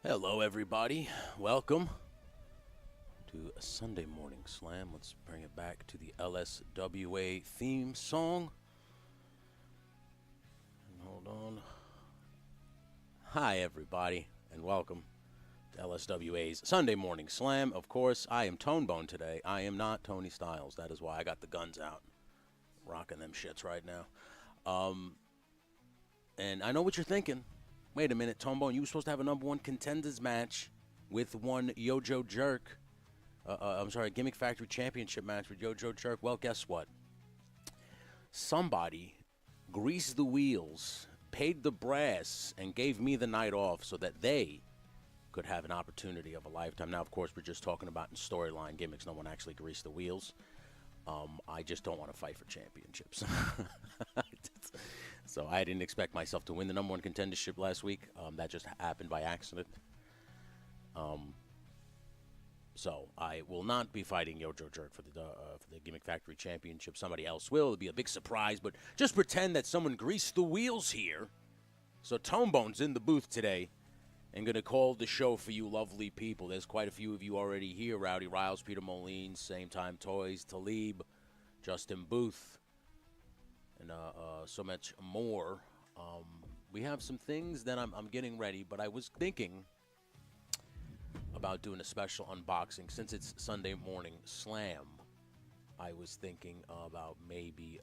Hello, everybody. Welcome to a Sunday Morning Slam. Let's bring it back to the LSWA theme song. Hold on. Hi, everybody, and welcome to LSWA's Sunday Morning Slam. Of course, I am Tonebone today. I am not Tony Styles. That is why I got the guns out. Rocking them shits right now. And I know what you're thinking. Wait a minute, Tonebone, you were supposed to have a number one contenders match with one Yojo Jerk. A Gimmick Factory Championship match with Yojo Jerk. Well, guess what? Somebody greased the wheels, paid the brass, and gave me the night off so that they could have an opportunity of a lifetime. Now, of course, we're just talking about in storyline gimmicks. No one actually greased the wheels. I just don't want to fight for championships. So I didn't expect myself to win the number one contendership last week. That just happened by accident. So I will not be fighting Yojo Jerk for the Gimmick Factory Championship. Somebody else will. It'll be a big surprise, but just pretend that someone greased the wheels here. So Tonebone's in the booth today and going to call the show for you lovely people. There's quite a few of you already here. Rowdy Riles, Peter Moline, Same Time Toys, Talib, Justin Booth, and so much more. We have some things that I'm getting ready, but I was thinking about doing a special unboxing. Since it's Sunday Morning Slam, I was thinking about maybe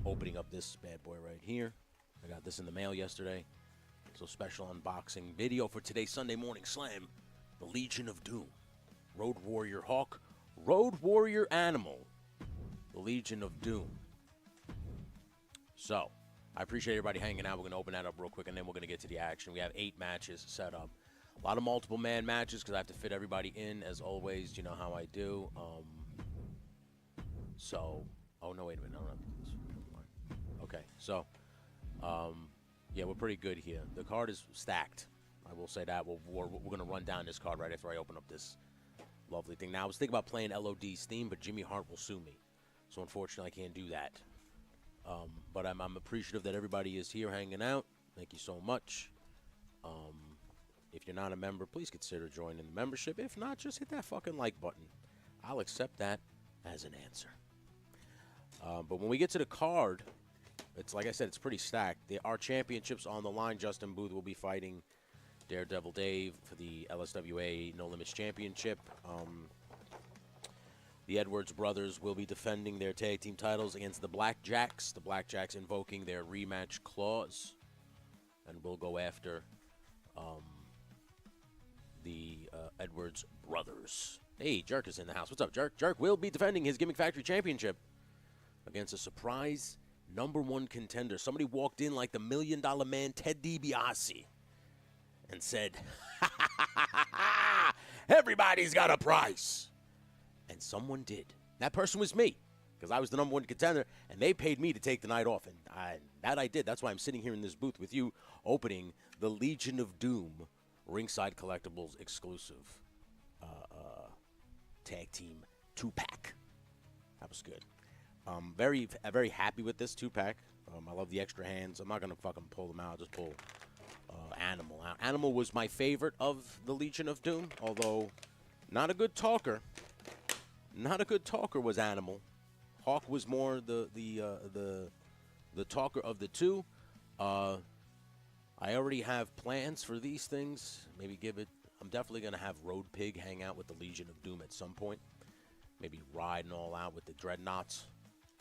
opening up this bad boy right here. I got this in the mail yesterday. So special unboxing video for today's Sunday Morning Slam. The Legion of Doom. Road Warrior Hawk. Road Warrior Animal. The Legion of Doom. So, I appreciate everybody hanging out. We're going to open that up real quick, and then we're going to get to the action. We have 8 matches set up. A lot of multiple man matches because I have to fit everybody in, as always. You know how I do. Oh, no, wait a minute. No. Okay, so, yeah, we're pretty good here. The card is stacked. I will say that. We're going to run down this card right after I open up this lovely thing. Now, I was thinking about playing LOD's theme, but Jimmy Hart will sue me. So, unfortunately, I can't do that. But I'm appreciative that everybody is here hanging out. Thank you so much. If you're not a member, please consider joining the membership. If not, just hit that fucking like button. I'll accept that as an answer. But when we get to the card, it's like I said, it's pretty stacked. There are championships on the line. Justin Booth will be fighting Daredevil Dave for the LSWA No Limits Championship. The Edwards brothers will be defending their tag team titles against the Blackjacks. The Blackjacks invoking their rematch clause. And we'll go after the Edwards brothers. Hey, Jerk is in the house. What's up, Jerk? Jerk will be defending his Gimmick Factory Championship against a surprise number one contender. Somebody walked in like the $1 Million Man, Ted DiBiase, and said, everybody's got a price. And someone did. That person was me, because I was the number one contender, and they paid me to take the night off, and that I did. That's why I'm sitting here in this booth with you, opening the Legion of Doom Ringside Collectibles exclusive tag team 2-pack. That was good. Very happy with this 2-pack. I love the extra hands. I'm not going to fucking pull them out. I'll just pull Animal out. Animal was my favorite of the Legion of Doom, although not a good talker. Not a good talker was Animal. Hawk was more the talker of the two. I already have plans for these things. Maybe I'm definitely going to have Road Pig hang out with the Legion of Doom at some point. Maybe riding all out with the Dreadnoughts.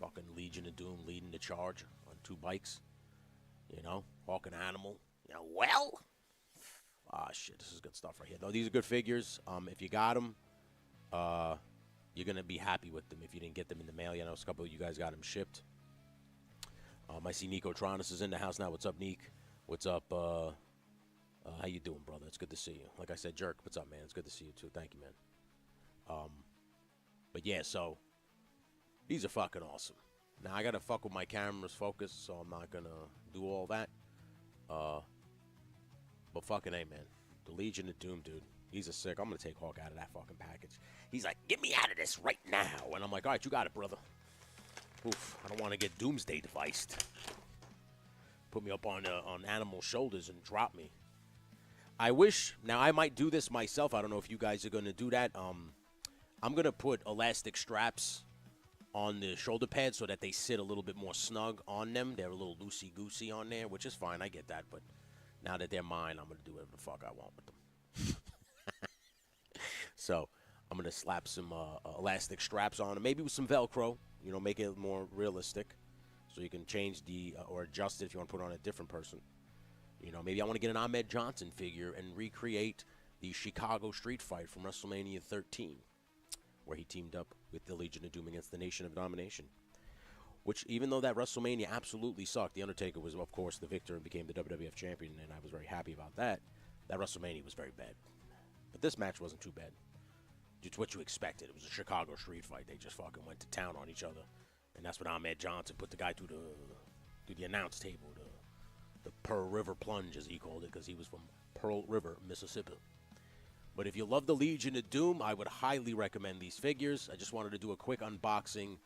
Fucking Legion of Doom leading the charge on 2 bikes. You know, Hawk and Animal. You know, well. Ah, shit, this is good stuff right here. Though these are good figures. If you got them, you're going to be happy with them if you didn't get them in the mail. You know, a couple of you guys got them shipped. I see Nico Tronis is in the house now. What's up, Neek? What's up? How you doing, brother? It's good to see you. Like I said, Jerk, what's up, man? It's good to see you, too. Thank you, man. But, yeah, so these are fucking awesome. Now, I got to fuck with my camera's focus, so I'm not going to do all that. But fucking A, man. The Legion of Doom, dude. He's a sick. I'm going to take Hawk out of that fucking package. He's like, get me out of this right now. And I'm like, all right, you got it, brother. Oof, I don't want to get Doomsday deviced. Put me up on Animal's shoulders and drop me. I wish, now I might do this myself. I don't know if you guys are going to do that. I'm going to put elastic straps on the shoulder pads so that they sit a little bit more snug on them. They're a little loosey-goosey on there, which is fine. I get that. But now that they're mine, I'm going to do whatever the fuck I want with them. So I'm going to slap some elastic straps on them, maybe with some Velcro, make it more realistic. So you can change or adjust it if you want to put it on a different person. Maybe I want to get an Ahmed Johnson figure and recreate the Chicago street fight from WrestleMania 13, where he teamed up with the Legion of Doom against the Nation of Domination. Which, even though that WrestleMania absolutely sucked, The Undertaker was, of course, the victor and became the WWF champion, and I was very happy about that. That WrestleMania was very bad. But this match wasn't too bad. It's what you expected. It was a Chicago street fight. They just fucking went to town on each other. And that's when Ahmed Johnson put the guy through the announce table, the Pearl River Plunge, as he called it, because he was from Pearl River, Mississippi. But if you love the Legion of Doom, I would highly recommend these figures. I just wanted to do a quick unboxing.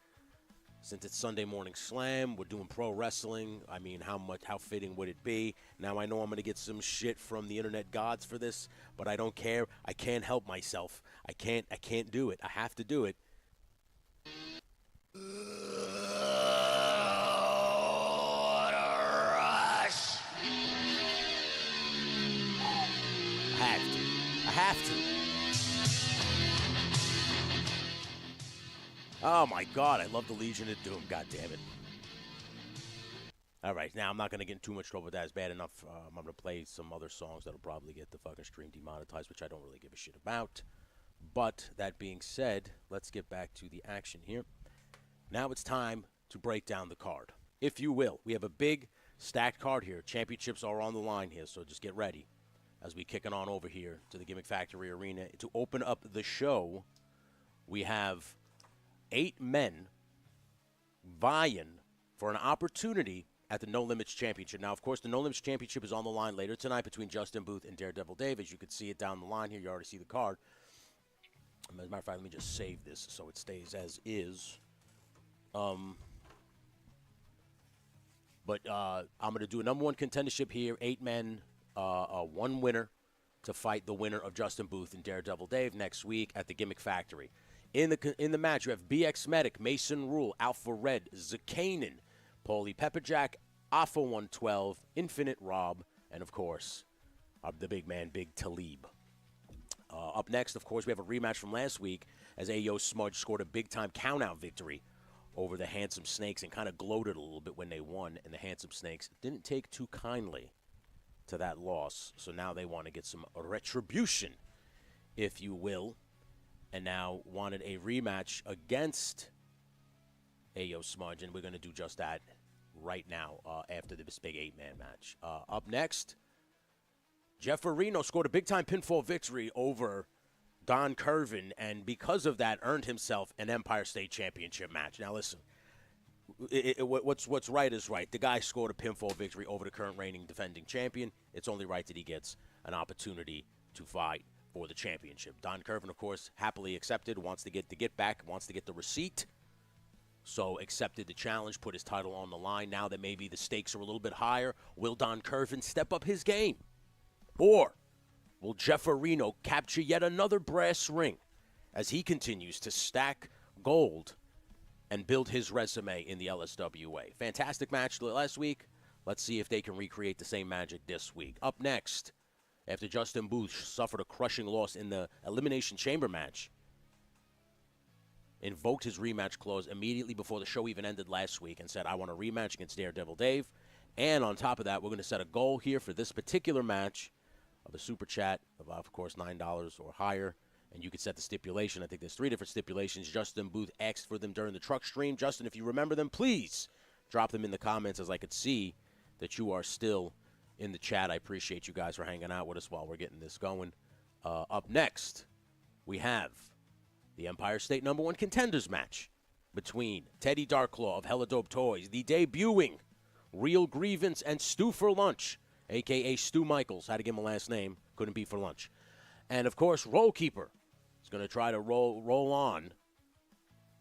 Since it's Sunday Morning Slam, we're doing pro wrestling. I mean, how fitting would it be? Now, I know I'm going to get some shit from the internet gods for this, but I don't care. I can't help myself. I can't do it. I have to do it. What a rush! I have to. Oh, my God. I love the Legion of Doom. God damn it. All right. Now, I'm not going to get in too much trouble with that. It's bad enough. I'm going to play some other songs that'll probably get the fucking stream demonetized, which I don't really give a shit about. But that being said, let's get back to the action here. Now it's time to break down the card, if you will. We have a big stacked card here. Championships are on the line here, so just get ready as we kick it on over here to the Gimmick Factory Arena. To open up the show, we have 8 men vying for an opportunity at the No Limits Championship. Now, of course, the No Limits Championship is on the line later tonight between Justin Booth and Daredevil Dave. As you can see it down the line here, you already see the card. As a matter of fact, let me just save this so it stays as is. But I'm going to do a number one contendership here. 8 men, 1 winner to fight the winner of Justin Booth and Daredevil Dave next week at the Gimmick Factory. In the match, you have BX Medic, Mason Rule, Alpha Red, Zakanin, Paulie Pepperjack, Alpha 112, Infinite Rob, and, of course, the big man, Big Talib. Up next, of course, we have a rematch from last week as Ayo Smudge scored a big-time count-out victory over the Handsome Snakes and kind of gloated a little bit when they won, and the Handsome Snakes didn't take too kindly to that loss, so now they want to get some retribution, if you will, and now wanted a rematch against Ayo Smudge, and we're going to do just that right now after this big 8-man match. Up next, Jeff Areno scored a big-time pinfall victory over Don Curvin, and because of that, earned himself an Empire State Championship match. Now, listen, what's right is right. The guy scored a pinfall victory over the current reigning defending champion. It's only right that he gets an opportunity to fight for the championship. Don Curvin, of course, happily accepted, wants to get back, wants to get the receipt. So accepted the challenge, put his title on the line. Now that maybe the stakes are a little bit higher, will Don Curvin step up his game? Or will Jeff Areno capture yet another brass ring as he continues to stack gold and build his resume in the LSWA? Fantastic match last week. Let's see if they can recreate the same magic this week. Up next, after Justin Booth suffered a crushing loss in the Elimination Chamber match, invoked his rematch clause immediately before the show even ended last week and said, I want a rematch against Daredevil Dave. And on top of that, we're going to set a goal here for this particular match of a super chat of course, $9 or higher. And you can set the stipulation. I think there's 3 different stipulations. Justin Booth asked for them during the truck stream. Justin, if you remember them, please drop them in the comments as I could see that you are still in the chat. I appreciate you guys for hanging out with us while we're getting this going. Up next, we have the Empire State number 1 contenders match between Teddy Darklaw of Hella Dope Toys, the debuting Real Grievance, and Stu for Lunch, a.k.a. Stu Michaels. Had to give him a last name. Couldn't be for lunch. And, of course, Roll Keeper is going to try to roll on.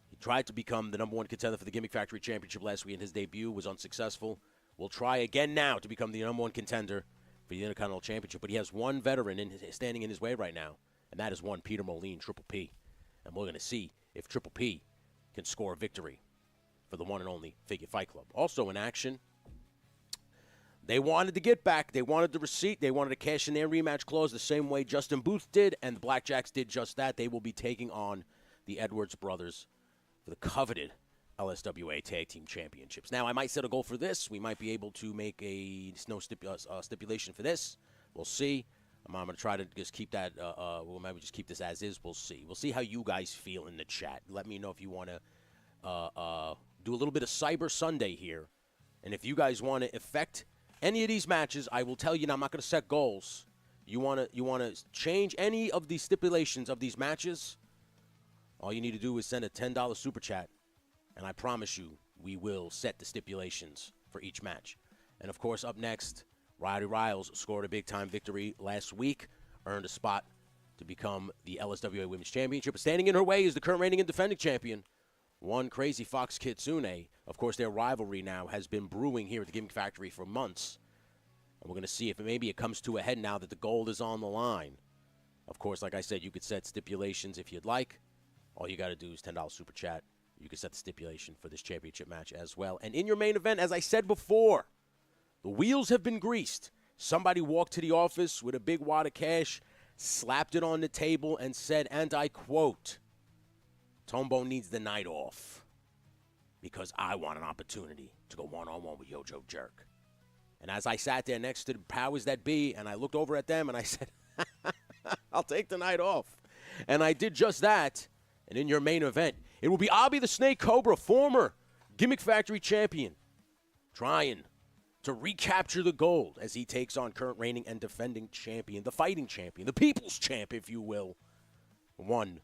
He tried to become the number 1 contender for the Gimmick Factory Championship last week, and his debut was unsuccessful. Will try again now to become the number 1 contender for the Intercontinental Championship. But he has one veteran standing in his way right now, and that is one Peter Moline, Triple P. And we're going to see if Triple P can score a victory for the one and only Figure Fight Club. Also in action, they wanted to get back. They wanted the receipt. They wanted to cash in their rematch clause the same way Justin Booth did, and the Blackjacks did just that. They will be taking on the Edwards brothers for the coveted LSWA Tag Team Championships. Now, I might set a goal for this. We might be able to make a stipulation for this. We'll see. I'm going to try to just keep that. We'll maybe just keep this as is. We'll see. We'll see how you guys feel in the chat. Let me know if you want to do a little bit of Cyber Sunday here. And if you guys want to affect any of these matches, I will tell you now, I'm not going to set goals. You want to change any of the stipulations of these matches, all you need to do is send a $10 super chat, and I promise you we will set the stipulations for each match. And, of course, up next, Riley Riles scored a big-time victory last week, earned a spot to become the LSWA Women's Championship. Standing in her way is the current reigning and defending champion, one Crazy Fox Kitsune. Of course, their rivalry now has been brewing here at the Gimmick Factory for months. And we're going to see if maybe it comes to a head now that the gold is on the line. Of course, like I said, you could set stipulations if you'd like. All you got to do is $10 super chat. You can set the stipulation for this championship match as well. And in your main event, as I said before, the wheels have been greased. Somebody walked to the office with a big wad of cash, slapped it on the table, and said, and I quote, Tombo needs the night off because I want an opportunity to go one-on-one with Yojo Jerk. And as I sat there next to the powers that be, and I looked over at them, and I said, I'll take the night off. And I did just that. And in your main event, it will be Abi the Snake Cobra, former Gimmick Factory champion, trying to recapture the gold as he takes on current reigning and defending champion, the fighting champion, the people's champ, if you will, one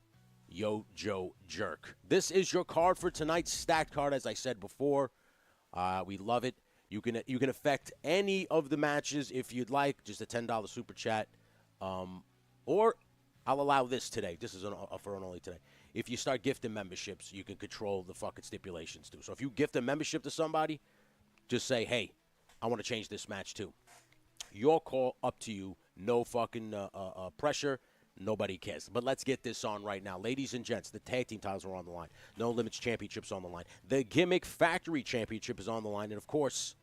Yojo Jerk. This is your card for tonight's stacked card, as I said before. We love it. You can affect any of the matches if you'd like, just a $10 super chat. Or I'll allow this today. This is for only today. If you start gifting memberships, you can control the fucking stipulations too. So if you gift a membership to somebody, just say, hey, I want to change this match too. Your call, up to you. No fucking pressure. Nobody cares. But let's get this on right now. Ladies and gents, the tag team titles are on the line. No Limits Championship's on the line. The Gimmick Factory Championship is on the line. And, of course,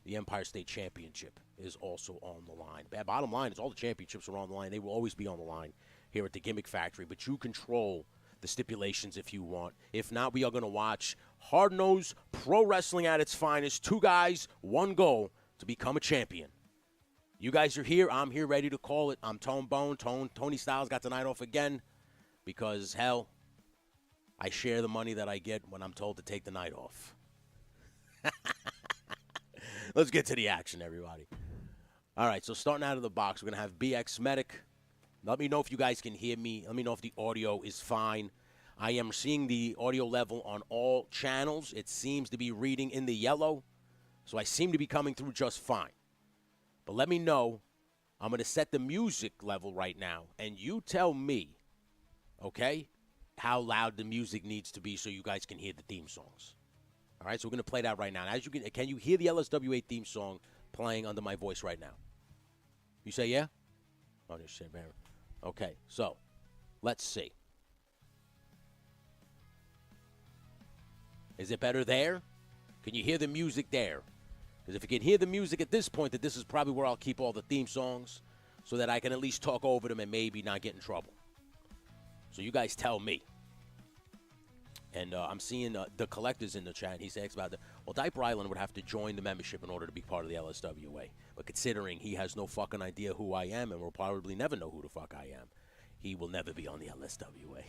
the Empire State Championship is also on the line. Bottom line is all the championships are on the line. They will always be on the line here at the Gimmick Factory. But you control the stipulations if you want. If not, we are going to watch hard-nosed pro wrestling at its finest. Two guys, one goal, to become a champion. You guys are here. I'm here ready to call it. I'm Tone Bone. Tony Styles got the night off again because, hell, I share the money that I get when I'm told to take the night off. Let's get to the action, everybody. All right, so starting out of the box, we're going to have BX Medic. Let me know if you guys can hear me. Let me know if the audio is fine. I am seeing the audio level on all channels. It seems to be reading in the yellow, so I seem to be coming through just fine. But let me know. I'm going to set the music level right now, and you tell me, okay, how loud the music needs to be so you guys can hear the theme songs. All right, so we're going to play that right now. As you can you hear the LSWA theme song playing under my voice right now? You say yeah? Oh, just say man. Okay, so let's see. Is it better there? Can you hear the music there? Because if you can hear the music at this point, that this is probably where I'll keep all the theme songs so that I can at least talk over them and maybe not get in trouble. So you guys tell me. And I'm seeing the collectors in the chat. He says about well, Diaper Island would have to join the membership in order to be part of the LSWA. But considering he has no fucking idea who I am and will probably never know who the fuck I am, he will never be on the LSWA.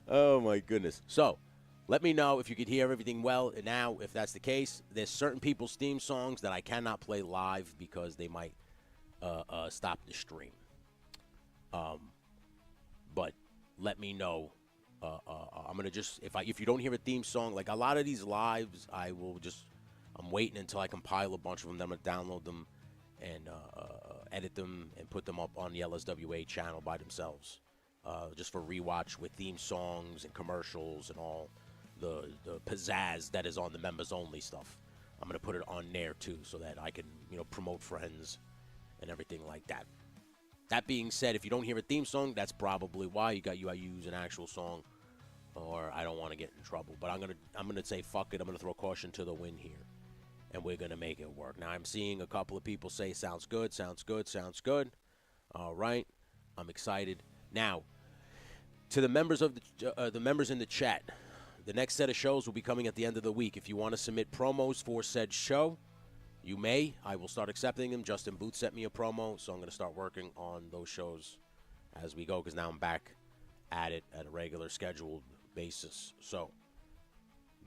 Oh, my goodness. So, let me know if you could hear everything well. And now, if that's the case, there's certain people's theme songs that I cannot play live because they might stop the stream. But let me know. I'm gonna just if you don't hear a theme song, like a lot of these lives, I'm waiting until I compile a bunch of them. Then I'm gonna download them and edit them and put them up on the LSWA channel by themselves, just for rewatch with theme songs and commercials and all the pizzazz that is on the members only stuff. I'm going to put it on there, too, so that I can, promote friends and everything like that. That being said, if you don't hear a theme song, that's probably why I use an actual song, or I don't want to get in trouble. But I'm gonna say fuck it. I'm gonna throw caution to the wind here, and we're gonna make it work. Now I'm seeing a couple of people say sounds good, sounds good, sounds good. All right, I'm excited. Now, to the members of the members in the chat, the next set of shows will be coming at the end of the week. If you want to submit promos for said show, you may. I will start accepting them. Justin Booth sent me a promo, so I'm going to start working on those shows as we go, because now I'm back at it at a regular scheduled basis. So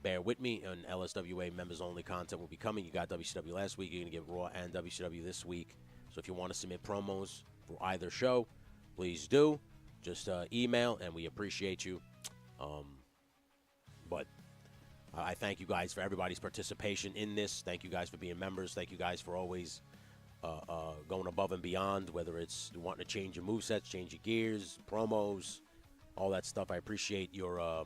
bear with me, and LSWA members-only content will be coming. You got WCW last week. You're going to get Raw and WCW this week. So if you want to submit promos for either show, please do. Just email, and we appreciate you. But I thank you guys for everybody's participation in this. Thank you guys for being members. Thank you guys for always going above and beyond, whether it's wanting to change your movesets, change your gears, promos, all that stuff. I appreciate your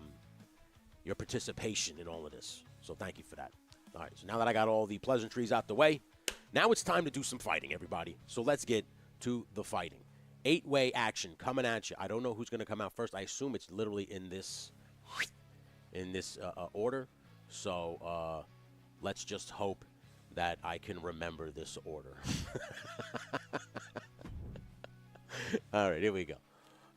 participation in all of this. So thank you for that. All right, so now that I got all the pleasantries out the way, now it's time to do some fighting, everybody. So let's get to the fighting. 8-way action coming at you. I don't know who's going to come out first. I assume it's literally in this order. So let's just hope that I can remember this order. All right, here we go.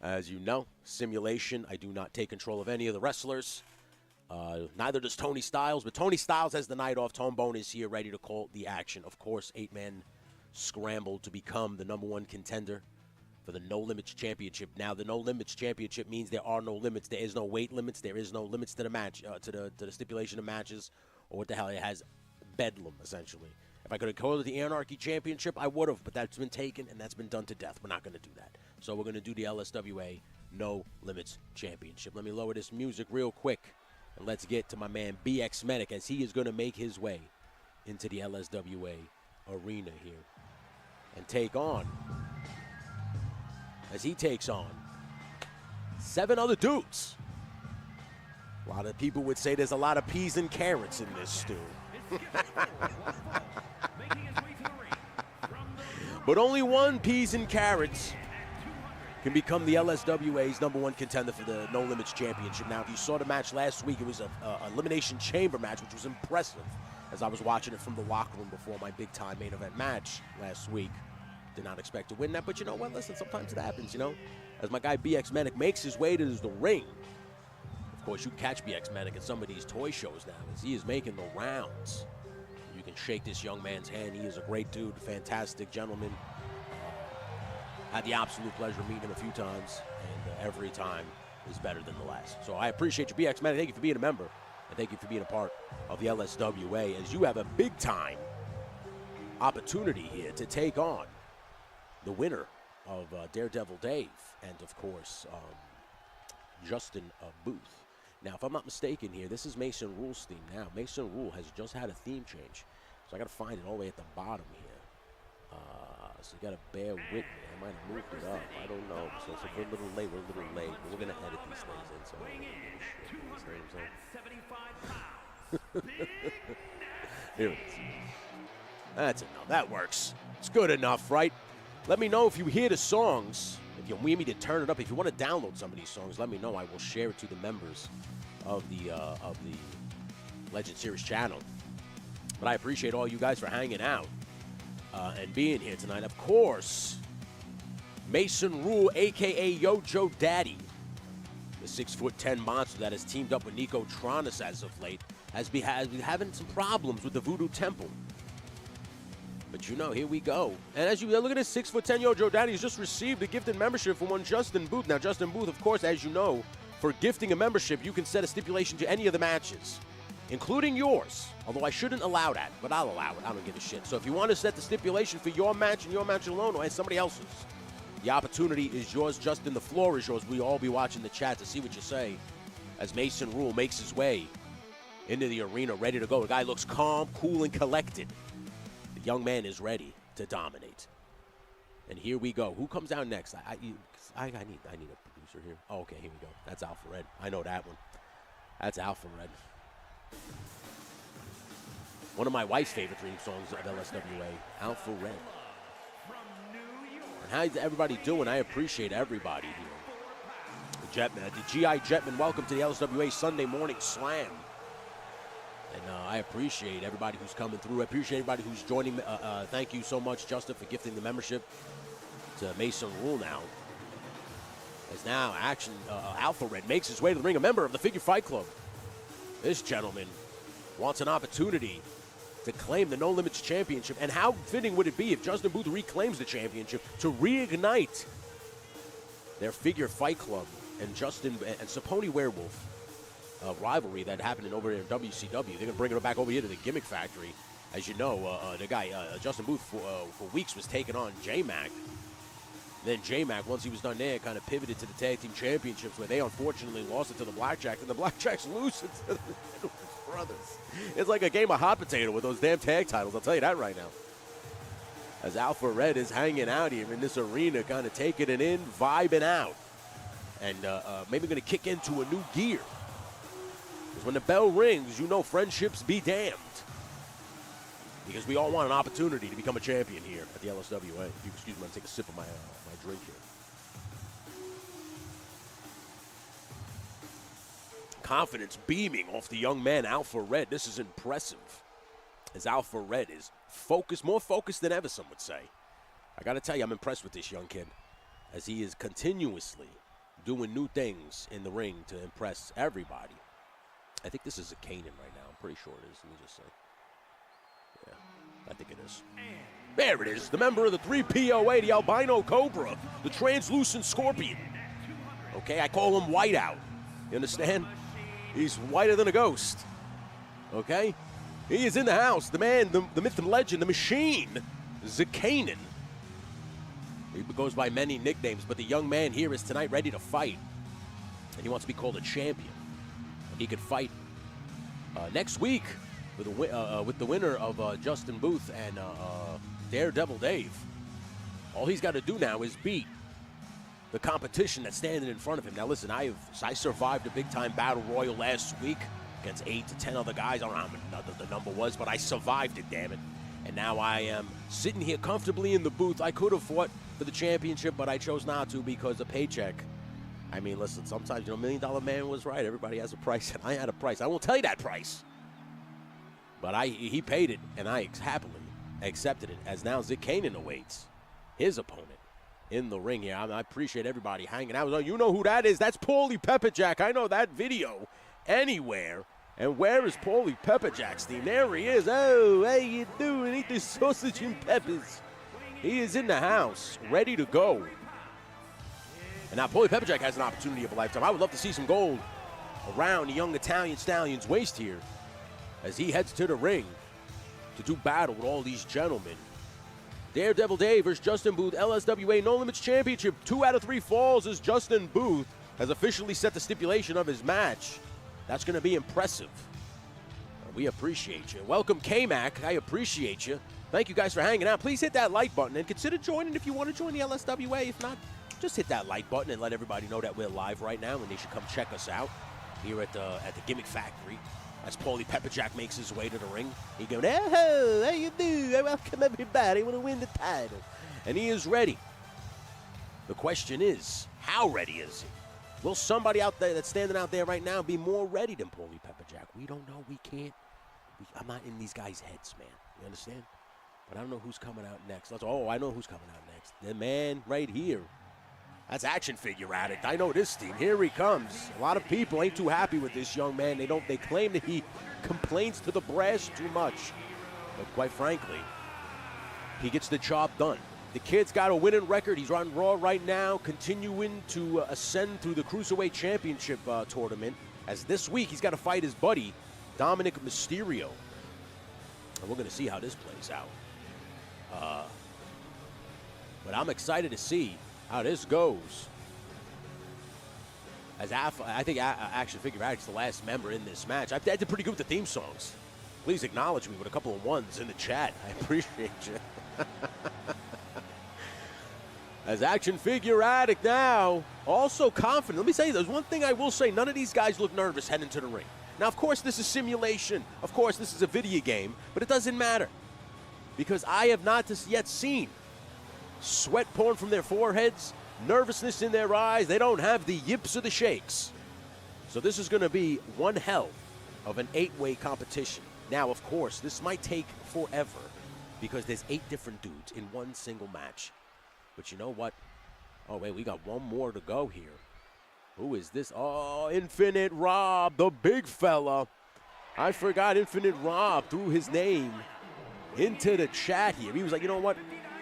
As you know, simulation. I do not take control of any of the wrestlers. Neither does Tony Styles, but Tony Styles has the night off. Tone Bone is here ready to call the action. Of course, 8-man scramble to become the #1 contender for the No Limits Championship. Now, the No Limits Championship means there are no limits. There is no weight limits. There is no limits to the match, to the stipulation of matches, or what the hell. It has bedlam, essentially. If I could have called it the Anarchy Championship, I would have, but that's been taken, and that's been done to death. We're not going to do that. So we're going to do the LSWA No Limits Championship. Let me lower this music real quick, and let's get to my man BX Medic, as he is going to make his way into the LSWA arena here and take on, as he takes on 7 other dudes. A lot of people would say there's a lot of peas and carrots in this stew. But only one peas and carrots can become the LSWA's #1 contender for the No Limits Championship. Now, if you saw the match last week, it was an Elimination Chamber match, which was impressive, as I was watching it from the locker room before my big-time main event match last week. Did not expect to win that, but you know what? Listen, sometimes it happens, As my guy BX Medic makes his way to the ring. Of course, you can catch BX Medic at some of these toy shows now, as he is making the rounds. You can shake this young man's hand. He is a great dude, fantastic gentleman. Had the absolute pleasure of meeting him a few times, and every time is better than the last. So I appreciate you, BX Medic. Thank you for being a member, and thank you for being a part of the LSWA, as you have a big-time opportunity here to take on the winner of Daredevil Dave and, of course, Justin Booth. Now, if I'm not mistaken here, this is Mason Rule's theme now. Mason Rule has just had a theme change, so I got to find it all the way at the bottom here. So you got to bear with me. I might have moved it up. I don't know. So it's a little late. We're a little late. But we're going to edit these things in, so I don't give a shit. Here it is. That's enough. That works. It's good enough, right? Let me know if you hear the songs. If you want me to turn it up, if you want to download some of these songs, let me know. I will share it to the members of the Legend Series channel. But I appreciate all you guys for hanging out and being here tonight. Of course, Mason Rule, a.k.a. Yojo Daddy, the 6'10" monster that has teamed up with Nico Tronis as of late, has been having some problems with the Voodoo Temple. But here we go. And as you look at this 6'10" Yojo Daddy, he's just received a gifted membership from one Justin Booth. Now, Justin Booth, of course, as you know, for gifting a membership, you can set a stipulation to any of the matches, including yours. Although I shouldn't allow that, but I'll allow it. I don't give a shit. So if you want to set the stipulation for your match and your match alone, or somebody else's, the opportunity is yours. Justin, the floor is yours. We'll all be watching the chat to see what you say as Mason Rule makes his way into the arena, ready to go. The guy looks calm, cool, and collected. The young man is ready to dominate. And here we go. Who comes down next? I need a producer here. Oh, okay, here we go. That's Alpha Red. I know that one. That's Alpha Red. One of my wife's favorite theme songs of LSWA, Alpha Red. And how's everybody doing? I appreciate everybody here. The Jetman, the GI Jetman, welcome to the LSWA Sunday Morning Slam. And I appreciate everybody who's coming through. I appreciate everybody who's joining. Thank you so much, Justin, for gifting the membership to Mason Rule now. As now Alpha Red makes his way to the ring, a member of the Figure Fight Club. This gentleman wants an opportunity to claim the No Limits Championship. And how fitting would it be if Justin Booth reclaims the championship to reignite their Figure Fight Club and Justin and Saponi Werewolf rivalry that happened over there in WCW. They're going to bring it back over here to the Gimmick Factory. As you know, the guy, Justin Booth, for weeks was taking on J-Mac. Then J-Mac, once he was done there, kind of pivoted to the Tag Team Championships, where they unfortunately lost it to the Blackjacks, and the Blackjacks lose it to the Brothers. It's like a game of hot potato with those damn tag titles, I'll tell you that right now. As Alpha Red is hanging out here in this arena, kind of taking it in, vibing out. And maybe going to kick into a new gear. Because when the bell rings, you know friendships be damned. Because we all want an opportunity to become a champion here at the LSWA. If you excuse me, I'm going to take a sip of my drink here. Confidence beaming off the young man, Alpha Red. This is impressive. As Alpha Red is focused, more focused than ever, some would say. I got to tell you, I'm impressed with this young kid. As he is continuously doing new things in the ring to impress everybody. I think this is a Kanan right now. I'm pretty sure it is. Let me just say. I think it is. There it is, the member of the 3POA, the Albino Cobra, the Translucent Scorpion. Okay, I call him Whiteout. You understand? He's whiter than a ghost. Okay? He is in the house. The man, the myth and legend, the machine, Zakanan. He goes by many nicknames, but the young man here is tonight ready to fight. And he wants to be called a champion. And he could fight next week with the winner of Justin Booth and Daredevil Dave. All he's got to do now is beat the competition that's standing in front of him. Now listen, I survived a big-time battle royal last week against 8 to 10 other guys. I don't know how the number was, but I survived it, damn it. And now I am sitting here comfortably in the booth. I could have fought for the championship, but I chose not to because of paycheck. I mean, listen, sometimes, $1 Million Man was right. Everybody has a price, and I had a price. I won't tell you that price. But he paid it, and I happily accepted it, as now Zakanan awaits his opponent in the ring here. I appreciate everybody hanging out. You know who that is. That's Paulie Pepperjack. I know that video anywhere. And where is Paulie Pepperjack's team? There he is. Oh, how you doing? Eat the sausage and peppers. He is in the house, ready to go. And now Paulie Pepperjack has an opportunity of a lifetime. I would love to see some gold around the young Italian stallion's waist here, as he heads to the ring to do battle with all these gentlemen. Daredevil Dave versus Justin Booth, LSWA No Limits Championship. 2 out of 3 falls as Justin Booth has officially set the stipulation of his match. That's going to be impressive. We appreciate you. Welcome, K-Mac. I appreciate you. Thank you guys for hanging out. Please hit that like button and consider joining if you want to join the LSWA. If not, just hit that like button and let everybody know that we're live right now and they should come check us out here at the Gimmick Factory. As Paulie Pepperjack makes his way to the ring, he goes, "Oh, how you do? Welcome everybody. Want to win the title?" And he is ready. The question is, how ready is he? Will somebody out there that's standing out there right now be more ready than Paulie Pepperjack? We don't know. We can't. I'm not in these guys' heads, man. You understand? But I don't know who's coming out next. I know who's coming out next. The man right here. That's Action Figure Addict. I know this team. Here he comes. A lot of people ain't too happy with this young man. They claim that he complains to the brass too much. But quite frankly, he gets the job done. The kid's got a winning record. He's on Raw right now, continuing to ascend through the Cruiserweight Championship tournament. As this week, he's got to fight his buddy, Dominic Mysterio. And we're going to see how this plays out. But I'm excited to see how this goes. As I think Action Figure Addict's the last member in this match. I did pretty good with the theme songs. Please acknowledge me with a couple of ones in the chat. I appreciate you. As Action Figure Addict now, also confident. Let me say, there's one thing I will say. None of these guys look nervous heading to the ring. Now, of course, this is simulation. Of course, this is a video game, but it doesn't matter because I have not yet seen sweat pouring from their foreheads, nervousness in their eyes. They don't have the yips or the shakes. So this is going to be one hell of an 8-way competition. Now, of course, this might take forever because there's 8 different dudes in one single match. But you know what? Oh, wait, we got one more to go here. Who is this? Oh, Infinite Rob, the big fella. I forgot Infinite Rob threw his name into the chat here. He was like, you know what?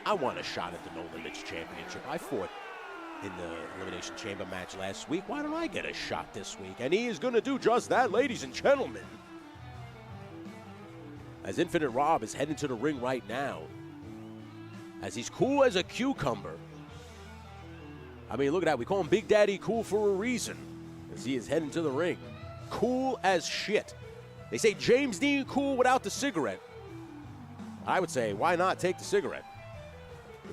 I want a shot at the No Limits Championship. I fought in the Elimination Chamber match last week. Why don't I get a shot this week? And he is going to do just that, ladies and gentlemen. As Infinite Rob is heading to the ring right now, as he's cool as a cucumber. I mean, look at that. We call him Big Daddy Cool for a reason, as he is heading to the ring. Cool as shit. They say James Dean cool without the cigarette. I would say, why not take the cigarette?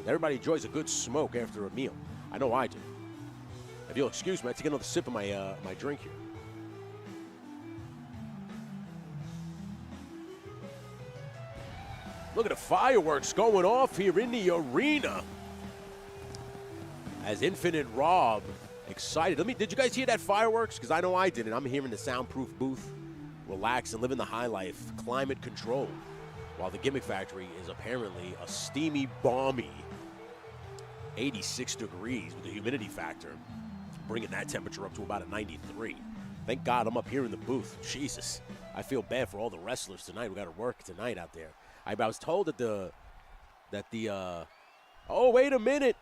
Everybody enjoys a good smoke after a meal. I know I do. If you'll excuse me, I take another sip of my my drink here. Look at the fireworks going off here in the arena. As Infinite Rob, excited. Did you guys hear that fireworks? Because I know I didn't. I'm here in the soundproof booth, relax and living the high life, climate control. While the Gimmick Factory is apparently a steamy, balmy 86 degrees with the humidity factor, bringing that temperature up to about a 93. Thank God I'm up here in the booth. Jesus, I feel bad for all the wrestlers tonight. We got to work tonight out there. I was told that oh, wait a minute.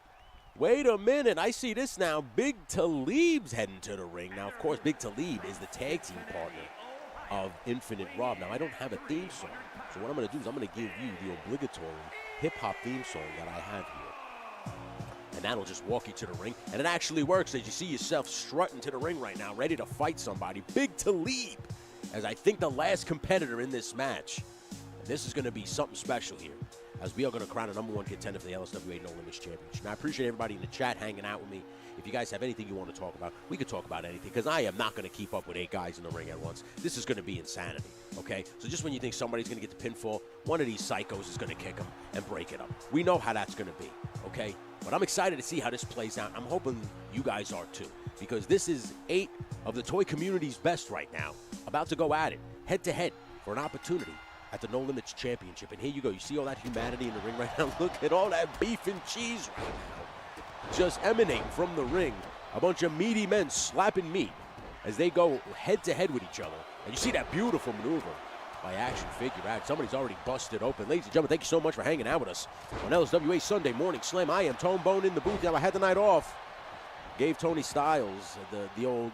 Wait a minute. I see this now. Big Talib's heading to the ring. Now, of course, Big Talib is the tag team partner of Infinite Rob. Now, I don't have a theme song. So what I'm going to do is I'm going to give you the obligatory hip-hop theme song that I have here. And that'll just walk you to the ring. And it actually works as you see yourself strutting to the ring right now, ready to fight somebody. Big Talib, as I think the last competitor in this match. And this is going to be something special here, as we are going to crown a #1 contender for the LSWA No Limits Championship. And I appreciate everybody in the chat hanging out with me. If you guys have anything you want to talk about, we could talk about anything, because I am not going to keep up with 8 guys in the ring at once. This is going to be insanity, okay? So just when you think somebody's going to get the pinfall, one of these psychos is going to kick them and break it up. We know how that's going to be, okay? But I'm excited to see how this plays out. I'm hoping you guys are too, because this is 8 of the toy community's best right now, about to go at it, head-to-head, for an opportunity at the No Limits Championship. And here you go. You see all that humanity in the ring right now? Look at all that beef and cheese right now, just emanating from the ring. A bunch of meaty men slapping meat as they go head-to-head with each other. And you see that beautiful maneuver by Action Figure Out. Somebody's already busted open. Ladies and gentlemen, thank you so much for hanging out with us on LSWA Sunday Morning Slam. I am Tone Bone in the booth. Now, I had the night off. Gave Tony Styles the old,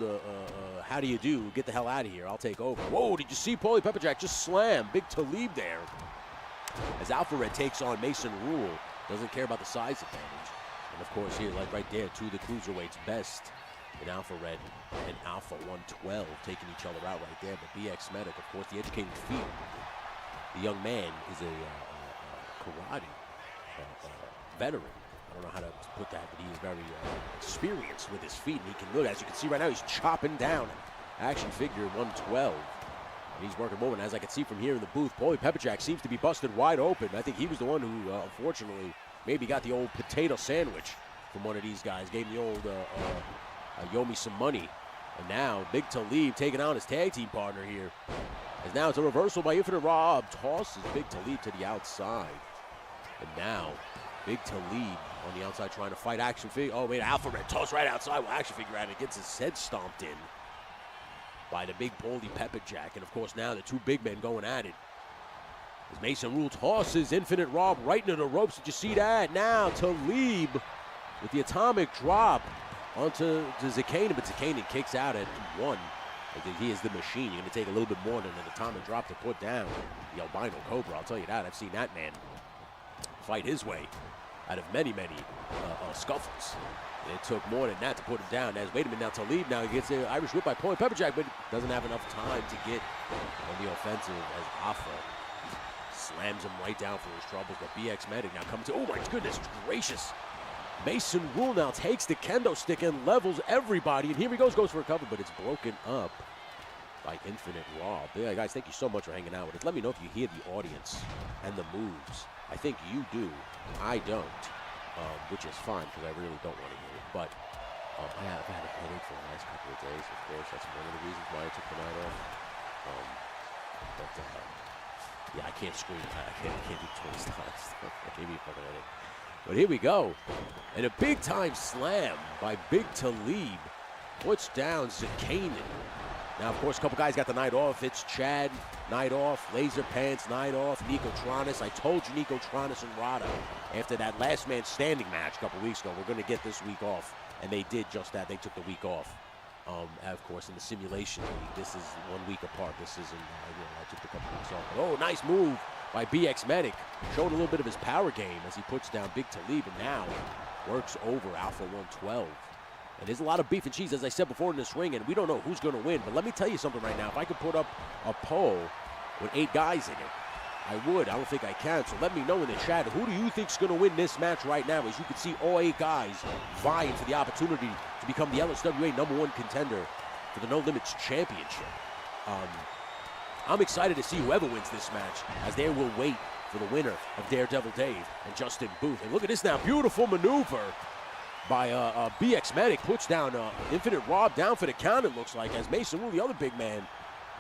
how do you do? Get the hell out of here. I'll take over. Whoa, did you see Paulie Pepperjack just slam Big Talib there? As Alpha Red takes on Mason Rule. Doesn't care about the size advantage. And, of course, here, like right there, 2 of the Cruiserweights best in Alpha Red and Alpha 112 taking each other out right there. But BX Medic, of course, the educated feet. The young man is a karate veteran. I don't know how to put that, but he is very experienced with his feet. And he can look, as you can see right now, he's chopping down Action Figure 112. And he's working more. And as I can see from here in the booth, Paulie Pepperjack seems to be busted wide open. I think he was the one who, unfortunately, maybe got the old potato sandwich from one of these guys. Gave him the old, yo me some money. And now, Big Talib taking on his tag team partner here. As now it's a reversal by Infinite Rob. Tosses Big Talib to the outside. And now, Big Talib on the outside trying to fight Action Figure. Oh, wait, Alpha Red toss right outside while Action Figure out. It gets his head stomped in by the big Paulie Pepperjack. And, of course, now the 2 big men going at it. As Mason Rule tosses Infinite Rob right into the ropes. Did you see that? Now Talib with the atomic drop onto Zakanin. But Zakanin kicks out at 1. He is the machine. You're going to take a little bit more than an atomic drop to put down the albino Cobra. I'll tell you that. I've seen that man fight his way out of many scuffles. It took more than that to put him down. As wait a minute, now Talib now he gets the Irish whip by Paulie Pepperjack, but doesn't have enough time to get on the offensive as Alpha slams him right down for his troubles. But BX Medic now comes to, oh my goodness gracious. Mason Rule now takes the kendo stick and levels everybody. And here he goes for a cover, but it's broken up by Infinite Raw. Yeah, guys, thank you so much for hanging out with us. Let me know if you hear the audience and the moves. I think you do. I don't, which is fine because I really don't want to hear it. But I've had a headache for the last couple of days, of course. That's one of the reasons why I took the night off. Yeah, I can't scream. I can't do twin styles. I gave me a fucking headache. But here we go. And a big-time slam by Big Talib puts down Zakanin. Now, of course, a couple guys got the night off. It's Chad, night off. Laser Pants, night off. Nico Tronis. I told you Nico Tronis and Rada, after that last man standing match a couple weeks ago, we're going to get this week off. And they did just that. They took the week off. Of course, in the simulation league, this is 1 week apart. This isn't, I took a couple weeks off. But, oh, nice move by BX Medic. Showed a little bit of his power game as he puts down Big Talib and now works over Alpha 112. And there's a lot of beef and cheese, as I said before, in this ring, and we don't know who's going to win. But let me tell you something right now. If I could put up a poll with 8 guys in it, I would. I don't think I can. So let me know in the chat, who do you think's going to win this match right now? As you can see, all 8 guys vying for the opportunity to become the LSWA #1 contender for the No Limits Championship. I'm excited to see whoever wins this match, as they will wait for the winner of Daredevil Dave and Justin Booth. And look at this now. Beautiful maneuver by BX Medic. Puts down Infinite Rob down for the count, it looks like, as Mason Rule, the other big man,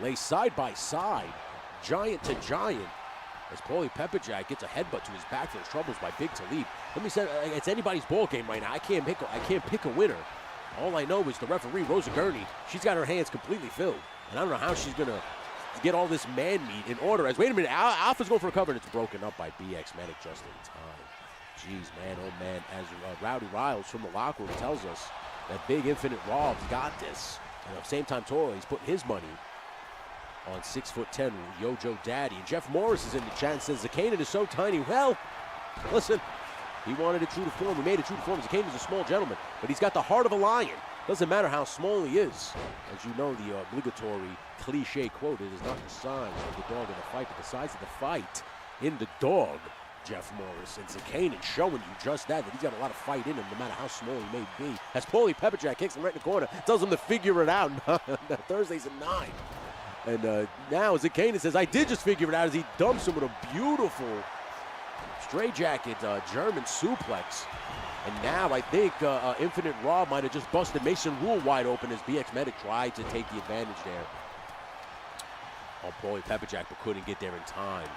lays side by side, giant to giant, as Paulie Pepperjack gets a headbutt to his back for his troubles by Big Talib. Let me say, it's anybody's ball game right now. I can't pick a winner. All I know is the referee, Rosa Gurney, she's got her hands completely filled. And I don't know how she's going to get all this man meat in order. As, wait a minute, Alpha's going for a cover, and it's broken up by BX Medic just in time. Jeez, man, oh man, as Rowdy Riles from the locker room tells us that Big Infinite Rob's got this. And at the same time, Toro, he's putting his money on 6'10" Yojo Daddy. And Jeff Morris is in the chat and says, Zakanin is so tiny. Well, listen, he wanted it true to form. He made it true to form. Zakanin is a small gentleman, but he's got the heart of a lion. Doesn't matter how small he is. As you know, the obligatory cliche quote, it is not the size of the dog in the fight, but the size of the fight in the dog. Jeff Morris, and Zakanin showing you just that he's got a lot of fight in him, no matter how small he may be. As Paulie Pepperjack kicks him right in the corner, tells him to figure it out. Thursdays at 9. And now Zakanin says, I did just figure it out, as he dumps him with a beautiful straitjacket German suplex. And now I think Infinite Raw might have just busted Mason Rule wide open as BX Medic tried to take the advantage there on Paulie Pepperjack, but couldn't get there in time.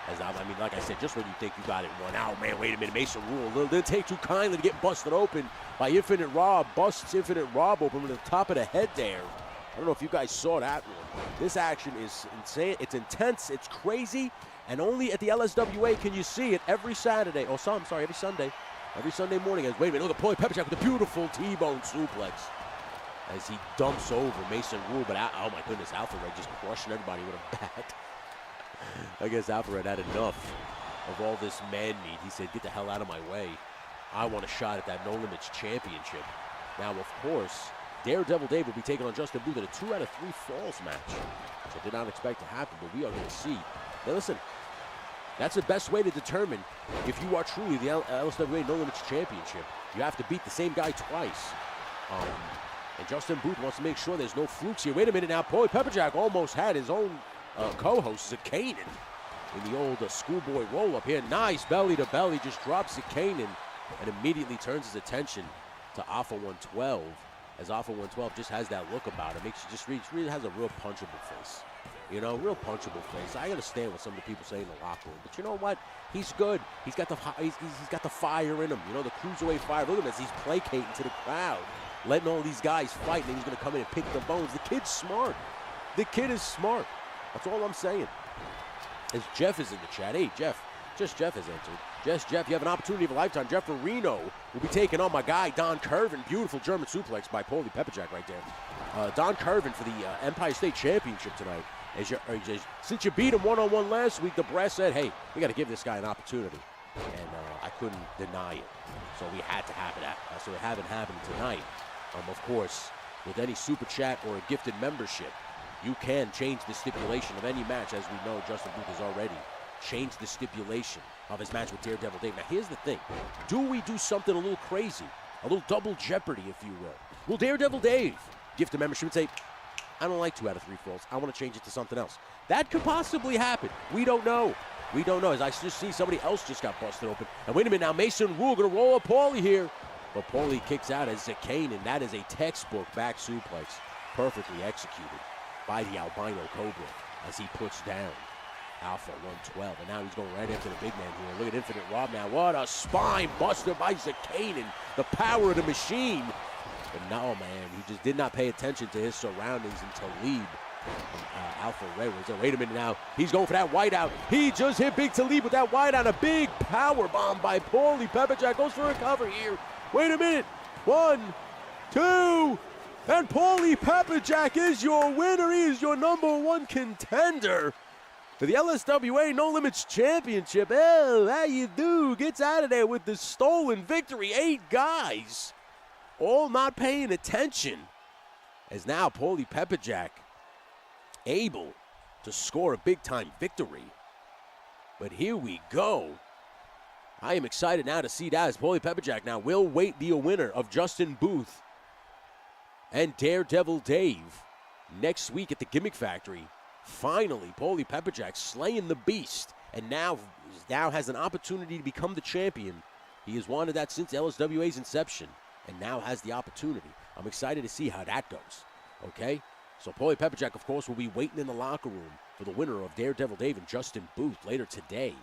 As I mean, like I said, just when you think you got it won out, man, wait a minute, Mason Rule didn't take too kindly to get busted open by Infinite Rob. Busts Infinite Rob open with the top of the head there. I don't know if you guys saw that one. This action is insane. It's intense. It's crazy. And only at the LSWA can you see it every Saturday. Oh, I'm sorry, every Sunday. Every Sunday morning. As, wait a minute, look at Paulie Pepperjack with a beautiful T-bone suplex as he dumps over Mason Rule. But, oh, my goodness, Alpha Red just crushing everybody with a bat. I guess Alpha Red had enough of all this man meat. He said, get the hell out of my way. I want a shot at that No Limits Championship. Now, of course, Daredevil Dave will be taking on Justin Booth in a 2 out of 3 falls match, which I did not expect to happen, but we are going to see. Now, listen, that's the best way to determine if you are truly the LSWA No Limits Championship. You have to beat the same guy twice. And Justin Booth wants to make sure there's no flukes here. Wait a minute now, Paulie Pepperjack almost had his own co-host Zakanin in the old schoolboy roll-up here. Nice belly-to-belly, just drops Zakanin and immediately turns his attention to Alpha 112, as Alpha 112 just has that look about him. Makes you just really has a real punchable face. You know, real punchable face. I understand what some of the people say in the locker room, but you know what? He's good. He's got the fire in him. You know, the cruiserweight fire. Look at this. He's placating to the crowd, letting all these guys fight, and then he's going to come in and pick the bones. The kid's smart. The kid is smart. That's all I'm saying. As Jeff is in the chat. Hey, Jeff. Just Jeff has entered. Just Jeff, you have an opportunity of a lifetime. Jeff Farino will be taking on my guy, Don Curvin. Beautiful German suplex by Paulie Pepperjack right there. Don Curvin for the Empire State Championship tonight. Since you beat him one-on-one last week, the brass said, hey, we got to give this guy an opportunity. And I couldn't deny it. So we had to have it. So it haven't happened tonight. Of course, with any super chat or a gifted membership, you can change the stipulation of any match. As we know, Justin Booth has already changed the stipulation of his match with Daredevil Dave. Now, here's the thing. Do we do something a little crazy? A little double jeopardy, if you will? Will Daredevil Dave gift a membership and say, I don't like 2 out of 3 falls. I want to change it to something else. That could possibly happen. We don't know. We don't know. As I just see somebody else just got busted open. And wait a minute now, Mason Rule going to roll up Paulie here. But Paulie kicks out as Zakane, and that is a textbook back suplex. Perfectly executed by the albino Cobra as he puts down Alpha 112. And now he's going right after the big man here. Look at Infinite Rob now. What a spine buster by Zakane, and the power of the machine. But no, man, he just did not pay attention to his surroundings until Talib. Alpha Ray was there. Wait a minute now. He's going for that whiteout. He just hit Big Talib with that whiteout. A big power bomb by Paulie. Pepperjack goes for a cover here. Wait a minute. 1, 2, and Paulie Pepperjack is your winner. He is your #1 contender for the LSWA No Limits Championship. Oh, how you do? Gets out of there with the stolen victory. 8 guys, all not paying attention. As now Paulie Pepperjack able to score a big-time victory. But here we go. I am excited now to see that as Paulie Pepperjack now will be a winner of Justin Booth and Daredevil Dave next week at the Gimmick Factory. Finally, Paulie Pepperjack slaying the beast and now has an opportunity to become the champion. He has wanted that since LSWA's inception and now has the opportunity. I'm excited to see how that goes, okay? So Paulie Pepperjack, of course, will be waiting in the locker room for the winner of Daredevil Dave and Justin Booth later today.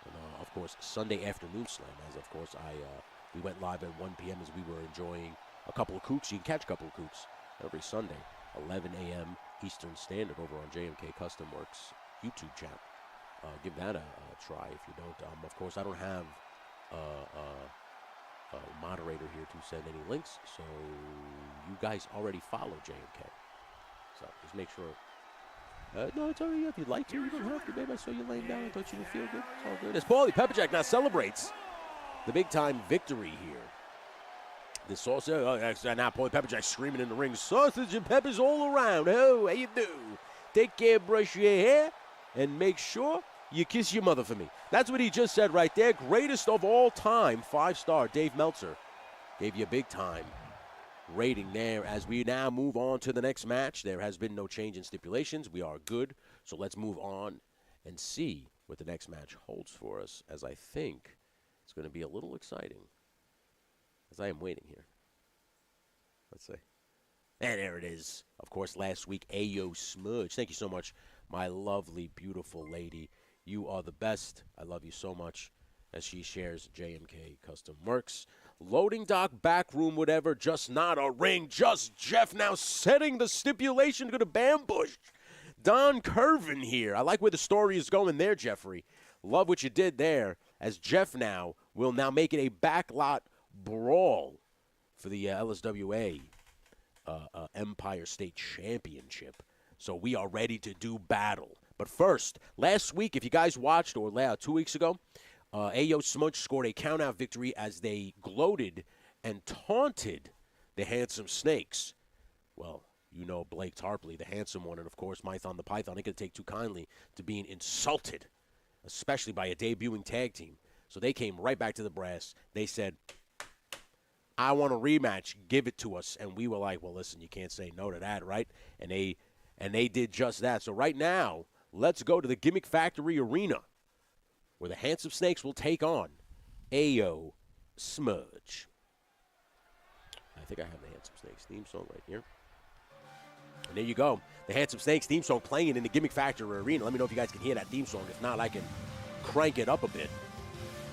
And, of course, Sunday afternoon slam, as, of course, we went live at 1 p.m. as we were enjoying a couple of coots. You can catch a couple of coots every Sunday, 11 a.m. Eastern Standard over on JMK Custom Works YouTube channel. Give that a try if you don't. Of course, I don't have a moderator here to send any links, so you guys already follow JMK. So just make sure. No, it's all right. If you'd like to, you don't have to, babe. I saw you laying down. I thought you would feel good. It's all good. As Paulie Pepperjack now celebrates the big-time victory here. The sausage. Now Paulie Pepperjack screaming in the ring. Sausage and peppers all around. Oh, how you do? Take care, brush your hair, and make sure you kiss your mother for me. That's what he just said right there. Greatest of all time, 5-star Dave Meltzer gave you a big-time rating there. As we now move on to the next match, there has been no change in stipulations. We are good, so let's move on and see what the next match holds for us, as I think it's going to be a little exciting as I am waiting here. Let's see. And there it is. Of course, last week, Ayo Smudge. Thank you so much, my lovely, beautiful lady. You are the best. I love you so much, as she shares JMK Custom Works. Loading dock, back room, whatever, just not a ring. Just Jeff now setting the stipulation, going to bambush Don Curvin here. I like where the story is going there, Jeffrey. Love what you did there, as Jeff now will now make it a backlot brawl for the LSWA Empire State Championship. So we are ready to do battle. But first, last week, if you guys watched, or 2 weeks ago, Ayo Smudge scored a count-out victory as they gloated and taunted the Handsome Snakes. Well, you know Blake Tarpley, the handsome one, and, of course, Mython the Python. They could take too kindly to being insulted, especially by a debuting tag team. So they came right back to the brass. They said, I want a rematch. Give it to us. And we were like, well, listen, you can't say no to that, right? And they did just that. So right now, let's go to the Gimmick Factory Arena, where the Handsome Snakes will take on Ayo Smudge. I think I have the Handsome Snakes theme song right here. And there you go. The Handsome Snakes theme song playing in the Gimmick Factory Arena. Let me know if you guys can hear that theme song. If not, I can crank it up a bit.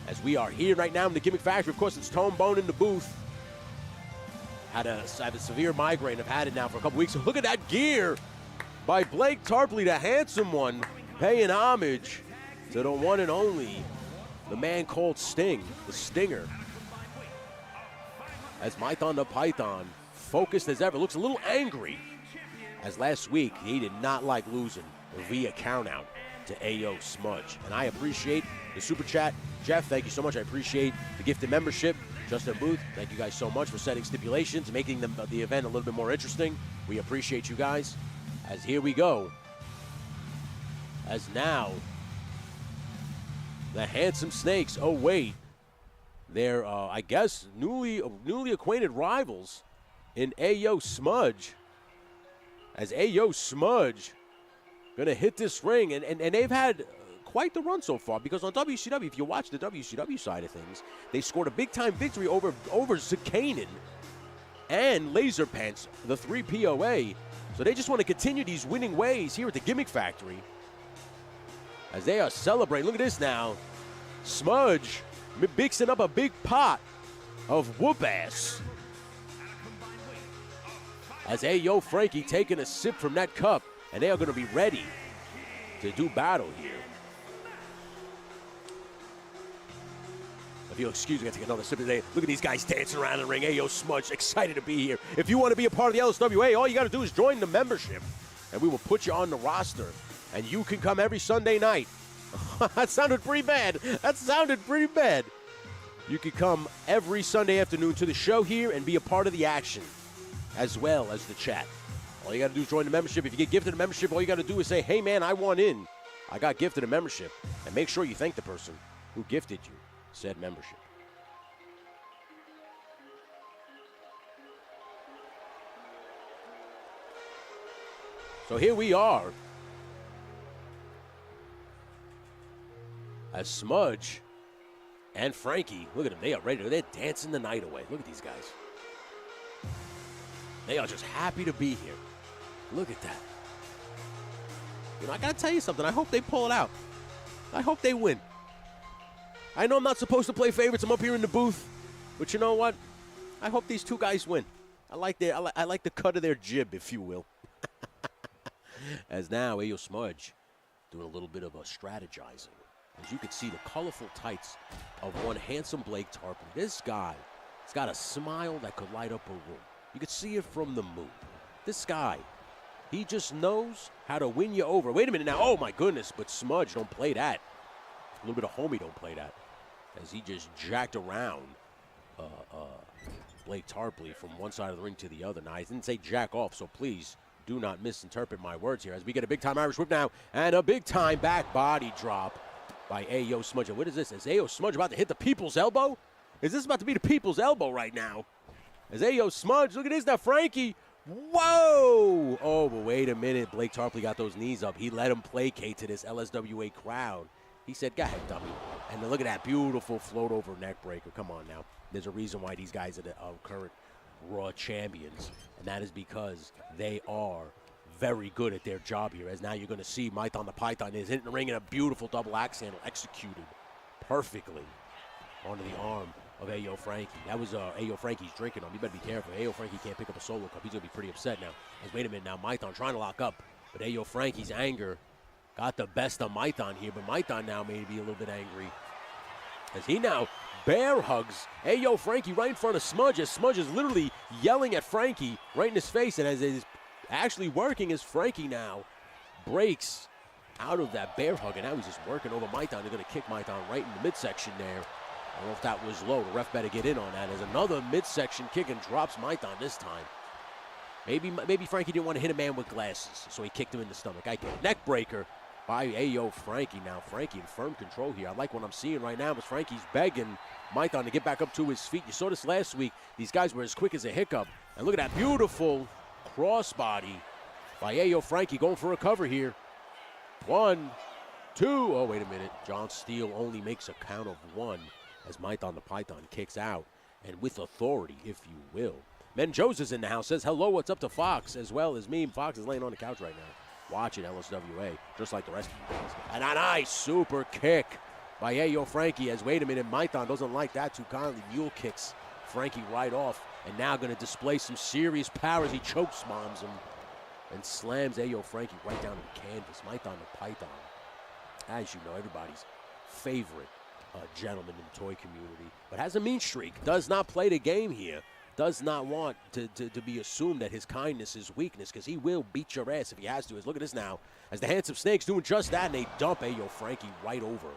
As we are here right now in the Gimmick Factory. Of course, it's Tone Bone in the booth. I have a severe migraine. I've had it now for a couple weeks. So look at that gear by Blake Tarpley, the handsome one, paying homage to the one and only, the man called Sting, the Stinger. As Mython the Python, focused as ever, looks a little angry, as last week he did not like losing via countout to Ayo Smudge. And I appreciate the super chat. Jeff, thank you so much. I appreciate the gifted membership. Justin Booth, thank you guys so much for setting stipulations, making the event a little bit more interesting. We appreciate you guys. As here we go. As now, the Handsome Snakes await their, I guess, newly acquainted rivals in Ayo Smudge. as Ayo Smudge going to hit this ring. And they've had quite the run so far, because on WCW, if you watch the WCW side of things, they scored a big-time victory over Zakanin and Laser Pants, the 3 POA. So they just want to continue these winning ways here at the Gimmick Factory as they are celebrating. Look at this now. Smudge mixing up a big pot of whoop ass. As Ayo Frankie taking a sip from that cup, and they are going to be ready to do battle here. If you'll excuse me, I take another sip today. Look at these guys dancing around the ring. Ayo Smudge, excited to be here. If you want to be a part of the LSWA, all you got to do is join the membership, and we will put you on the roster, and you can come every Sunday night. That sounded pretty bad. You can come every Sunday afternoon to the show here and be a part of the action, as well as the chat. All you got to do is join the membership. If you get gifted a membership, all you got to do is say, hey, man, I want in. I got gifted a membership. And make sure you thank the person who gifted you said membership. So here we are as Smudge and Frankie, look at them, they are ready. They're dancing the night away. Look at these guys. They are just happy to be here. Look at that. You know, I got to tell you something. I hope they pull it out. I hope they win. I know I'm not supposed to play favorites. I'm up here in the booth. But you know what? I hope these two guys win. I like the cut of their jib, if you will. As now, Ayo Smudge doing a little bit of a strategizing. As you can see, the colorful tights of one handsome Blake Tarpley. This guy has got a smile that could light up a room. You could see it from the moon. This guy, he just knows how to win you over. Wait a minute now. Oh, my goodness. But Smudge, don't play that. A little bit of homie, don't play that. As he just jacked around Blake Tarpley from one side of the ring to the other. Now, I didn't say jack off, so please do not misinterpret my words here. As we get a big-time Irish whip now and a big-time back body drop by Ayo Smudge. And what is this? Is Ayo Smudge about to hit the people's elbow? Is this about to be the people's elbow right now? As Ayo Smudge, look at this now, Frankie. Whoa! Oh, but wait a minute. Blake Tarpley got those knees up. He let him placate to this LSWA crowd. He said, go ahead, dummy. And then look at that beautiful float-over neck breaker. Come on now. There's a reason why these guys are the current Raw champions, and that is because they are very good at their job here. As now you're going to see Mython the Python is hitting the ring in a beautiful double axe handle, executed perfectly onto the arm of Ayo Frankie. That was Ayo Frankie's drinking on. You better be careful. Ayo Frankie can't pick up a solo cup. He's going to be pretty upset now. As wait a minute now, Mython trying to lock up, but Ayo Frankie's anger got the best of Mython here, but Mython now may be a little bit angry as he now bear hugs Ayo Frankie right in front of Smudge, as Smudge is literally yelling at Frankie right in his face, and as it is actually working, as Frankie now breaks out of that bear hug, and now he's just working over Mython. They're going to kick Mython right in the midsection there. I don't know if that was low. The ref better get in on that, as another midsection kick and drops Mython this time. Maybe Frankie didn't want to hit a man with glasses, so he kicked him in the stomach. I get it. Neck breaker by Ayo Frankie. Now Frankie in firm control here. I like what I'm seeing right now, as Frankie's begging Mython to get back up to his feet. You saw this last week. These guys were as quick as a hiccup. And look at that beautiful crossbody by Ayo Frankie going for a cover here. 1, 2. Oh, wait a minute. John Steele only makes a count of 1 as Mython the Python kicks out, and with authority, if you will. Menjoz is in the house, says hello, what's up to Fox, as well as me. Fox is laying on the couch right now, watching LSWA, just like the rest of you guys. And a nice super kick by Ayo Frankie, as wait a minute, Mython doesn't like that too kindly. Mule kicks Frankie right off, and now going to display some serious power as he chokes bombs him and slams Ayo Frankie right down to the canvas. Mython the Python, as you know, everybody's favorite gentleman in the toy community, but has a mean streak, does not play the game here, does not want to be assumed that his kindness is weakness, because he will beat your ass if he has to. As look at this now, as the Handsome Snakes doing just that, and they dump Ayo Frankie right over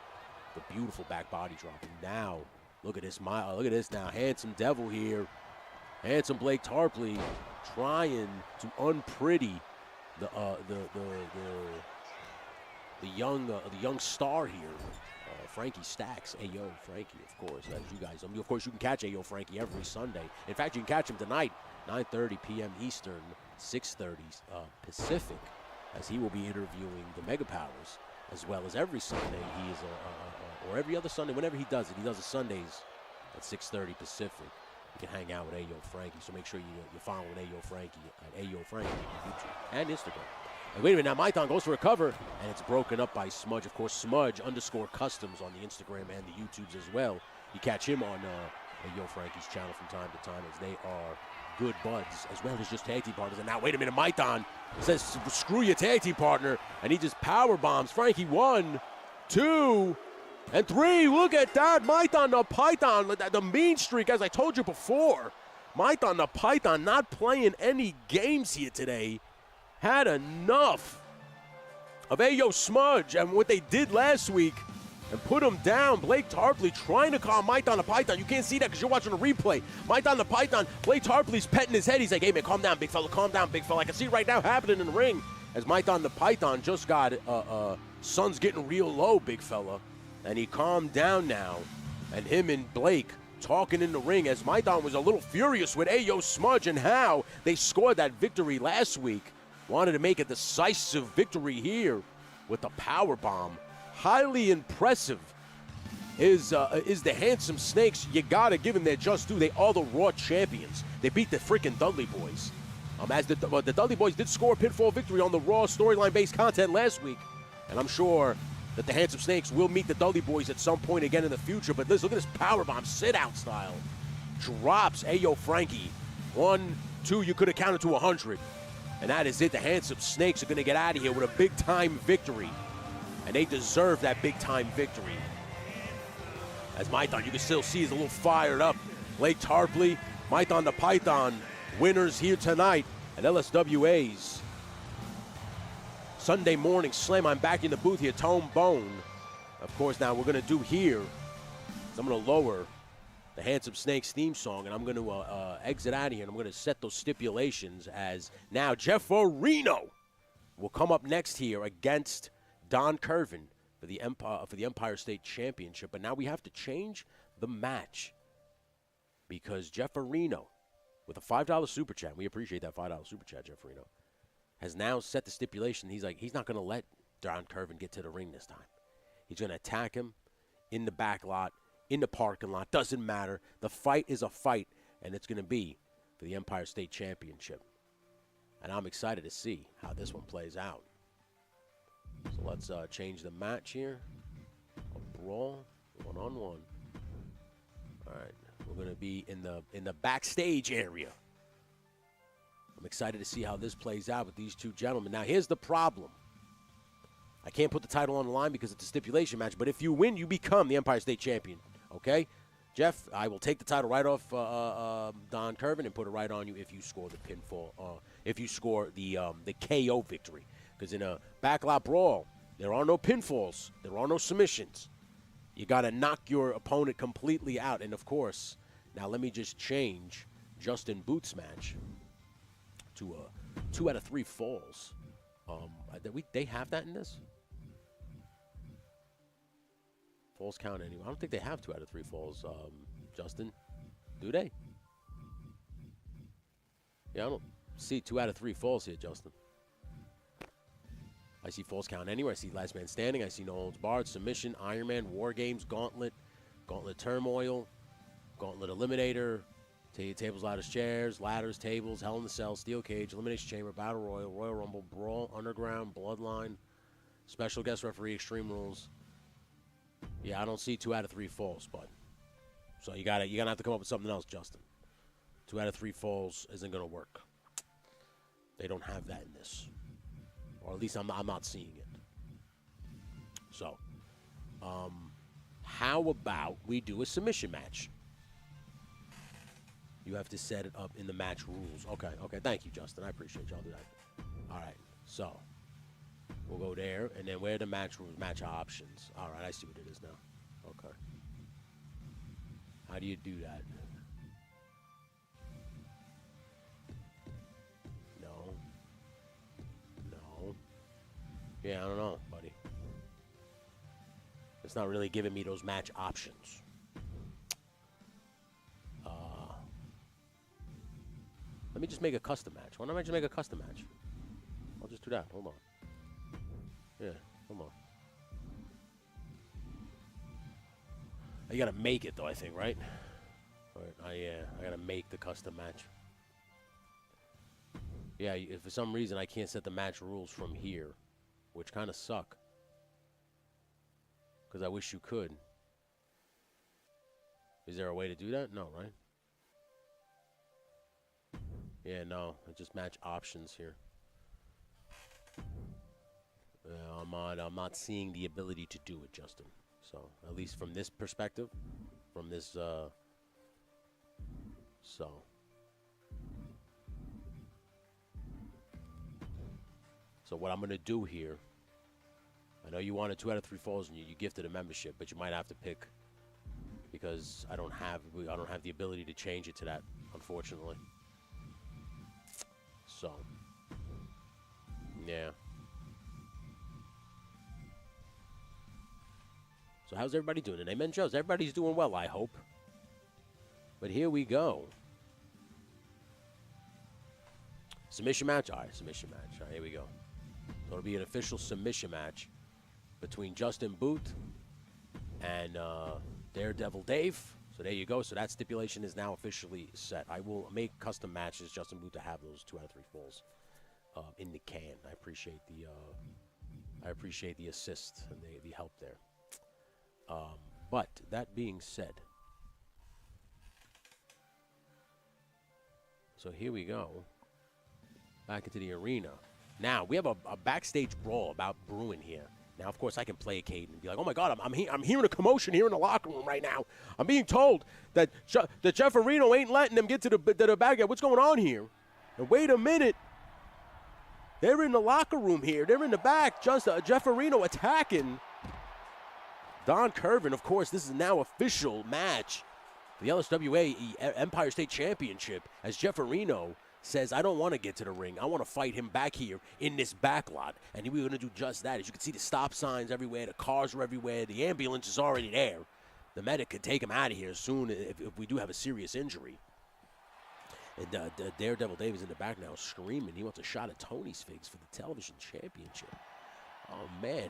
the beautiful back body drop. And now, look at this now, Handsome Devil here, Handsome Blake Tarpley trying to unpretty the young star here. Frankie Stacks, Ayo Frankie, of course, as you guys know. Of course, you can catch Ayo Frankie every Sunday. In fact, you can catch him tonight, 9:30 p.m. Eastern, 6:30 Pacific, as he will be interviewing the Mega Powers, as well as every Sunday. He is, or every other Sunday, whenever he does it. He does it Sundays at 6:30 Pacific. You can hang out with Ayo Frankie, so make sure you're following Ayo Frankie at Ayo Frankie on YouTube and Instagram. And wait a minute, now Maitan goes for a cover, and it's broken up by Smudge. Of course, Smudge _customs on the Instagram and the YouTubes as well. You catch him on Ayo Frankie's channel from time to time, as they are good buds, as well as just tag team partners. And now, wait a minute, Maitan says, screw your tag team partner, and he just power bombs Frankie. 1, 2, and 3. Look at that. Maitan the Python, the mean streak, as I told you before. Maitan the Python not playing any games here today. Had enough of Ayo Smudge and what they did last week and put him down. Blake Tarpley trying to calm Maitan the Python. You can't see that because you're watching a replay. Maitan the Python, Blake Tarpley's petting his head. He's like, hey, man, calm down, big fella. Calm down, big fella. I can see it right now happening in the ring as Maitan the Python just got sun's getting real low, big fella. And he calmed down now. And him and Blake talking in the ring as Maitan was a little furious with Ayo Smudge and how they scored that victory last week. Wanted to make a decisive victory here with the power bomb. Highly impressive is the Handsome Snakes. You got to give them their just due. They are the Raw champions. They beat the freaking Dudley Boys. As the Dudley Boys did score a pinfall victory on the Raw storyline-based content last week. And I'm sure that the Handsome Snakes will meet the Dudley Boys at some point again in the future. But listen, look at this powerbomb, sit-out style. Drops Ayo Frankie. 1, 2, you could have counted to 100. And that is it. The Handsome Snakes are going to get out of here with a big-time victory. And they deserve that big-time victory. As Maitan, you can still see, is a little fired up. Blake Tarpley, Maitan the Python, winners here tonight at LSWA's Sunday Morning Slam. I'm back in the booth here, Tone Bone. Of course, now we're going to do here is I'm going to lower the Handsome Snakes theme song, and I'm going to exit out of here, and I'm going to set those stipulations as now Jeff Farino will come up next here against Don Curvin for the Empire State Championship. But now we have to change the match because Jeff Farino, with a $5 super chat, we appreciate that $5 super chat, Jeff Farino, has now set the stipulation. He's like, he's not going to let Don Curvin get to the ring this time. He's going to attack him in the back lot, in the parking lot, doesn't matter. The fight is a fight, and it's going to be for the Empire State Championship. And I'm excited to see how this one plays out. So let's change the match here. A brawl, 1-on-1. All right, we're going to be in the backstage area. I'm excited to see how this plays out with these two gentlemen. Now, here's the problem. I can't put the title on the line because it's a stipulation match, but if you win, you become the Empire State Champion. Okay, Jeff, I will take the title right off Don Curvin and put it right on you if you score the pinfall, if you score the KO victory. Because in a backlot brawl, there are no pinfalls, there are no submissions. You got to knock your opponent completely out. And of course, now let me just change Justin Boots' match to a 2 out of 3 falls. They have that in this. Falls count anyway. I don't think they have 2 out of 3 falls, Justin. Do they? Yeah, I don't see 2 out of 3 falls here, Justin. I see falls count anywhere. I see last man standing. I see no holds barred, submission, Iron Man, War Games, Gauntlet, Gauntlet Turmoil, Gauntlet Eliminator, tables, ladders, chairs, ladders, tables, Hell in the Cell, Steel Cage, Elimination Chamber, Battle Royal, Royal Rumble, Brawl, Underground, Bloodline, Special Guest Referee, Extreme Rules. Yeah, I don't see 2 out of 3 falls, bud. So you're gonna have to come up with something else, Justin. 2 out of 3 falls isn't gonna work. They don't have that in this, or at least I'm not seeing it. So, how about we do a submission match? You have to set it up in the match rules. Okay. Thank you, Justin. I appreciate you. I'll do that. All right. So, we'll go there, and then where are the match rules, match options? All right, I see what it is now. Okay. How do you do that? No. Yeah, I don't know, buddy. It's not really giving me those match options. Let me just make a custom match. Why don't I just make a custom match? I'll just do that. Hold on. Yeah, hold on. You gotta make it though, I think, right? All right, I gotta make the custom match. Yeah, if for some reason I can't set the match rules from here, which kind of suck. Because I wish you could. Is there a way to do that? No, right? Yeah, no. Just match options here. I'm not seeing the ability to do it, Justin. So, at least from this perspective, from this, so. So what I'm going to do here, I know you wanted 2 out of 3 falls and you gifted a membership, but you might have to pick because I don't have the ability to change it to that, unfortunately. So, yeah. So how's everybody doing? And Amen, Joe's. Everybody's doing well, I hope. But here we go. Submission match? All right, submission match. All right, here we go. So it'll be an official submission match between Justin Booth and Daredevil Dave. So there you go. So that stipulation is now officially set. I will make custom matches, Justin Booth, to have those 2 out of 3 falls in the can. I appreciate the assist and the help there. But that being said, so here we go. Back into the arena. Now, we have a backstage brawl about brewing here. Now, of course, I can play a Caden and be like, oh, my God, I'm hearing a commotion here in the locker room right now. I'm being told that Jeff Areno ain't letting them get to the back end. What's going on here? And wait a minute. They're in the locker room here. They're in the back. Just Jeff Areno attacking Don Curvin. Of course, this is now official match. The LSWA Empire State Championship as Jeff Areno says, I don't want to get to the ring. I want to fight him back here in this back lot. And we're going to do just that. As you can see, the stop signs everywhere. The cars are everywhere. The ambulance is already there. The medic could take him out of here soon if we do have a serious injury. And Daredevil Dave is in the back now screaming. He wants a shot at Tony's Figs for the television championship. Oh, man.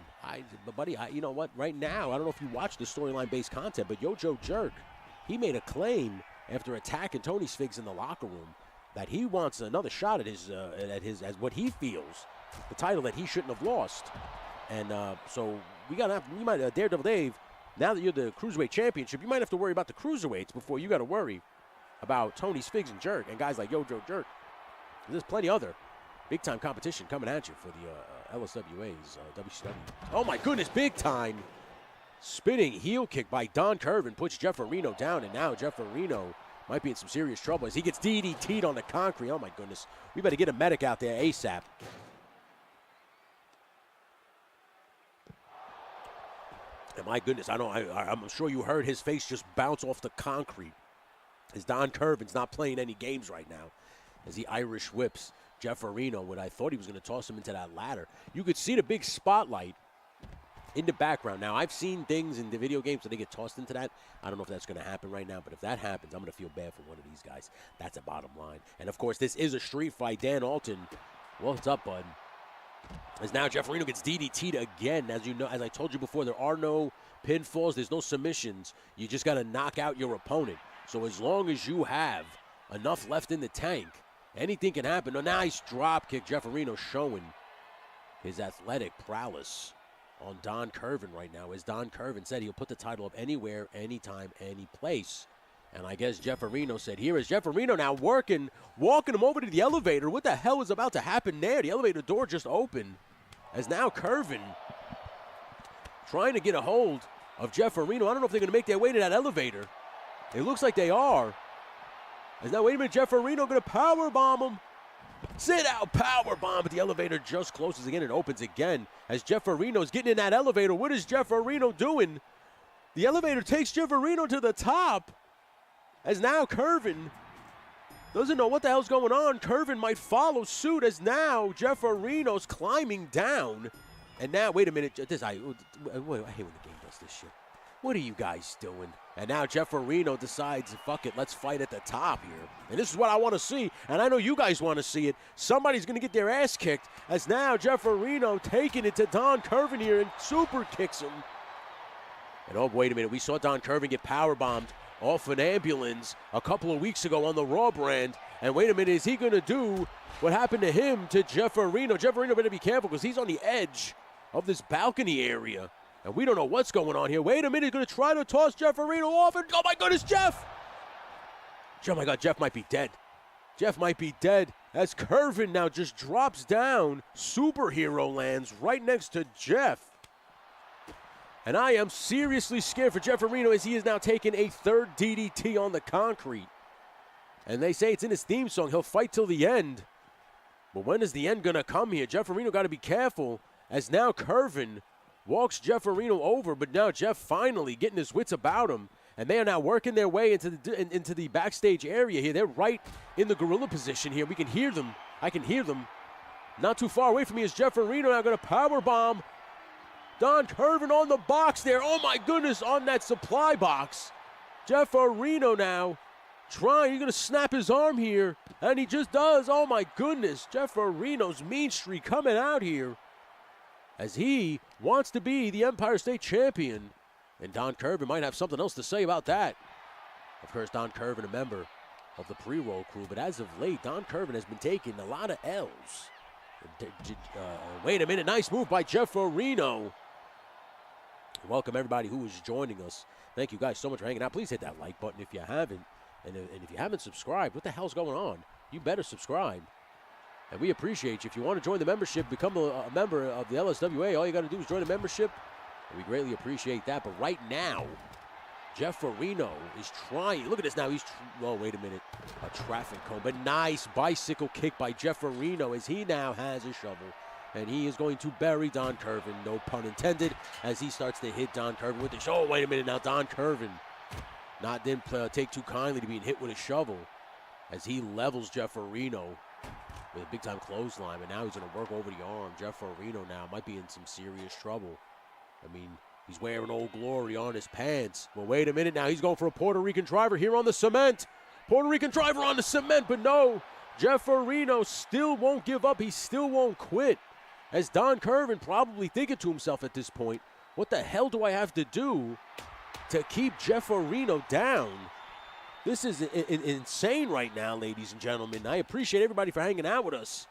Buddy, you know what? Right now, I don't know if you watch the storyline-based content, but Yojo Jerk, he made a claim after attacking Tony's Figs in the locker room that he wants another shot at his as what he feels, the title that he shouldn't have lost. And so we got to you might Daredevil Dave, now that you're the Cruiserweight Championship, you might have to worry about the Cruiserweights before you got to worry about Tony's Figs and Jerk and guys like Yojo Jerk. There's plenty other big-time competition coming at you for the LSWA's WCW. Oh, my goodness, big time. Spinning heel kick by Don Curvin puts Jeff Areno down, and now Jeff Areno might be in some serious trouble as he gets DDT'd on the concrete. Oh, my goodness. We better get a medic out there ASAP. And my goodness, I'm sure you heard his face just bounce off the concrete as Don Curvin's not playing any games right now as he Irish whips Jeff Areno when I thought he was going to toss him into that ladder. You could see the big spotlight in the background. Now, I've seen things in the video games that they get tossed into that. I don't know if that's going to happen right now, but if that happens, I'm going to feel bad for one of these guys. That's a bottom line. And, of course, this is a street fight. Dan Alton, what's up, bud? As now Jeff Areno gets DDT'd again. As you know, as I told you before, there are no pinfalls. There's no submissions. You just got to knock out your opponent. So as long as you have enough left in the tank, anything can happen. A nice drop kick. Jeff Areno showing his athletic prowess on Don Curvin right now. As Don Curvin said, he'll put the title up anywhere, anytime, any place. And I guess Jeff Areno said, here is Jeff Areno now walking him over to the elevator. What the hell is about to happen there? The elevator door just opened. As now Curvin trying to get a hold of Jeff Areno. I don't know if they're going to make their way to that elevator. It looks like they are. As now, wait a minute, Jeff Areno going to powerbomb him. Sit out, powerbomb, but the elevator just closes again and opens again. As Jeff Areno's getting in that elevator, what is Jeff Areno doing? The elevator takes Jeff Areno to the top. As now Curvin doesn't know what the hell's going on. Curvin might follow suit as now Jeff Areno's climbing down. And now, wait a minute, I hate when the game does this shit. What are you guys doing? And now Jeff Areno decides, fuck it, let's fight at the top here. And this is what I want to see, and I know you guys want to see it. Somebody's going to get their ass kicked, as now Jeff Areno taking it to Don Curvin here and super kicks him. And oh, wait a minute, we saw Don Curvin get powerbombed off an ambulance a couple of weeks ago on the Raw brand. And wait a minute, is he going to do what happened to him to Jeff Areno? Jeff Areno better be careful because he's on the edge of this balcony area. And we don't know what's going on here. Wait a minute, he's going to try to toss Jeff Areno off. And oh, my goodness, Jeff! Oh, my God, Jeff might be dead. Jeff might be dead as Curvin now just drops down. Superhero lands right next to Jeff. And I am seriously scared for Jeff Areno as he has now taken a third DDT on the concrete. And they say it's in his theme song. He'll fight till the end. But when is the end going to come here? Jeff Areno got to be careful as now Curvin walks Jeff Areno over, but now Jeff finally getting his wits about him, and they are now working their way into the backstage area here. They're right in the gorilla position here. We can hear them. I can hear them. Not too far away from me is Jeff Areno now going to powerbomb Don Curvin on the box there. Oh, my goodness, on that supply box. Jeff Areno now trying. He's going to snap his arm here, and he just does. Oh, my goodness. Jeff Areno's mean streak coming out here, as he wants to be the Empire State Champion. And Don Curvin might have something else to say about that. Of course, Don Curvin, a member of the pre-roll crew, but as of late, Don Curvin has been taking a lot of L's. Wait a minute, nice move by Jeff Areno. Welcome everybody who is joining us. Thank you guys so much for hanging out. Please hit that like button if you haven't. And if you haven't subscribed, what the hell's going on? You better subscribe. And we appreciate you. If you want to join the membership, become a member of the LSWA, all you got to do is join the membership. And we greatly appreciate that. But right now, Jeff Areno is trying. Look at this now. Oh, wait a minute. A traffic cone. But nice bicycle kick by Jeff Areno as he now has a shovel. And he is going to bury Don Curvin, no pun intended, as he starts to hit Don Curvin with the shovel. Oh, wait a minute now. Don Curvin didn't take too kindly to being hit with a shovel as he levels Jeff Areno with a big-time clothesline, and now he's going to work over the arm. Jeff Areno now might be in some serious trouble. I mean, he's wearing Old Glory on his pants. Well, wait a minute now. He's going for a Puerto Rican driver here on the cement. Puerto Rican driver on the cement, but no. Jeff Areno still won't give up. He still won't quit. As Don Curvin probably thinking to himself at this point, what the hell do I have to do to keep Jeff Areno down? This is insane right now, ladies and gentlemen. I appreciate everybody for hanging out with us.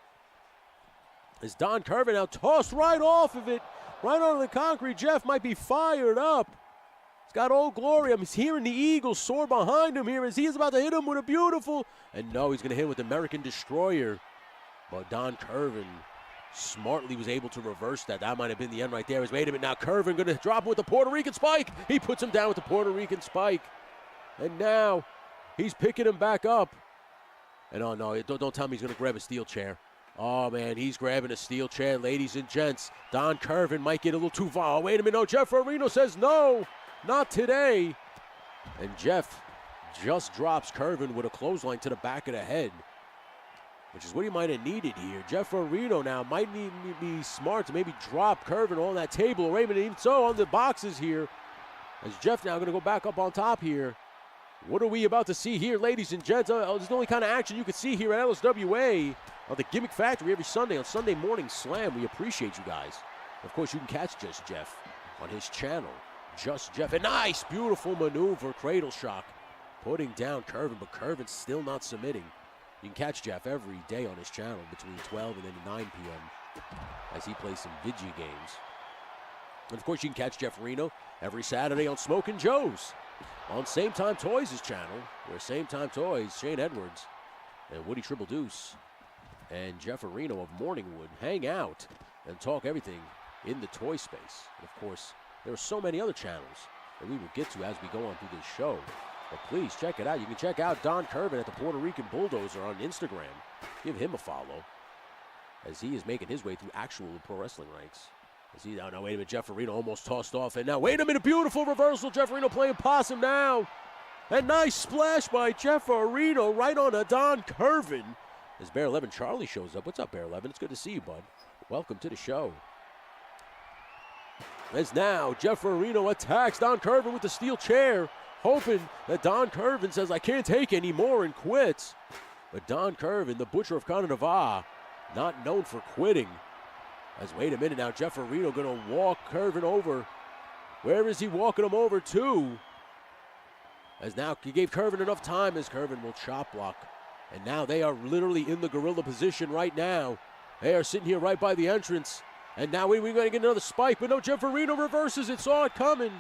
As Don Curvin now tossed right off of it, right onto the concrete. Jeff might be fired up. He's got Old Glory. I'm hearing the Eagles soar behind him here as he is about to hit him with a beautiful. And no, he's going to hit him with the American Destroyer. But Don Curvin smartly was able to reverse that. That might have been the end right there. Wait a minute now. Curvin going to drop him with the Puerto Rican spike. He puts him down with the Puerto Rican spike. And now he's picking him back up. And oh no, don't tell me he's going to grab a steel chair. Oh man, he's grabbing a steel chair, ladies and gents. Don Curvin might get a little too far. Oh, wait a minute, no, Jeff Areno says no, not today. And Jeff just drops Curvin with a clothesline to the back of the head, which is what he might have needed here. Jeff Areno now might need to be smart to maybe drop Curvin on that table. Or even so on the boxes here. As Jeff now going to go back up on top here. What are we about to see here, ladies and gents? This is the only kind of action you can see here at LSWA on the Gimmick Factory every Sunday on Sunday Morning Slam. We appreciate you guys. Of course, you can catch Just Jeff on his channel, Just Jeff. A nice, beautiful maneuver, cradle shock, putting down Curvin, but Curvin's still not submitting. You can catch Jeff every day on his channel between 12 and then 9 p.m. as he plays some video games. And, of course, you can catch Jeff Areno every Saturday on Smokin' Joe's on Same Time Toys' channel, where Same Time Toys, Shane Edwards, and Woody Triple Deuce, and Jeff Areno of Morningwood hang out and talk everything in the toy space. And, of course, there are so many other channels that we will get to as we go on through this show. But please check it out. You can check out Don Curvin at the Puerto Rican Bulldozer on Instagram. Give him a follow as he is making his way through actual pro wrestling ranks. Oh, no, wait a minute. Jeff Areno almost tossed off. And now, wait a minute. Beautiful reversal. Jeff Areno playing possum now. And nice splash by Jeff Areno right on a Don Curvin. As Bear 11 Charlie shows up. What's up, Bear 11? It's good to see you, bud. Welcome to the show. As now Jeff Farino attacks Don Curvin with the steel chair, hoping that Don Curvin says, I can't take any more, and quits. But Don Curvin, the Butcher of Conde Nava, not known for quitting. As wait a minute now, Jeff Farino going to walk Curvin over. Where is he walking him over to? As now he gave Curvin enough time, as Curvin will chop block. And now they are literally in the gorilla position right now. They are sitting here right by the entrance. And now we're going to get another spike. But no, Jeff Farino reverses it, saw it coming,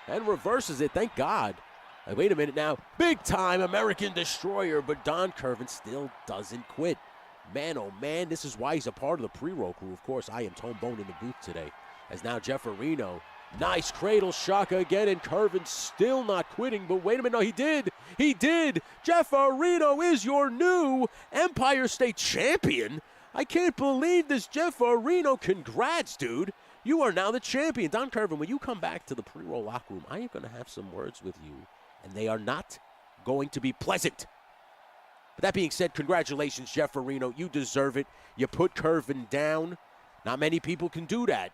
and reverses it. Thank God. Wait a minute now. Big time American Destroyer, but Don Curvin still doesn't quit. Man, oh man, this is why he's a part of the pre-roll crew. Of course, I am Tone Bone in the booth today. As now Jeff Farino, nice cradle shaka again, and Curvin still not quitting. But wait a minute, no, he did. He did. Jeff Farino is your new Empire State Champion. I can't believe this, Jeff Farino. Congrats, dude. You are now the champion. Don Curvin, when you come back to the pre-roll locker room, I am going to have some words with you, and they are not going to be pleasant. But that being said, congratulations, Jeff Farino. You deserve it. You put Curvin down. Not many people can do that,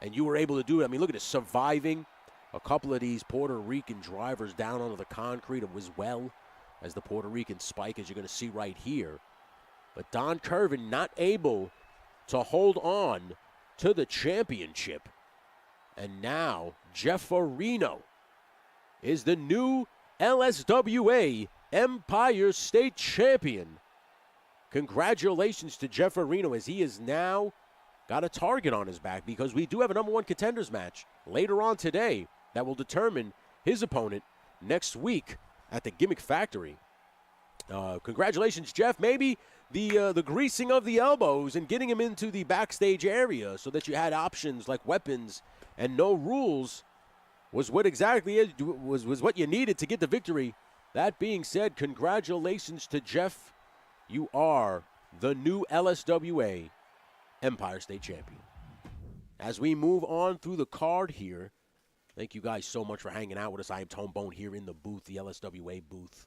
and you were able to do it. I mean, look at this, surviving a couple of these Puerto Rican drivers down onto the concrete as well as the Puerto Rican spike, as you're going to see right here. But Don Curvin not able to hold on to the championship. And now Jeff Farino is the new LSWA Empire State Champion. Congratulations to Jeff Farino, as he has now got a target on his back, because we do have a number one contenders match later on today that will determine his opponent next week at the Gimmick Factory. Congratulations, Jeff. Maybe the greasing of the elbows and getting him into the backstage area so that you had options like weapons and no rules was what exactly was what you needed to get the victory. That being said, congratulations to Jeff. You are the new LSWA Empire State Champion. As we move on through the card here, thank you guys so much for hanging out with us. I am Tone Bone here in the booth, the LSWA booth.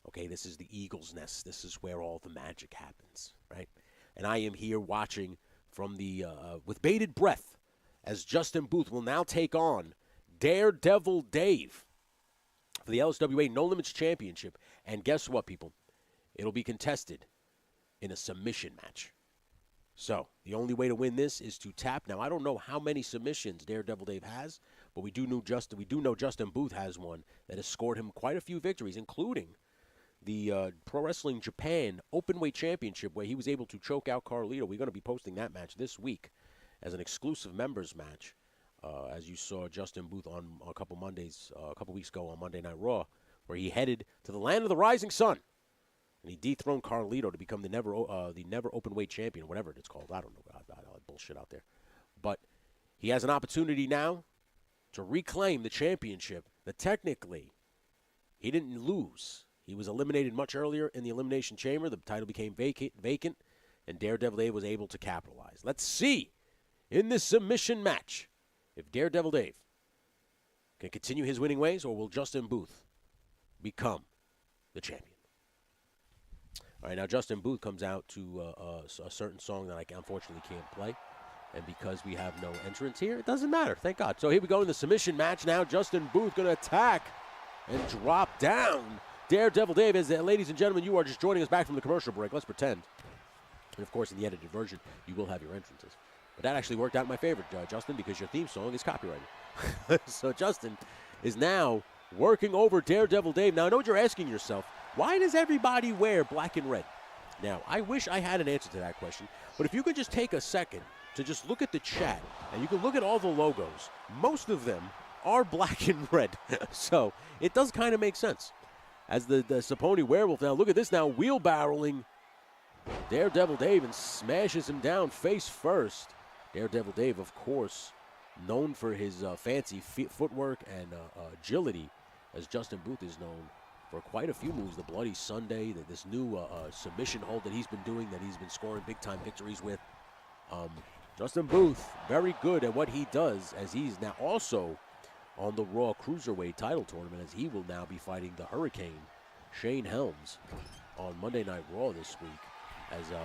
Okay, this is the Eagle's Nest. This is where all the magic happens, right? And I am here watching from the with bated breath as Justin Booth will now take on Daredevil Dave for the LSWA No Limits Championship. And guess what, people? It'll be contested in a submission match. So the only way to win this is to tap. Now, I don't know how many submissions Daredevil Dave has, but we do know Justin Booth has one that has scored him quite a few victories, including the Pro Wrestling Japan Openweight Championship, where he was able to choke out Carlito. We're going to be posting that match this week as an exclusive members match, as you saw Justin Booth on a couple weeks ago on Monday Night Raw, where he headed to the land of the rising sun, and he dethroned Carlito to become the never Openweight Champion, whatever it's called. I don't know. I bullshit out there. But he has an opportunity now to reclaim the championship that technically he didn't lose. He was eliminated much earlier in the Elimination Chamber. The title became vacant, and Daredevil Dave was able to capitalize. Let's see in this submission match if Daredevil Dave can continue his winning ways, or will Justin Booth become the champion. All right, now Justin Booth comes out to a certain song that I unfortunately can't play. And because we have no entrance here, it doesn't matter. Thank God. So here we go in the submission match now. Justin Booth going to attack and drop down Daredevil Dave. As ladies and gentlemen, you are just joining us back from the commercial break. Let's pretend. And, of course, in the edited version, you will have your entrances. But that actually worked out in my favor, Justin, because your theme song is copyrighted. So Justin is now working over Daredevil Dave. Now, I know what you're asking yourself. Why does everybody wear black and red? Now, I wish I had an answer to that question. But if you could just take a second to just look at the chat, and you can look at all the logos. Most of them are black and red. So it does kind of make sense. As the Saponi Werewolf, now look at this now, wheelbarreling Daredevil Dave and smashes him down face first. Daredevil Dave, of course, known for his fancy footwork and agility, as Justin Booth is known for quite a few moves. The Bloody Sunday, this new submission hold that he's been doing, that he's been scoring big-time victories with. Justin Booth, very good at what he does, as he's now also on the Raw Cruiserweight title tournament, as he will now be fighting the Hurricane, Shane Helms, on Monday Night Raw this week. As the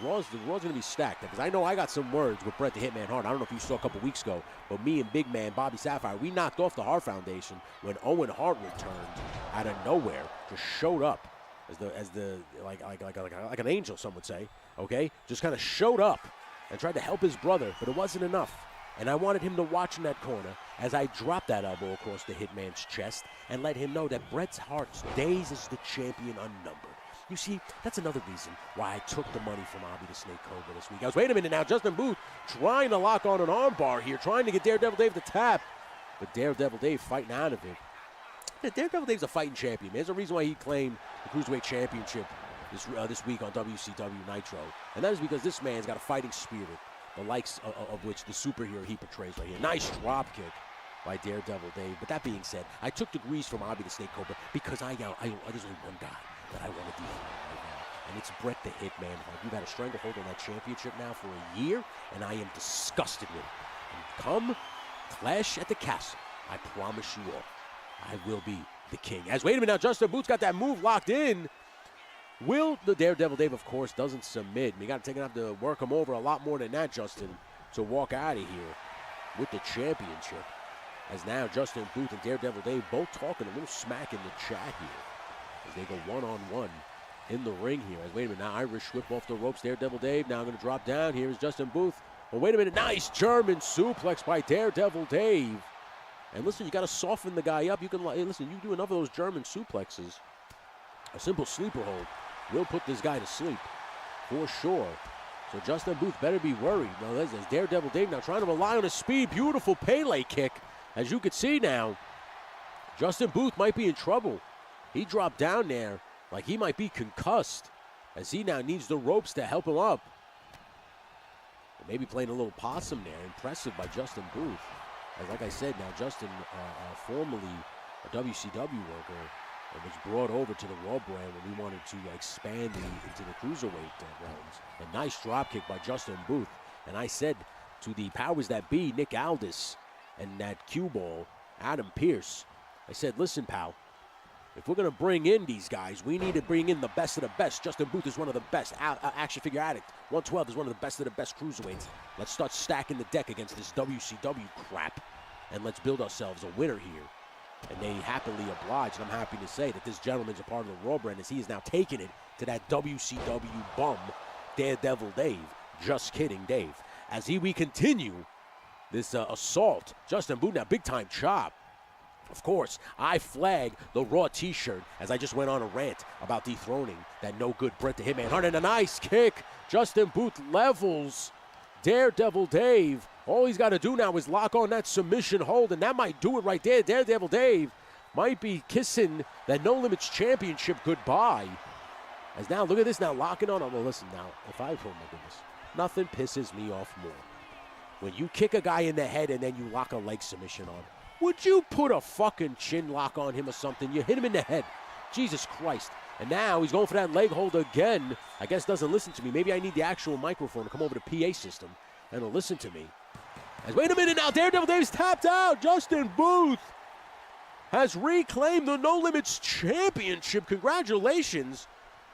Raw's going to be stacked. Because I know I got some words with Bret the Hitman Hart. I don't know if you saw a couple weeks ago, but me and big man Bobby Sapphire, we knocked off the Hart Foundation when Owen Hart returned out of nowhere, just showed up as the like an angel, some would say. Okay, just kind of showed up and tried to help his brother, but it wasn't enough. And I wanted him to watch in that corner as I dropped that elbow across the Hitman's chest and let him know that Bret Hart's days as the champion unnumbered. You see, that's another reason why I took the money from Bobby the Snake Cobra this week. I was, wait a minute now, Justin Booth trying to lock on an armbar here, trying to get Daredevil Dave to tap. But Daredevil Dave fighting out of it. Yeah, Daredevil Dave's a fighting champion, man. There's a reason why he claimed the Cruiserweight Championship this week on WCW Nitro. And that is because this man's got a fighting spirit, the likes of which the superhero he portrays right here. Nice drop kick by Daredevil Dave. But that being said, I took the grease from Bobby the Snake Cobra because there's only one guy that I want to defeat right now, and it's Bret the Hitman Hart. You've had a stranglehold on that championship now for a year, and I am disgusted with it. And come Clash at the Castle, I promise you all, I will be the king. As wait a minute now, Justin Booth's got that move locked in. Will the Daredevil Dave, of course, doesn't submit. You got to take enough to work him over a lot more than that, Justin, to walk out of here with the championship. As now Justin Booth and Daredevil Dave both talking a little smack in the chat here. As they go one-on-one in the ring here. As wait a minute, now Irish whip off the ropes. Daredevil Dave now going to drop down. Here is Justin Booth. Well, wait a minute. Nice German suplex by Daredevil Dave. And listen, you got to soften the guy up. You can listen. You do enough of those German suplexes, a simple sleeper hold will put this guy to sleep for sure. So Justin Booth better be worried. Now there's Daredevil Dave now trying to rely on his speed. Beautiful Pele kick. As you can see now, Justin Booth might be in trouble. He dropped down there like he might be concussed as he now needs the ropes to help him up. Maybe playing a little possum there. Impressive by Justin Booth. As like I said, now Justin, formerly a WCW worker, was brought over to the Raw brand when we wanted to expand into the Cruiserweight realms. A nice dropkick by Justin Booth. And I said to the powers that be, Nick Aldis and that cue ball, Adam Pearce, I said, listen, pal, if we're going to bring in these guys, we need to bring in the best of the best. Justin Booth is one of the best. Action Figure Addict 112 is one of the best cruiserweights. Let's start stacking the deck against this WCW crap, and let's build ourselves a winner here. And they happily obliged, and I'm happy to say that this gentleman's a part of the Raw brand as he is now taking it to that WCW bum, Daredevil Dave. Just kidding, Dave. As we continue this assault, Justin Booth now big-time chop. Of course, I flag the Raw t-shirt as I just went on a rant about dethroning that no-good Bret the Hitman Hart. And a nice kick. Justin Booth levels Daredevil Dave. All he's got to do now is lock on that submission hold, and that might do it right there. Daredevil Dave might be kissing that No Limits Championship goodbye. As now, look at this now, locking on. Well, listen now, oh my goodness, nothing pisses me off more. When you kick a guy in the head and then you lock a leg submission on. Would you put a fucking chin lock on him or something? You hit him in the head. Jesus Christ. And now he's going for that leg hold again. I guess doesn't listen to me. Maybe I need the actual microphone to come over the PA system and to listen to me. As wait a minute now, Daredevil Dave's tapped out. Justin Booth has reclaimed the No Limits Championship. Congratulations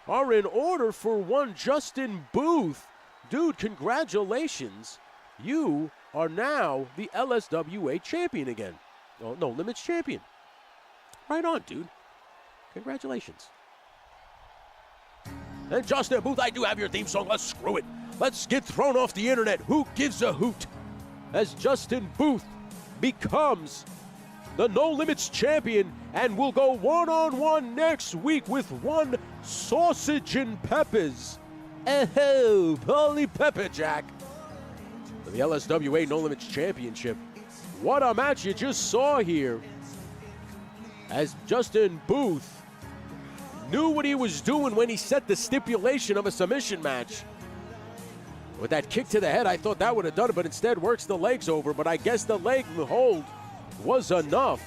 are in order for one Justin Booth. Dude, congratulations. You are now the LSWA champion again. Oh, No Limits champion. Right on, dude. Congratulations. And Justin Booth, I do have your theme song. Let's screw it. Let's get thrown off the internet. Who gives a hoot? As Justin Booth becomes the No Limits champion and will go one-on-one next week with one Sausage and Peppers. Oh, Polly Pepper Jack. For the LSWA No Limits Championship. What a match you just saw here. As Justin Booth knew what he was doing when he set the stipulation of a submission match. With that kick to the head, I thought that would have done it, but instead works the legs over. But I guess the leg hold was enough.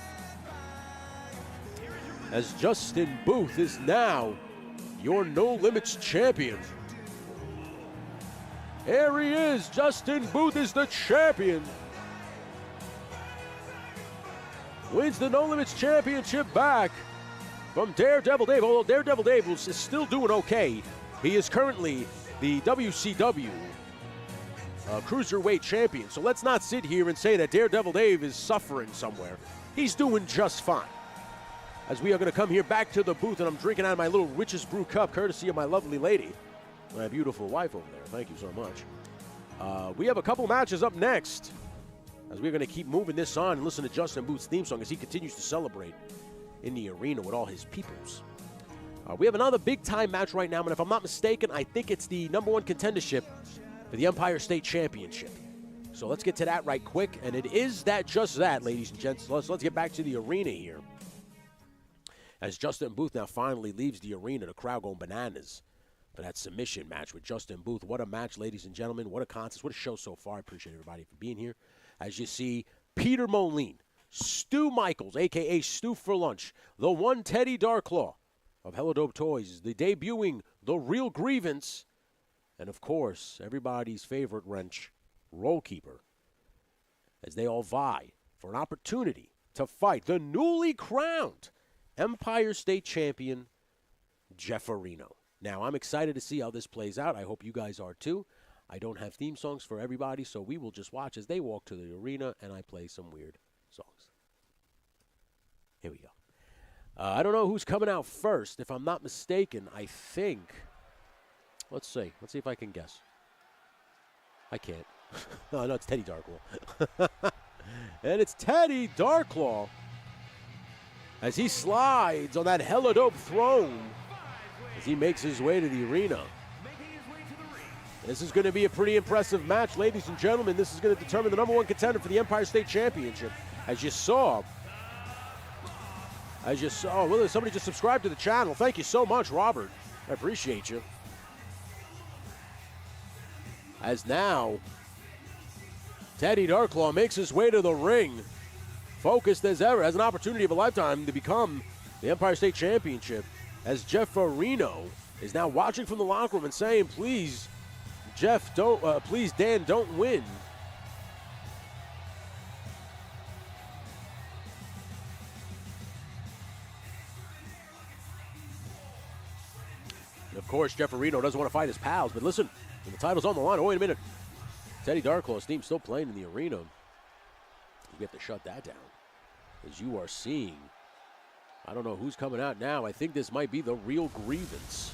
As Justin Booth is now your No Limits champion. Here he is. Justin Booth is the champion. Wins the No Limits Championship back from Daredevil Dave. Although Daredevil Dave is still doing okay. He is currently the WCW Cruiserweight Champion. So let's not sit here and say that Daredevil Dave is suffering somewhere. He's doing just fine. As we are going to come here back to the booth, and I'm drinking out of my little Richest Brew cup, courtesy of my lovely lady, my beautiful wife over there. Thank you so much. We have a couple matches up next, as we're going to keep moving this on and listen to Justin Booth's theme song as he continues to celebrate in the arena with all his peoples. We have another big-time match right now, and if I'm not mistaken, I think it's the #1 contendership for the Empire State Championship. So let's get to that right quick, and it is just that, ladies and gents. Let's get back to the arena here. As Justin Booth now finally leaves the arena, the crowd going bananas for that submission match with Justin Booth. What a match, ladies and gentlemen. What a contest. What a show so far. I appreciate everybody for being here. As you see, Peter Moline, Stu Michaels, a.k.a. Stu for Lunch, the one Teddy Darklaw of Hello Dope Toys, the debuting The Real Grievance, and, of course, everybody's favorite wrench, Roll Keeper, as they all vie for an opportunity to fight the newly crowned Empire State Champion, Jeff Areno. Now, I'm excited to see how this plays out. I hope you guys are too. I don't have theme songs for everybody, so we will just watch as they walk to the arena and I play some weird songs. Here we go. I don't know who's coming out first. If I'm not mistaken, I think, let's see. Let's see if I can guess. I can't. No, it's Teddy Darklaw. And it's Teddy Darklaw as he slides on that hella dope throne as he makes his way to the arena. This is going to be a pretty impressive match, ladies and gentlemen. This is going to determine the #1 contender for the Empire State Championship. As you saw, well, somebody just subscribed to the channel. Thank you so much, Robert. I appreciate you. As now, Teddy Darklaw makes his way to the ring, focused as ever, has an opportunity of a lifetime to become the Empire State Championship, as Jeff Areno is now watching from the locker room and saying, please, Jeff, please, Dan, don't win. And of course, Jeff Areno doesn't want to fight his pals, but listen, when the title's on the line, oh, wait a minute. Teddy Darklaw's team still playing in the arena. You get to shut that down, as you are seeing. I don't know who's coming out now. I think this might be the Real Grievance.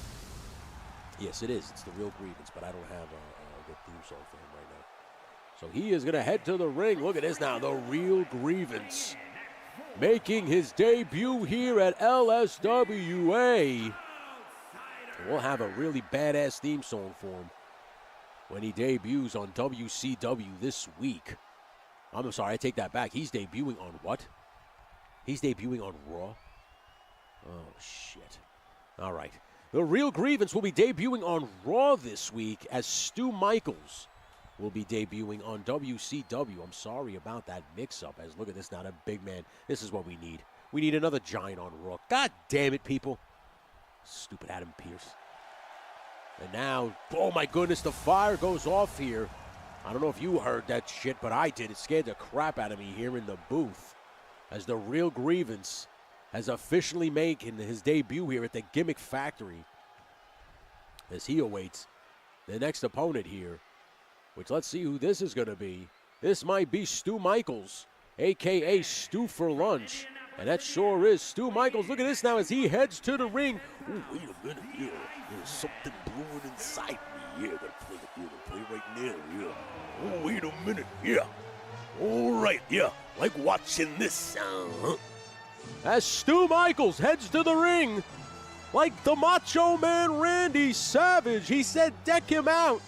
Yes, it is. It's the Real Grievance, but I don't have a good theme song for him right now. So he is going to head to the ring. Look at this now, the Real Grievance, making his debut here at LSWA. We'll have a really badass theme song for him when he debuts on WCW this week. I'm sorry, I take that back. He's debuting on what? He's debuting on Raw? Oh, shit. All right. The Real Grievance will be debuting on Raw this week, as Stu Michaels will be debuting on WCW. I'm sorry about that mix-up, as look at this now, that big man. This is what we need. We need another giant on Raw. God damn it, people. Stupid Adam Pearce. And now, oh my goodness, the fire goes off here. I don't know if you heard that shit, but I did. It scared the crap out of me here in the booth, as the Real Grievance has officially making his debut here at the Gimmick Factory, as he awaits the next opponent here, which let's see who this is going to be. This might be Stu Michaels, a.k.a. Stu for Lunch. And that sure is Stu Michaels. Look at this now as he heads to the ring. Oh, wait a minute, yeah. There's something brewing inside me. Yeah, gotta play right now, yeah. Oh, wait a minute, yeah. All right, yeah. Like watching this, huh? As Stu Michaels heads to the ring, like the Macho Man Randy Savage. He said deck him out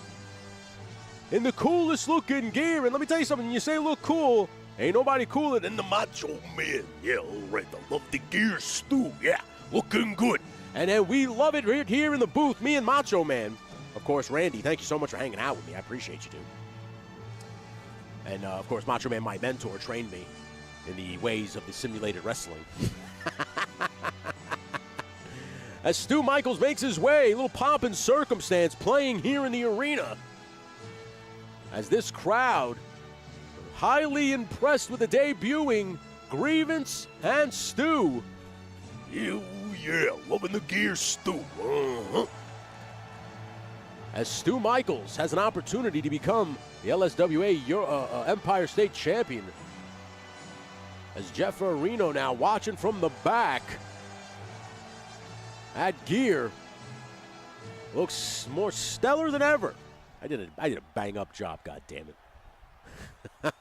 in the coolest looking gear. And let me tell you something, you say look cool, ain't nobody cooler than the Macho Man. Yeah, all right, I love the gear, Stu. Yeah, looking good. And then we love it right here in the booth, me and Macho Man. Of course, Randy, thank you so much for hanging out with me. I appreciate you, dude. And, of course, Macho Man, my mentor, trained me in the ways of the simulated wrestling. As Stu Michaels makes his way, a little pomp and circumstance playing here in the arena. As this crowd, highly impressed with the debuting Grievance and Stu. Yeah, loving the gear, Stu. as Stu Michaels has an opportunity to become the LSWA Empire State Champion. As Jeff Areno now watching from the back at gear. Looks more stellar than ever. I did a bang-up job, God damn it.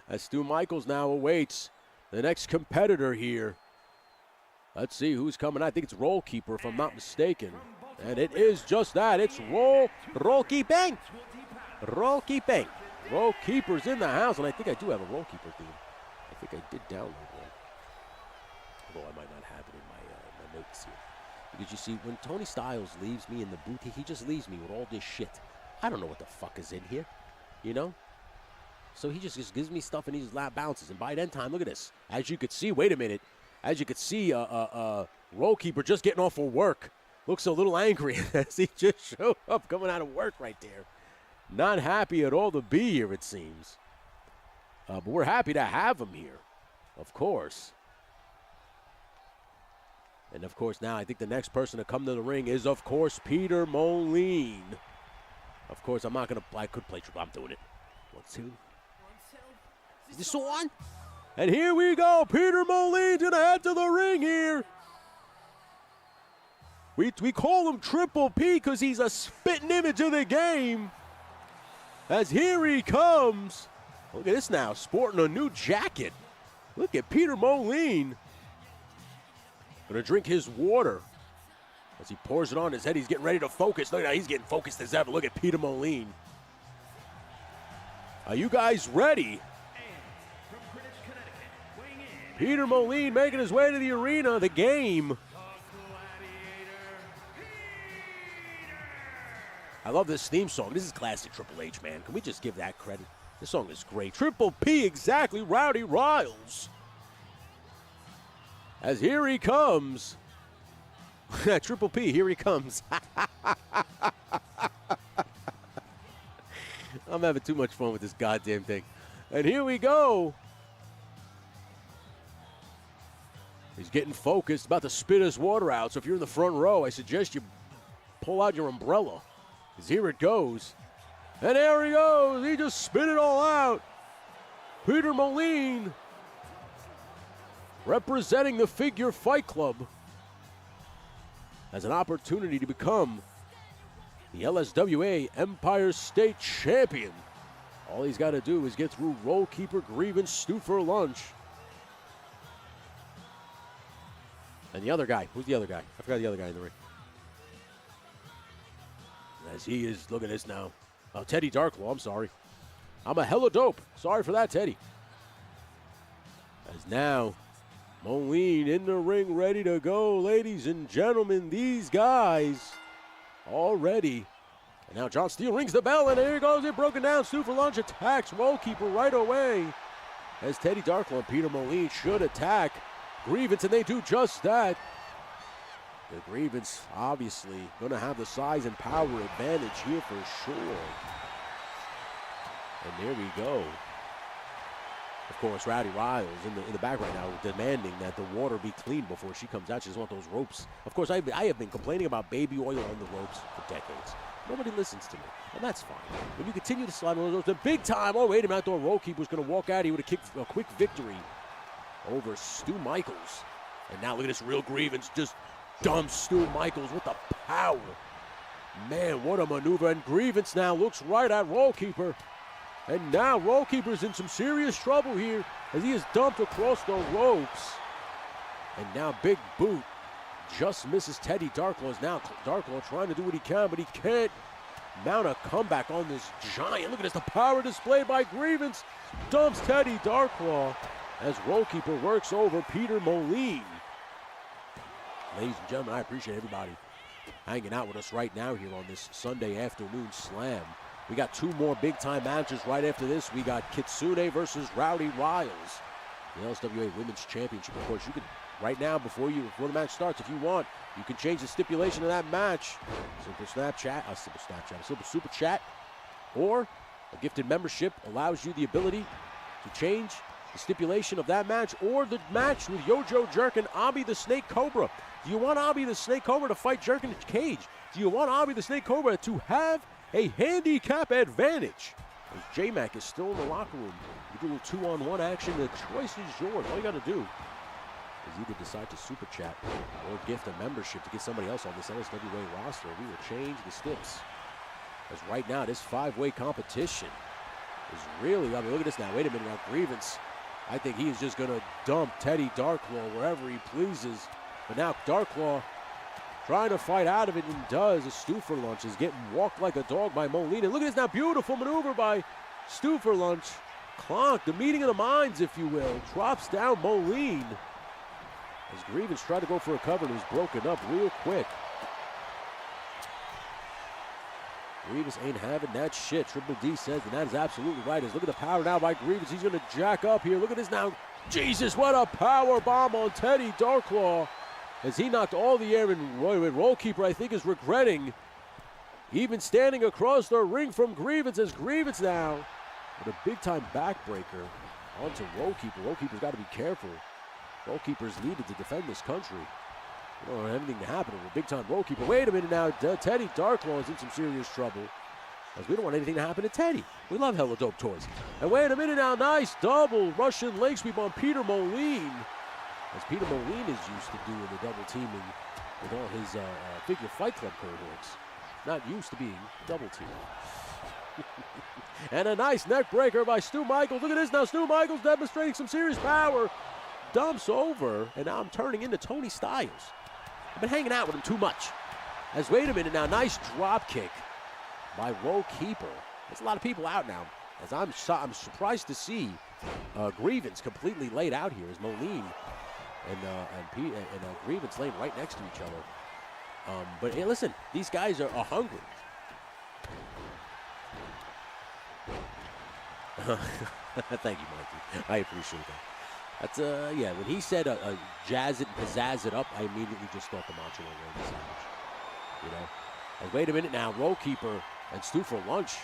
As Stu Michaels now awaits the next competitor here. Let's see who's coming. I think it's Roll Keeper, if I'm not mistaken. And it is just that. It's Roll Keeping. Roll Keeping. Roll Keeper's in the house, and I think I do have a Roll Keeper theme. I think I did download one. Although I might not have it in my notes here. Because you see, when Tony Styles leaves me in the booth, he just leaves me with all this shit. I don't know what the fuck is in here, you know? So he just gives me stuff and he just lap bounces. And by that time, look at this. As you could see, wait a minute. As you could see, Roll Keeper just getting off of work. Looks a little angry as he just showed up coming out of work right there. Not happy at all to be here, it seems. But we're happy to have him here, of course. And, of course, now I think the next person to come to the ring is, of course, Peter Moline. Of course, I'm not going to – I could play triple. I'm doing it. 1, 2. Is this on? And here we go. Peter Moline's going to head to the ring here. We call him Triple P because he's a spitting image of the game. As here he comes. Look at this now, sporting a new jacket. Look at Peter Moline. Gonna drink his water. As he pours it on his head, he's getting ready to focus. Look at that, he's getting focused as ever. Look at Peter Moline. Are you guys ready? Peter Moline making his way to the arena, the game. I love this theme song. This is classic Triple H, man. Can we just give that credit? This song is great. Triple P, exactly, Rowdy Riles. As here he comes. Triple P, here he comes. I'm having too much fun with this goddamn thing. And here we go. He's getting focused, about to spit his water out. So if you're in the front row, I suggest you pull out your umbrella. Because here it goes. And there he goes. He just spit it all out. Peter Moline, representing the Figure Fight Club, has an opportunity to become the LSWA Empire State Champion. All he's got to do is get through Roll Keeper, Grievance, Stew for Lunch. And the other guy, who's the other guy? I forgot the other guy in the ring. As he is, look at this now. Oh, Teddy Darklaw, I'm sorry. I'm a hella dope. Sorry for that, Teddy. As now, Moline in the ring, ready to go. Ladies and gentlemen, these guys all ready. And now John Steele rings the bell, and here goes it, broken down. Stew for Lunch attacks Roll Keeper right away. As Teddy Darklaw and Peter Moline should attack Grievance, and they do just that. The Grievance, obviously, going to have the size and power advantage here for sure. And there we go. Of course, Rowdy Riles in the back right now demanding that the water be cleaned before she comes out. She doesn't want those ropes. Of course, I have been complaining about baby oil on the ropes for decades. Nobody listens to me, and that's fine. When you continue to slide on those ropes, the big time, oh, wait a minute, I thought Roll Keeper was going to walk out. He would have kicked a quick victory over Stu Michaels. And now look at this real Grievance just dumps Stu Michaels with the power. Man, what a maneuver. And Grievance now looks right at Roll Keeper. And now Roll Keeper's in some serious trouble here as he is dumped across the ropes. And now Big Boot just misses Teddy Darklaw. Now Darklaw trying to do what he can, but he can't mount a comeback on this giant. Look at this, the power displayed by Grievance. Dumps Teddy Darklaw as Roll Keeper works over Peter Moline. Ladies and gentlemen, I appreciate everybody hanging out with us right now here on this Sunday afternoon slam. We got two more big-time matches right after this. We got Kitsune versus Rowdy Riles, the LSWA Women's Championship. Of course, you can, right now, before the match starts, if you want, you can change the stipulation of that match. Simple super chat, or a gifted membership allows you the ability to change the stipulation of that match or the match with Yojo Jerk and Abi the Snake Cobra. Do you want Abi the Snake Cobra to fight Jerk in the cage? Do you want Abi the Snake Cobra to have a handicap advantage? As J-Mac is still in the locker room. You do a little 2-on-1 action. The choice is yours. All you got to do is either decide to super chat or gift a membership to get somebody else on this LSWA roster. We will change the steps. As right now, this 5-way competition is really, I mean, look at this now. Wait a minute now. Grievance, I think he is just going to dump Teddy Darklaw wherever he pleases. But now Darklaw trying to fight out of it and does. A Stu for Lunch is getting walked like a dog by Molina. Look at this now. Beautiful maneuver by Stu for Lunch. Clonk, the meeting of the minds, if you will, drops down Moline. As Grievance tried to go for a cover and was broken up real quick. Grievance ain't having that shit. Triple D says, and that is absolutely right. Look at the power now by Grievance. He's going to jack up here. Look at this now. Jesus, what a power bomb on Teddy Darklaw. As he knocked all the air in. Rollkeeper, I think, is regretting even standing across the ring from Grievance. As Grievance now with a big-time backbreaker onto Rollkeeper. Rollkeeper's got to be careful. Rollkeeper's needed to defend this country. You don't want anything to happen with a big-time Rollkeeper. Wait a minute now. Teddy Darklaw is in some serious trouble. As we don't want anything to happen to Teddy. We love hella dope toys. And wait a minute now. Nice double Russian leg sweep on Peter Moline. As Peter Moline is used to doing the double teaming with all his figure fight club cohorts. Not used to being double teamed. And a nice neck breaker by Stu Michaels. Look at this now. Stu Michaels demonstrating some serious power. Dumps over, and now I'm turning into Tony Styles. I've been hanging out with him too much. As wait a minute now, nice drop kick by Rollkeeper. There's a lot of people out now. As I'm surprised to see Grievance completely laid out here as Moline and Grievance laying right next to each other. But hey, listen, these guys are hungry. Thank you, Mikey. I appreciate that. That's yeah. When he said jazz it and pizzazz it up, I immediately just thought the Macho Man Randy Savage. You know. And wait a minute now, Rollkeeper and Stu for Lunch,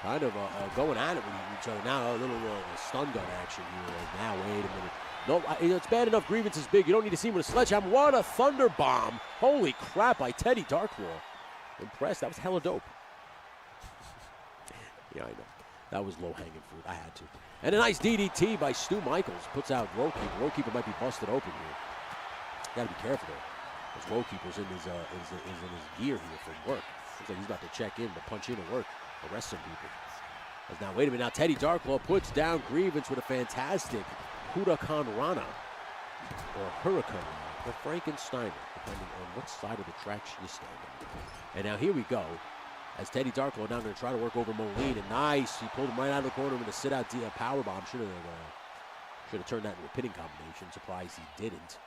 kind of going at it with each other. Now a little stun gun action here. Now wait a minute. No, it's bad enough. Grievance is big. You don't need to see him with a sledgehammer. What a thunder bomb! Holy crap! By Teddy Darklaw. Impressed. That was hella dope. Yeah, I know. That was low-hanging fruit. I had to. And a nice DDT by Stu Michaels puts out Rollkeeper. Rollkeeper might be busted open here. Got to be careful though, as Rollkeeper's in his gear here from work. Looks like he's about to check in, to punch in at work, arrest some people. As now, wait a minute. Now Teddy Darklaw puts down Grievance with a fantastic Huracan Rana, or Hurricane Rana, or Frankensteiner, depending on what side of the track you stand on. And now here we go. As Teddy Darklaw now going to try to work over Moline, and nice, he pulled him right out of the corner with a sit-out power bomb. Should have turned that into a pinning combination. Surprised he didn't.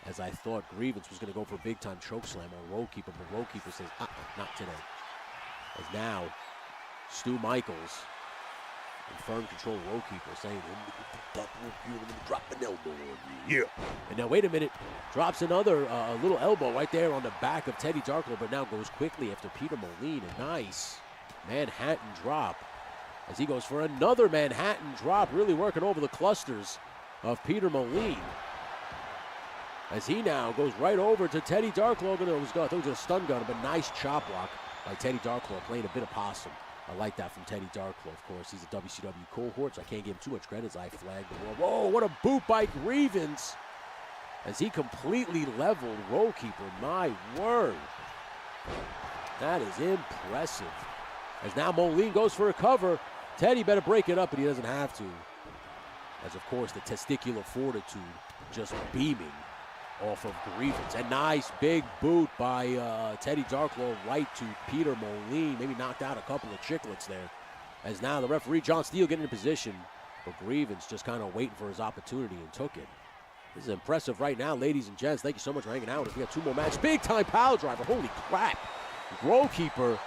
As I thought Grievance was going to go for a big-time choke slam on Rollkeeper, but Rollkeeper says, not today. As now, Stu Michaels, in firm control, Rollkeeper saying, I'm going to drop an elbow on you. Yeah. And now, wait a minute. Drops another little elbow right there on the back of Teddy Darklaw, but now goes quickly after Peter Moline. A nice Manhattan drop as he goes for another Manhattan drop, really working over the clusters of Peter Moline. As he now goes right over to Teddy Darklaw. I thought it was a stun gun, but nice chop block by Teddy Darklaw, playing a bit of possum. I like that from Teddy Darklaw, of course. He's a WCW cohort, so I can't give him too much credit as I flag the wall. Whoa, what a boot by Grievance as he completely leveled Rollkeeper. My word. That is impressive. As now Moline goes for a cover. Teddy better break it up, but he doesn't have to. As, of course, the testicular fortitude just beaming off of Grievance. A nice big boot by Teddy Darklaw right to Peter Moline. Maybe knocked out a couple of chiclets there. As now the referee, John Steele, getting in position. But Grievance just kind of waiting for his opportunity and took it. This is impressive right now, ladies and gents. Thank you so much for hanging out with us. We got two more matches. Big time pile driver. Holy crap. Rollkeeper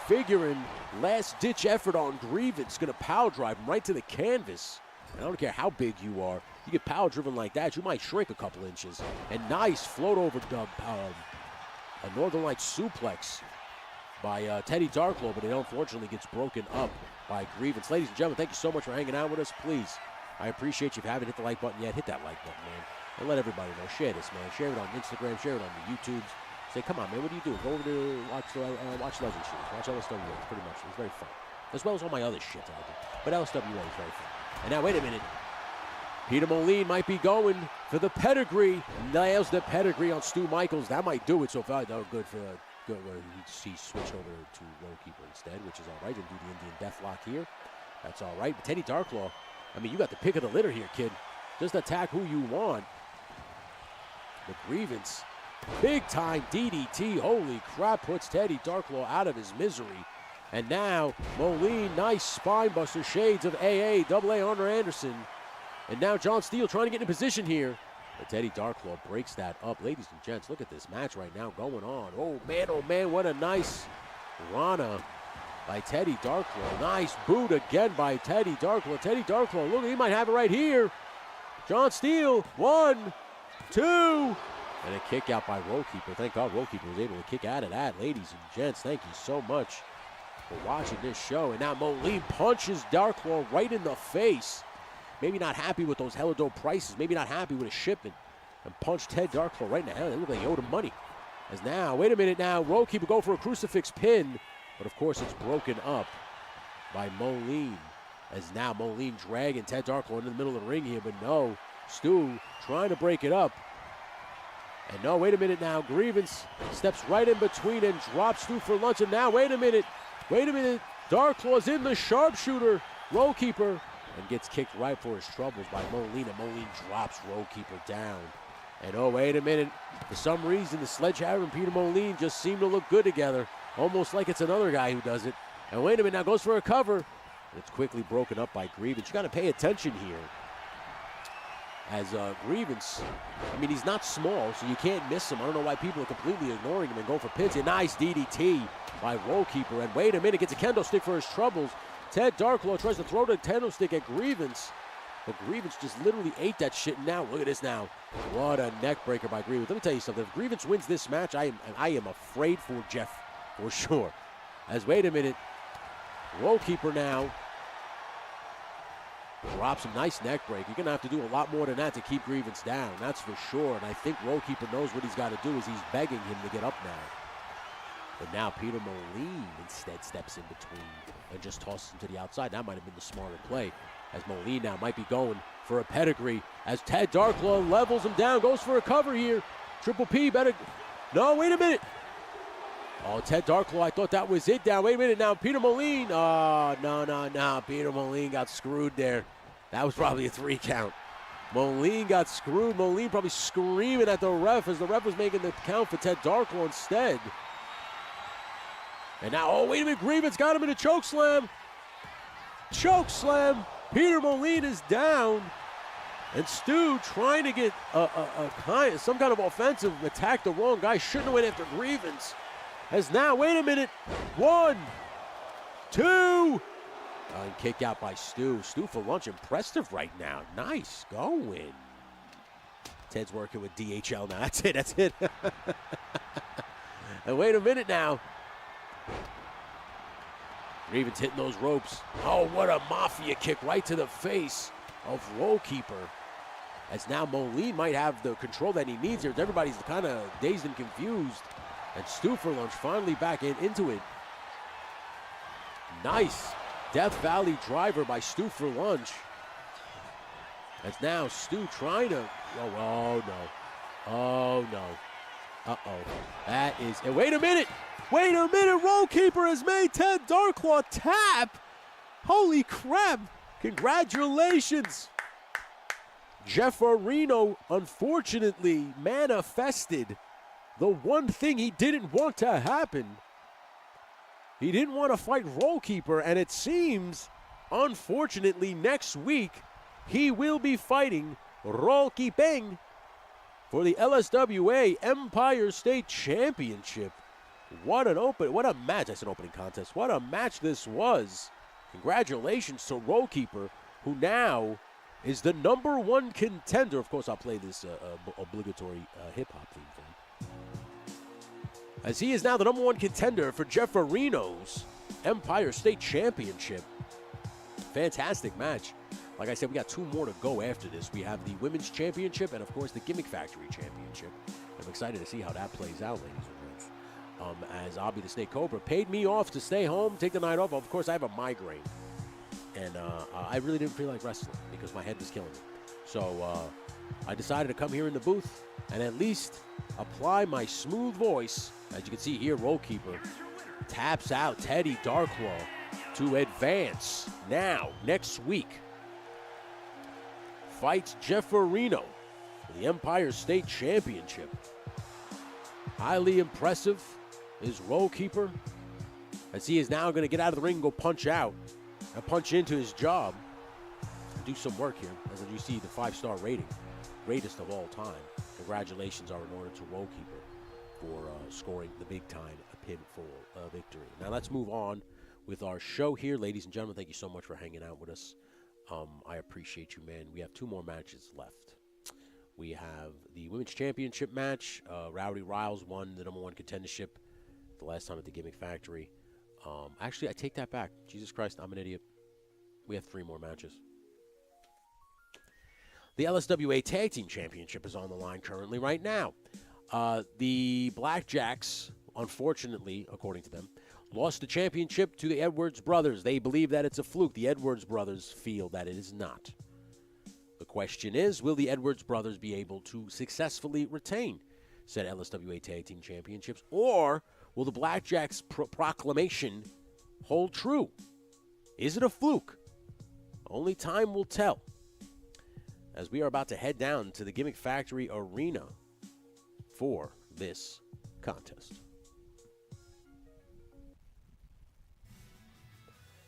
figuring last-ditch effort on Grievance. Going to power drive him right to the canvas. And I don't care how big you are. You get power driven like that, you might shrink a couple inches. And nice float over a Northern Lights suplex by Teddy Darklaw, but it unfortunately gets broken up by Grievance. Ladies and gentlemen, thank you so much for hanging out with us. Please I appreciate you. If you haven't hit the like button yet, hit that like button, man. And let everybody know. Share this, man. Share it on Instagram. Share it on the YouTubes. Say, come on, man, what are you doing? Go over to watch Legend Shoes. Watch LSWA. Pretty much. It's very fun. As well as all my other shit that I do. But LSWA is very fun. And now, wait a minute. Peter Moline might be going for the pedigree. Nails the pedigree on Stu Michaels. That might do it. So far, good for good. He switched over to Roadkeeper instead, which is all right. And do the Indian Deathlock here. That's all right. But Teddy Darklaw, I mean, you got the pick of the litter here, kid. Just attack who you want. The Grievance, big time DDT. Holy crap, puts Teddy Darklaw out of his misery. And now Moline, nice spine buster, shades of AA, AA Arnold Anderson. And now John Steele trying to get in position here. But Teddy Darklaw breaks that up. Ladies and gents, look at this match right now going on. Oh man, what a nice Rana by Teddy Darklaw. Nice boot again by Teddy Darklaw. Teddy Darklaw, look, he might have it right here. John Steele, 1, 2. And a kick out by Roadkeeper. Thank God Roadkeeper was able to kick out of that. Ladies and gents, thank you so much for watching this show. And now Moline punches Darklaw right in the face. Maybe not happy with those hella dope prices. Maybe not happy with a shipment. And punched Ted Darklaw right in the head. They look like he owed him money. As now, wait a minute now. Roadkeeper go for a crucifix pin. But of course it's broken up by Moline. As now Moline dragging Ted Darklaw into the middle of the ring here. But no, Stu trying to break it up. And no, wait a minute now. Grievance steps right in between and drops Stu for lunch. And now, wait a minute. Darklaw's in the sharpshooter. Roadkeeper. And gets kicked right for his troubles by Moline. And Moline drops Roadkeeper down. And oh, wait a minute. For some reason, the Sledgehammer and Peter Moline just seem to look good together. Almost like it's another guy who does it. And wait a minute, now goes for a cover. It's quickly broken up by Grievance. You got to pay attention here. As Grievance, I mean, he's not small, so you can't miss him. I don't know why people are completely ignoring him and going for pins. A nice DDT by Roadkeeper. And wait a minute, gets a kendo stick for his troubles. Ted Darklaw tries to throw the kendo stick at Grievance. But Grievance just literally ate that shit. Now, look at this now. What a neck breaker by Grievance. Let me tell you something. If Grievance wins this match, I am afraid for Jeff, for sure. As, wait a minute, Roadkeeper now drops a nice neck break. You're going to have to do a lot more than that to keep Grievance down. That's for sure. And I think Roadkeeper knows what he's got to do is he's begging him to get up now. But now Peter Moline instead steps in between and just tosses him to the outside. That might have been the smarter play. As Moline now might be going for a pedigree. As Ted Darklaw levels him down. Goes for a cover here. Triple P better. No, wait a minute. Oh, Ted Darklaw, I thought that was it down. Wait a minute now. Peter Moline. Oh, no. Peter Moline got screwed there. That was probably a 3 count. Moline got screwed. Moline probably screaming at the ref as the ref was making the count for Ted Darklaw instead. And now, oh, wait a minute. Grievance got him in a choke slam. Choke slam. Peter Moline is down. And Stu trying to get some kind of offensive attack. The wrong guy. Shouldn't have went after Grievance. As now, wait a minute. 1, 2. And kick out by Stu. Stu for lunch. Impressive right now. Nice going. Ted's working with DHL now. That's it. And wait a minute now. Grievance hitting those ropes. Oh, what a mafia kick right to the face of Roadkeeper. As now Moline might have the control that he needs here. Everybody's kind of dazed and confused. And Stu for lunch finally back into it. Nice Death Valley driver by Stu for lunch. As now Stu trying to, oh no. Uh-oh. That is, and wait a minute. Roadkeeper has made Ted Darklaw tap. Holy crap. Congratulations. Jeff Areno unfortunately manifested the one thing he didn't want to happen. He didn't want to fight Roadkeeper, and it seems, unfortunately, next week, he will be fighting Roadkeeper for the LSWA Empire State Championship. What a match. I said opening contest. What a match this was. Congratulations to Roadkeeper, who now is the #1 contender. Of course, I'll play this obligatory hip-hop theme for him. As he is now the #1 contender for Jeff Areno's Empire State Championship. Fantastic match. Like I said, we got 2 more to go after this. We have the Women's Championship and, of course, the Gimmick Factory Championship. I'm excited to see how that plays out, ladies and gents. As Abby the Snake Cobra paid me off to stay home, take the night off. Of course, I have a migraine. And I really didn't feel like wrestling because my head was killing me. So I decided to come here in the booth and at least apply my smooth voice. As you can see here, Roll Keeper taps out Teddy Darklaw to advance now, next week. Fights Jeff Areno for the Empire State Championship. Highly impressive is Roll Keeper, as he is now going to get out of the ring and go punch out and punch into his job. Do some work here, as you see the 5-star rating, greatest of all time. Congratulations are in order to Roll Keeper for scoring the big-time pinfall victory. Now let's move on with our show here. Ladies and gentlemen, thank you so much for hanging out with us. I appreciate you, man. We have 2 more matches left. We have the Women's Championship match. Rowdy Riles won the #1 contendership the last time at the Gimmick Factory. Actually, I take that back. Jesus Christ, I'm an idiot. We have 3 more matches. The LSWA Tag Team Championship is on the line currently right now. The Blackjacks, unfortunately, according to them, lost the championship to the Edwards brothers. They believe that it's a fluke. The Edwards brothers feel that it is not. The question is, will the Edwards brothers be able to successfully retain said LSWA Tag Team Championships, or will the Blackjacks' proclamation hold true? Is it a fluke? Only time will tell, as we are about to head down to the Gimmick Factory Arena for this contest.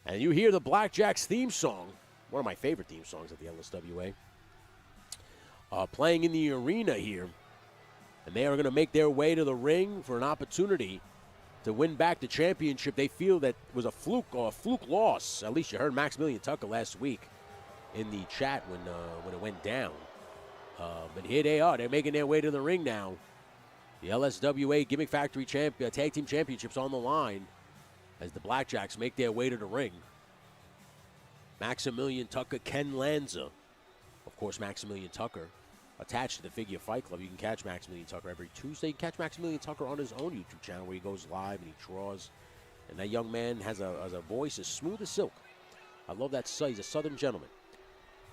And you hear the Blackjacks theme song, one of my favorite theme songs at the LSWA, playing in the arena here. And they are going to make their way to the ring for an opportunity to win back the championship. They feel that was a fluke or a fluke loss. At least you heard Maximilian Tucker last week in the chat when it went down. But here they are. They're making their way to the ring now. The LSWA Gimmick Factory Tag Team Championships on the line as the Blackjacks make their way to the ring. Maximilian Tucker, Ken Lanza. Of course, Maximilian Tucker attached to the Figure Fight Club. You can catch Maximilian Tucker every Tuesday. You can catch Maximilian Tucker on his own YouTube channel where he goes live and he draws. And that young man has a voice as smooth as silk. I love that. He's a Southern gentleman.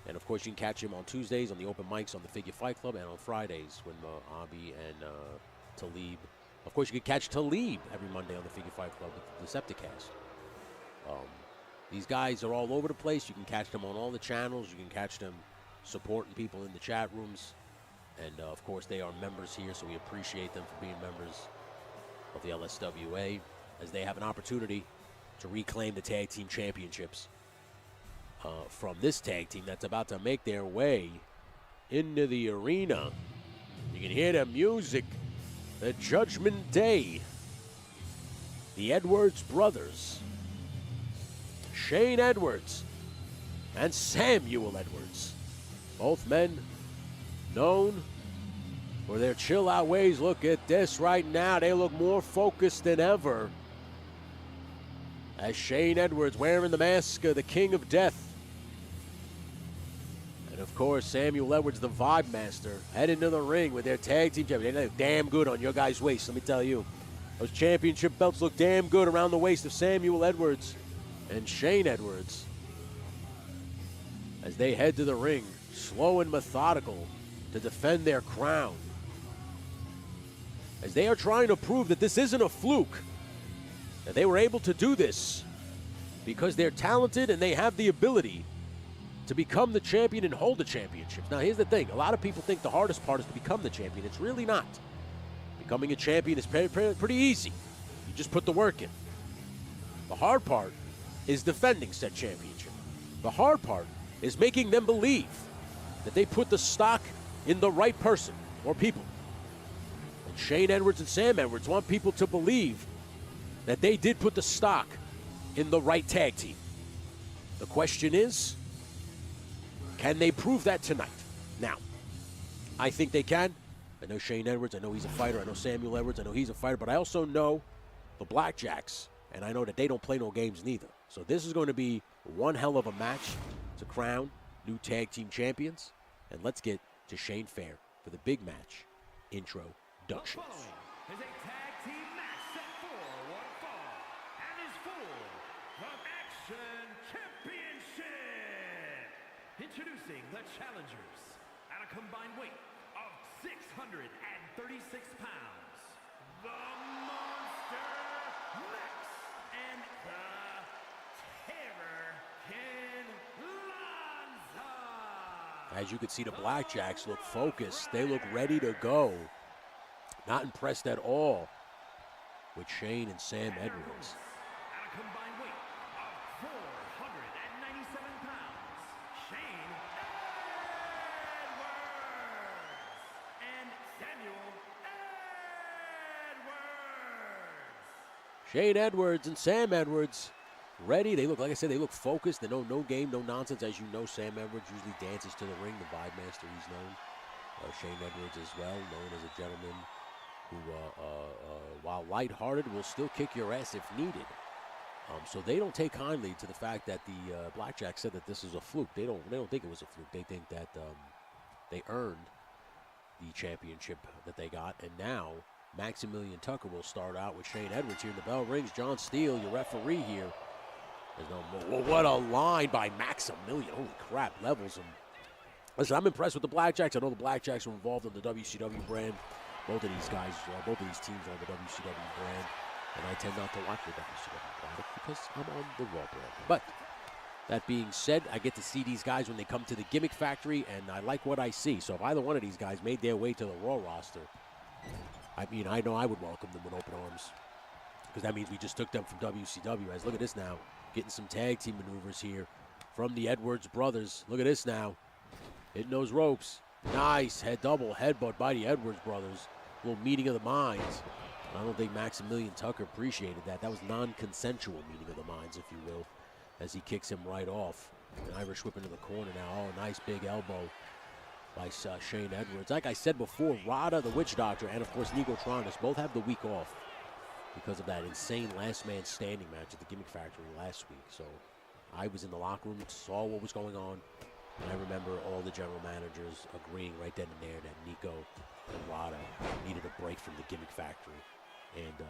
And, of course, you can catch him on Tuesdays on the open mics on the Figure Fight Club, and on Fridays when Abi and Talib. Of course, you can catch Talib every Monday on the Figure Fight Club with the Decepticast. These guys are all over the place. You can catch them on all the channels. You can catch them supporting people in the chat rooms. And, of course, they are members here, so we appreciate them for being members of the LSWA as they have an opportunity to reclaim the Tag Team Championships from this tag team that's about to make their way into the arena. You can hear the music, the Judgment Day, the Edwards brothers, Shane Edwards and Samuel Edwards. Both men known for their chill-out ways. Look at this right now. They look more focused than ever as Shane Edwards wearing the mask of the King of Death. And, of course, Samuel Edwards, the Vibe Master, heading to the ring with their tag team champion. They look damn good on your guys' waist, let me tell you. Those championship belts look damn good around the waist of Samuel Edwards and Shane Edwards as they head to the ring, slow and methodical, to defend their crown. As they are trying to prove that this isn't a fluke, that they were able to do this because they're talented and they have the ability to become the champion and hold the championships. Now, here's the thing. A lot of people think the hardest part is to become the champion. It's really not. Becoming a champion is pretty easy. You just put the work in. The hard part is defending said championship. The hard part is making them believe that they put the stock in the right person or people. And Shane Edwards and Sam Edwards want people to believe that they did put the stock in the right tag team. The question is, can they prove that tonight? Now, I think they can. I know Shane Edwards. I know he's a fighter. I know Samuel Edwards. I know he's a fighter. But I also know the Blackjacks, and I know that they don't play no games neither. So this is going to be one hell of a match to crown new tag team champions. And let's get to Shane Fair for the big match introductions. The following is a tag team match set for one fall and is for the Action Championship. Introducing the challengers at a combined weight of 636 pounds, the Monster Max and the Terror Ken Lanza. As you can see, the Blackjacks look focused. They look ready to go. Not impressed at all with Shane and Sam Edwards. At a combined weight of 497 pounds, Shane Edwards and Samuel Edwards. Shane Edwards and Sam Edwards ready. They look, like I said, they look focused. They know no game, no nonsense. As you know, Sam Edwards usually dances to the ring, the vibe master he's known. Shane Edwards as well, known as a gentleman who, while lighthearted, will still kick your ass if needed. So they don't take kindly to the fact that the Blackjack said that this is a fluke. They don't think it was a fluke. They think that they earned the championship that they got. And now Maximilian Tucker will start out with Shane Edwards here. The bell rings. John Steele, your referee here. There's no more. What a line by Maximilian. Holy crap, levels him. Listen, I'm impressed with the Blackjacks. I know the Blackjacks are involved in the WCW brand. Both of these guys, both of these teams are on the WCW brand. And I tend not to watch the WCW product because I'm on the Raw brand. But that being said, I get to see these guys when they come to the Gimmick Factory, and I like what I see. So if either one of these guys made their way to the Raw roster, I mean, I know I would welcome them with open arms. Because that means we just took them from WCW. As look at this now, getting some tag team maneuvers here from the Edwards brothers. Look at this now, hitting those ropes. Nice head double headbutt by the Edwards brothers. Little meeting of the minds. I don't think Maximilian Tucker appreciated that. That was non-consensual meeting of the minds, if you will, as he kicks him right off. An Irish whip into the corner now. Oh, nice big elbow by Shane Edwards. Like I said before, Rada, the Witch Doctor, and of course Nico Tronis both have the week off because of that insane last man standing match at the Gimmick Factory last week. So I was in the locker room, saw what was going on, and I remember all the general managers agreeing right then and there that Nico and Rada needed a break from the Gimmick Factory. And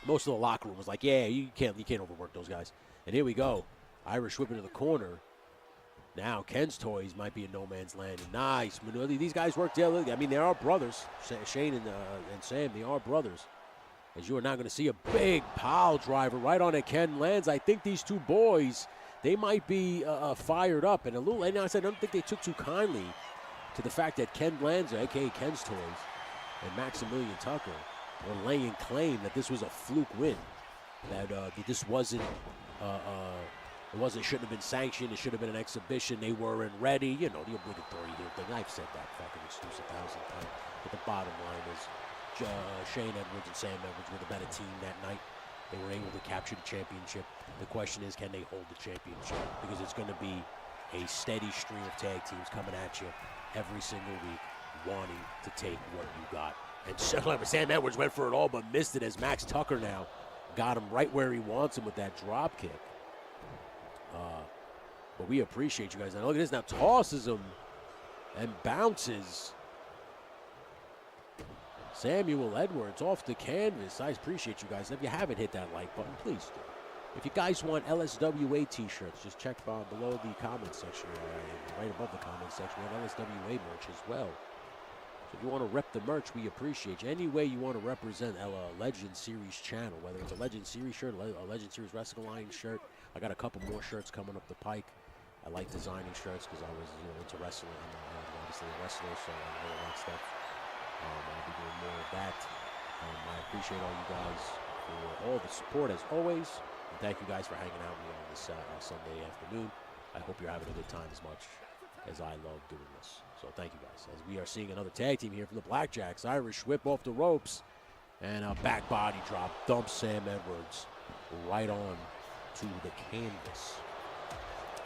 most of the locker room was like, yeah, you can't overwork those guys. And here we go. Irish whip into the corner. Now Ken's Toys might be in no man's land. Nice maneuver. These guys work together. I mean, they are brothers. Shane and Sam, they are brothers. As you are now going to see a big pile driver right on it. Ken lands. I think these two boys, they might be fired up. And a little, and I said, I don't think they took too kindly to the fact that Ken Lanza, a.k.a. Ken's Toys, and Maximilian Tucker were laying claim that this was a fluke win, that this wasn't, shouldn't have been sanctioned. It should have been an exhibition. They weren't ready. You know, the obligatory heel thing. I've said that fucking excuse 1,000 times. But the bottom line is Shane Edwards and Sam Edwards were the better team that night. They were able to capture the championship. The question is, can they hold the championship? Because it's going to be a steady stream of tag teams coming at you every single week, wanting to take what you got. And Sam Edwards went for it all but missed it as Max Tucker now got him right where he wants him with that drop kick. But we appreciate you guys. Now look at this, now tosses him and bounces. Samuel Edwards off the canvas. I appreciate you guys. If you haven't hit that like button, please do. If you guys want LSWA t-shirts, just check below the comment section, right above the comment section. We have LSWA merch as well. So if you want to rep the merch, we appreciate you. Any way you want to represent a Legend Series channel, whether it's a Legend Series shirt, a Legend Series Wrestling Alliance shirt. I got a couple more shirts coming up the pike. I like designing shirts because I was into wrestling. I'm obviously a wrestler, so I know all that stuff. I'll be doing more of that. I appreciate all you guys for all the support as always. And thank you guys for hanging out with me on this Sunday afternoon. I hope you're having a good time as much as I love doing this. So thank you guys. As we are seeing another tag team here from the Blackjacks. Irish whip off the ropes. And a back body drop. Dumps Sam Edwards right on to the canvas.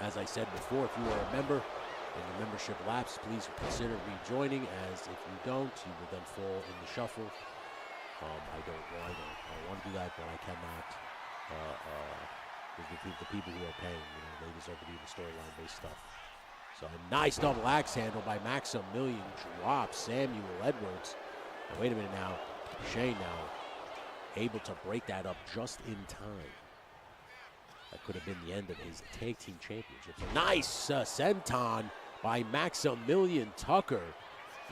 As I said before, if you are a member and your membership lapse, please consider rejoining, as if you don't, you will then fall in the shuffle. I don't want to do that, but I cannot. The people who are paying, they deserve to be in the storyline-based stuff. So a nice double axe handle by Maximilian drops Samuel Edwards. And wait a minute now. Shane now able to break that up just in time. That could have been the end of his tag team championship. So nice senton by Maximilian Tucker.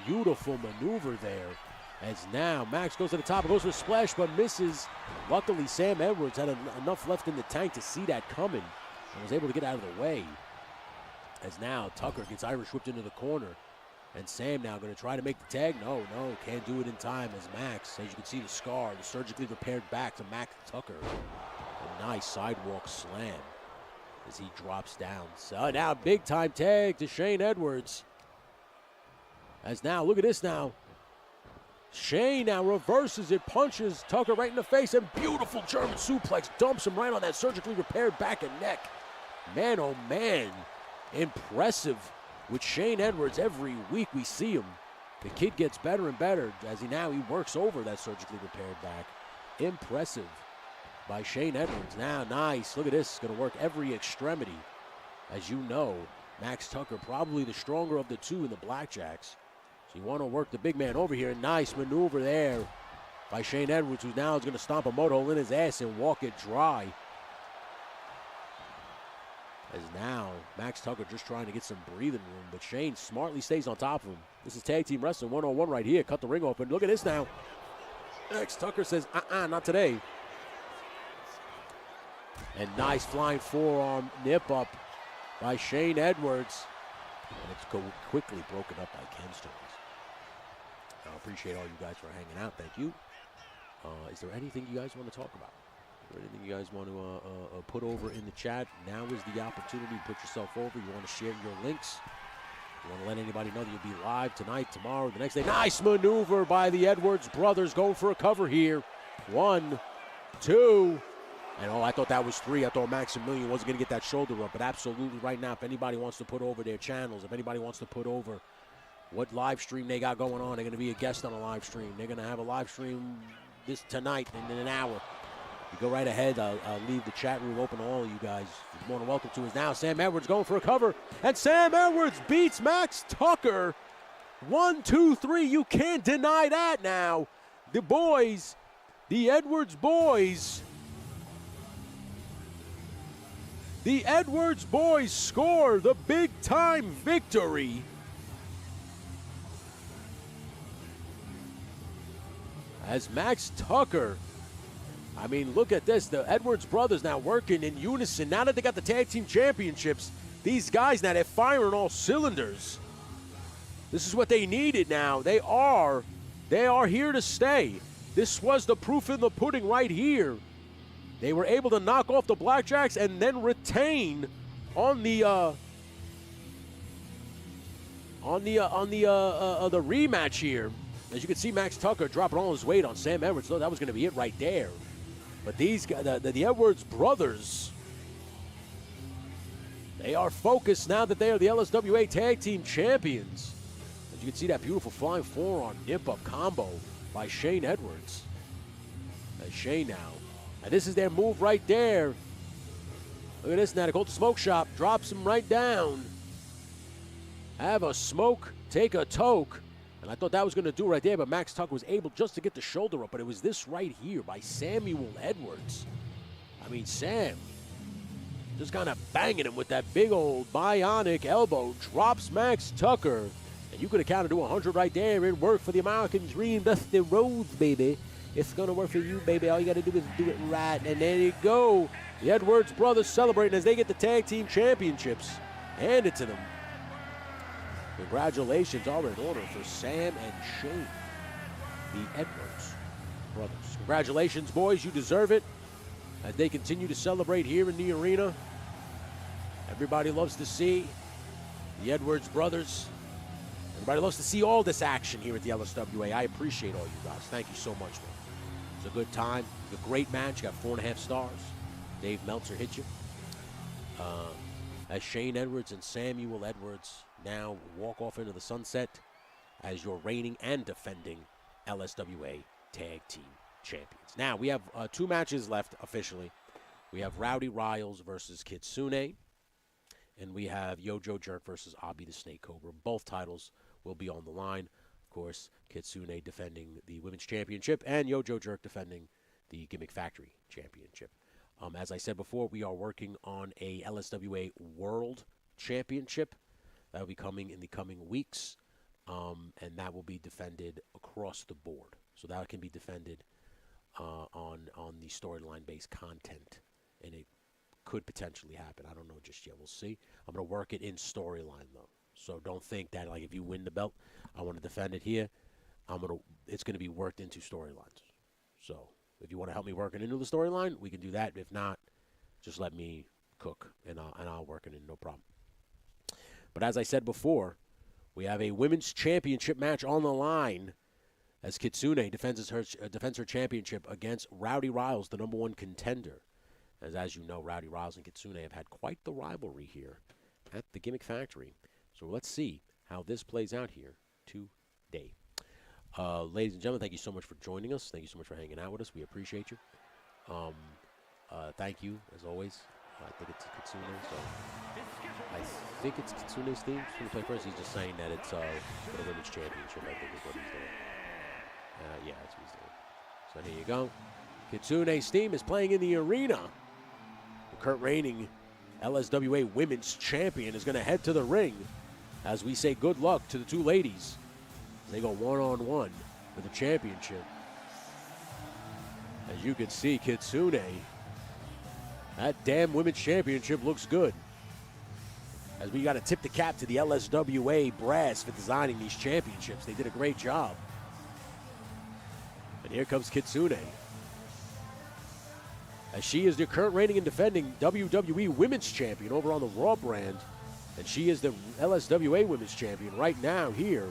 Beautiful maneuver there. As now Max goes to the top and goes for a splash but misses. Luckily Sam Edwards had enough left in the tank to see that coming and was able to get out of the way. As now Tucker gets Irish whipped into the corner. And Sam now going to try to make the tag. No, can't do it in time as Max, as you can see the scar, the surgically repaired back to Max Tucker. A nice sidewalk slam as he drops down. So now big time tag to Shane Edwards. As now, look at this now. Shane now reverses it, punches Tucker right in the face, and beautiful German suplex dumps him right on that surgically repaired back and neck. Man, oh man, impressive with Shane Edwards. Every week we see him. The kid gets better and better as he works over that surgically repaired back. Impressive by Shane Edwards. Now, nice. Look at this. Going to work every extremity. As you know, Max Tucker probably the stronger of the two in the Blackjacks. So you want to work the big man over here. Nice maneuver there by Shane Edwards, who now is going to stomp a motor hole in his ass and walk it dry. As now, Max Tucker just trying to get some breathing room, but Shane smartly stays on top of him. This is Tag Team Wrestling 101 right here. Cut the ring open. Look at this now. Max Tucker says, not today. And nice flying forearm nip up by Shane Edwards. And it's quickly broken up by Ken Stones. I appreciate all you guys for hanging out. Thank you. Is there anything you guys want to talk about? Is there anything you guys want to put over in the chat? Now is the opportunity to put yourself over. You want to share your links. You want to let anybody know that you'll be live tonight, tomorrow, the next day. Nice maneuver by the Edwards brothers going for a cover here. 1, 2. And I thought that was 3. I thought Maximilian wasn't going to get that shoulder up. But absolutely right now, if anybody wants to put over their channels, if anybody wants to put over what live stream they got going on, they're going to be a guest on a live stream. They're going to have a live stream tonight in an hour. You go right ahead. I'll leave the chat room open to all of you guys. You're more than welcome to. Is now Sam Edwards going for a cover. And Sam Edwards beats Max Tucker. 1, 2, 3. You can't deny that now. The boys, the Edwards boys. The Edwards boys score the big-time victory. As Max Tucker, I mean, look at this. The Edwards brothers now working in unison. Now that they got the tag team championships, these guys now, they're firing all cylinders. This is what they needed now. They are here to stay. This was the proof in the pudding right here. They were able to knock off the Blackjacks and then retain on the rematch here. As you can see, Max Tucker dropping all his weight on Sam Edwards. So that was going to be it right there. But these guys, the Edwards brothers, they are focused now that they are the LSWA Tag Team Champions. As you can see, that beautiful flying forearm nip-up combo by Shane Edwards. As Shane now. And this is their move right there. Look at this now. They go to the smoke shop. Drops him right down. Have a smoke. Take a toke. And I thought that was going to do right there, but Max Tucker was able just to get the shoulder up. But it was this right here by Samuel Edwards. I mean, Sam just kind of banging him with that big old bionic elbow. Drops Max Tucker. And you could have counted to 100 right there. It worked for the American Dream. That's the Rhodes, baby. It's going to work for you, baby. All you got to do is do it right. And there you go. The Edwards brothers celebrating as they get the tag team championships. Hand it to them. Congratulations are in order for Sam and Shane, the Edwards brothers. Congratulations, boys. You deserve it. As they continue to celebrate here in the arena. Everybody loves to see the Edwards brothers. Everybody loves to see all this action here at the LSWA. I appreciate all you guys. Thank you so much, man. It was a good time. It was a great match. Got 4.5 stars. Dave Meltzer hit you. As Shane Edwards and Samuel Edwards now walk off into the sunset as your reigning and defending LSWA Tag Team Champions. Now, we have 2 matches left officially. We have Rowdy Riles versus Kitsune. And we have Yojo Jerk versus Abi the Snake Cobra. Both titles will be on the line. Of course, Kitsune defending the Women's Championship and Yojo Jerk defending the Gimmick Factory Championship. As I said before, we are working on a LSWA World Championship. That will be coming in the coming weeks, and that will be defended across the board. So that can be defended on the storyline-based content, and it could potentially happen. I don't know just yet. We'll see. I'm going to work it in storyline, though. So don't think that, like, if you win the belt, I want to defend it here. It's going to be worked into storylines. So if you want to help me work it into the storyline, we can do that. If not, just let me cook, and I'll work it in, no problem. But as I said before, we have a women's championship match on the line as Kitsune defends her championship against Rowdy Riles, the number one contender. As you know, Rowdy Riles and Kitsune have had quite the rivalry here at the Gimmick Factory. So let's see how this plays out here today. Ladies and gentlemen, thank you so much for joining us. Thank you so much for hanging out with us. We appreciate you. Thank you, as always. I think it's Kitsune, so I think it's Kitsune's theme. Just want to play first. He's just saying that it's for the Women's Championship, I think is what he's doing. Yeah, that's what he's doing. So here you go. Kitsune's theme is playing in the arena. The current reigning LSWA Women's Champion is going to head to the ring as we say good luck to the two ladies. They go one-on-one for the championship. As you can see, Kitsune, that damn Women's Championship looks good. As we got to tip the cap to the LSWA brass for designing these championships. They did a great job. And here comes Kitsune, as she is the current reigning and defending WWE Women's Champion over on the Raw brand. And she is the LSWA Women's Champion right now here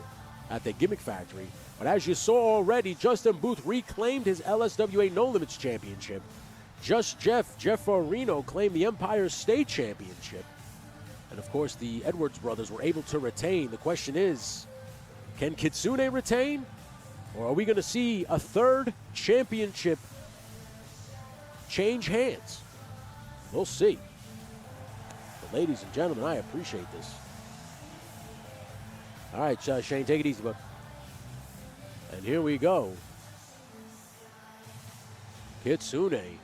at the Gimmick Factory. But as you saw already, Justin Booth reclaimed his LSWA No Limits Championship. Jeff Farino claimed the Empire State Championship. And of course, the Edwards brothers were able to retain. The question is, can Kitsune retain? Or are we going to see a third championship change hands? We'll see. But ladies and gentlemen, I appreciate this. All right, Shane, take it easy, bud. And here we go. Kitsune.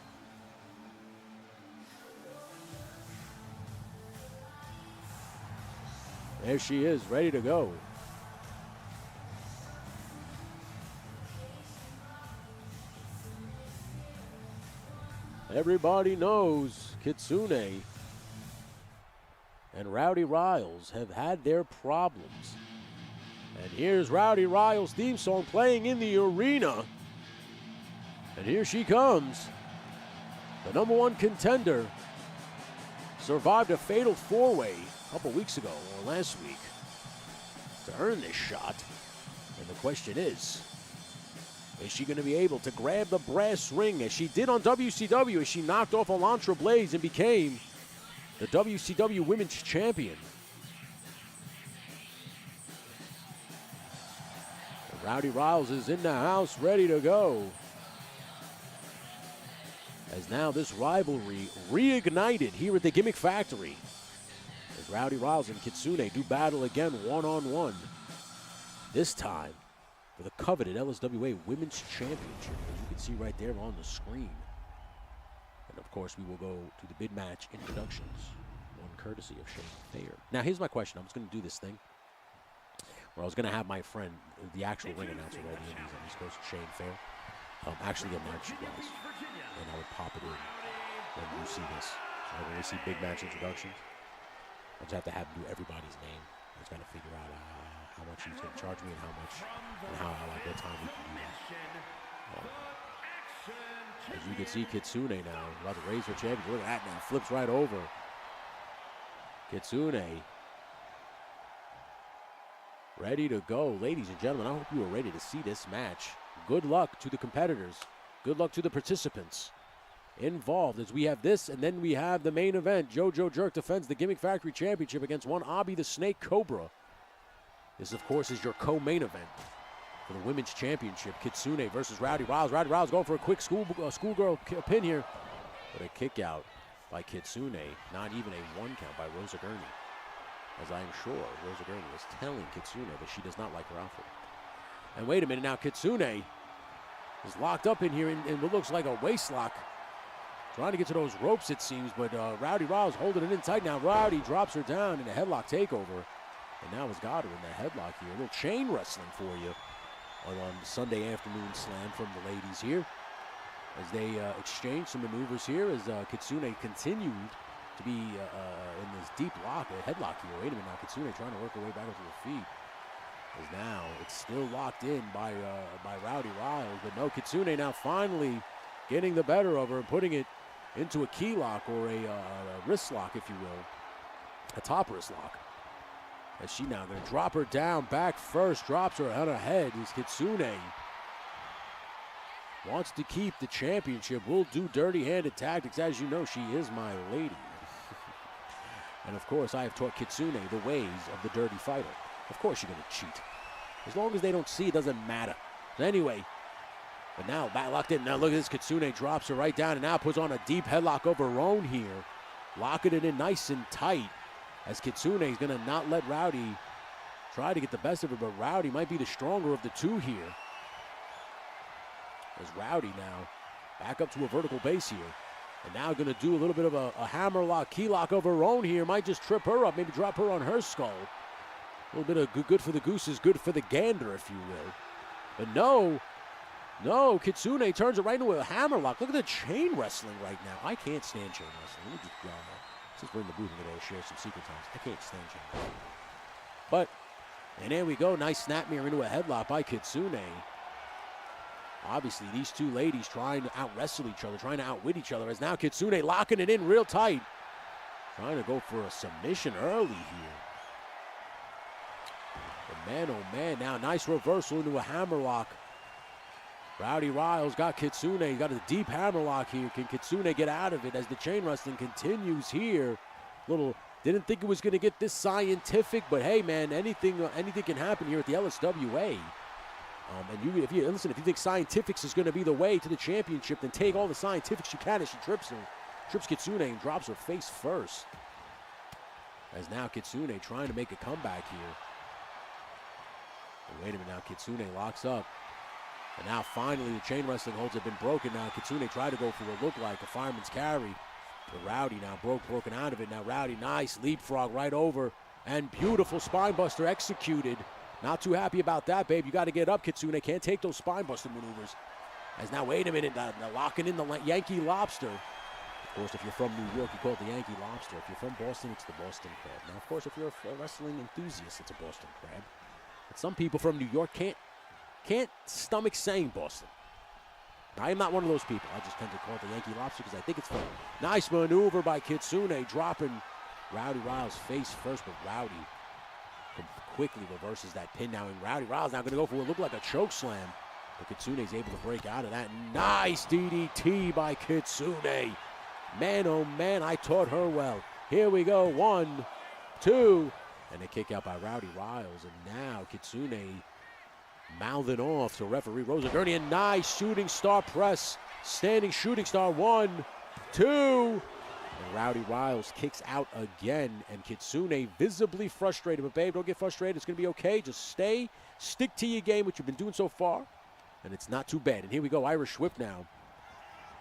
There she is, ready to go. Everybody knows Kitsune and Rowdy Riles have had their problems. And here's Rowdy Riles' theme song playing in the arena. And here she comes. The number one contender survived a fatal four-way a couple weeks ago, or last week, to earn this shot. And the question is she going to be able to grab the brass ring as she did on WCW, as she knocked off Elantra Blaze and became the WCW Women's Champion? And Rowdy Riles is in the house, ready to go. As now this rivalry reignited here at the Gimmick Factory. As Rowdy Riles and Kitsune do battle again one-on-one. This time for the coveted LSWA Women's Championship, as you can see right there on the screen. And of course, we will go to the mid-match introductions, one courtesy of Shane Fair. Now, here's my question. I was going to do this thing where I was going to have my friend, the actual ring announcer of all the Indies on the East Coast, Shane Fair, actually announce you guys. And I would pop it in when you see this. So when we see big match introductions, I just have to have him do everybody's name. I just got to figure out how much he's going to charge me and how much, and how, like, what time we can do that. As you can see, Kitsune now about to raise her championship. Look at that now, flips right over. Kitsune ready to go. Ladies and gentlemen, I hope you are ready to see this match. Good luck to the competitors. Good luck to the participants involved, as we have this, and then we have the main event. Jojo Jerk defends the Gimmick Factory Championship against one Abi the Snake Cobra. This, of course, is your co-main event for the Women's Championship. Kitsune versus Rowdy Riles. Rowdy Riles going for a quick schoolgirl pin here, but a kick out by Kitsune. Not even a 1 count by Rosa Gurney. As I am sure Rosa Gurney was telling Kitsune that she does not like her outfit. And wait a minute now, Kitsune is locked up in here in what looks like a waist lock. Trying to get to those ropes, it seems, but Rowdy Riles holding it in tight now. Rowdy drops her down in a headlock takeover. And now has got her in the headlock here. A little chain wrestling for you on Sunday afternoon slam from the ladies here. As they exchange some maneuvers here as Kitsune continued to be in this deep lock, a headlock here. Wait a minute now, Kitsune trying to work her way back up to her feet. As now it's still locked in by Rowdy Riles, but no, Kitsune now finally getting the better of her and putting it into a key lock or a wrist lock, if you will, a top wrist lock. As she now going to drop her down back first, drops her on her head as Kitsune wants to keep the championship. Will do dirty-handed tactics. As you know, she is my lady. And of course, I have taught Kitsune the ways of the dirty fighter. Of course you're going to cheat. As long as they don't see, it doesn't matter. Anyway, but now back locked in. Now look at this. Kitsune drops her right down and now puts on a deep headlock over her own here. Locking it in nice and tight as Kitsune is going to not let Rowdy try to get the best of her, but Rowdy might be the stronger of the two here. As Rowdy now back up to a vertical base here. And now going to do a little bit of a hammer lock, key lock of her own here. Might just trip her up, maybe drop her on her skull. A little bit of good for the goose is good for the gander, if you will. But no, Kitsune turns it right into a hammer lock. Look at the chain wrestling right now. I can't stand chain wrestling. Let me just, since we're in the booth, I'm going to share some secret times. I can't stand chain wrestling. But, and there we go. Nice snap mirror into a headlock by Kitsune. Obviously, these two ladies trying to out-wrestle each other, trying to outwit each other, as now Kitsune locking it in real tight. Trying to go for a submission early here. But man, oh man, now nice reversal into a hammer lock. Rowdy Riles got Kitsune, he got a deep hammer lock here. Can Kitsune get out of it as the chain wrestling continues here? Didn't think it was going to get this scientific, but hey man, anything can happen here at the LSWA. And if you think scientifics is going to be the way to the championship, then take all the scientifics you can as she trips Kitsune and drops her face first. As now Kitsune trying to make a comeback here. And wait a minute now, Kitsune locks up. And now finally the chain wrestling holds have been broken. Now Kitsune tried to go for what looked like a fireman's carry. But Rowdy now broken out of it. Now Rowdy, nice leapfrog right over. And beautiful spine buster executed. Not too happy about that, babe. You got to get up, Kitsune. Can't take those spine buster maneuvers. As now, wait a minute, they're locking in the Yankee Lobster. Of course, if you're from New York, you call it the Yankee Lobster. If you're from Boston, it's the Boston Crab. Now, of course, if you're a wrestling enthusiast, it's a Boston Crab. But some people from New York can't stomach saying Boston. I am not one of those people. I just tend to call it the Yankee Lobster because I think it's funny. Nice maneuver by Kitsune, dropping Rowdy Riles face first, but Rowdy quickly reverses that pin now, and Rowdy Riles now going to go for what looked like a choke slam. But Kitsune is able to break out of that. Nice DDT by Kitsune. Man, oh man, I taught her well. Here we go, 1, 2, and a kick out by Rowdy Riles. And now Kitsune mouthing off to referee Rosa Gurney. A nice shooting star press, standing shooting star, 1, 2. And Rowdy Riles kicks out again, and Kitsune visibly frustrated. But babe, don't get frustrated. It's going to be okay. Just stick to your game, which you've been doing so far, and it's not too bad. And here we go, Irish whip now.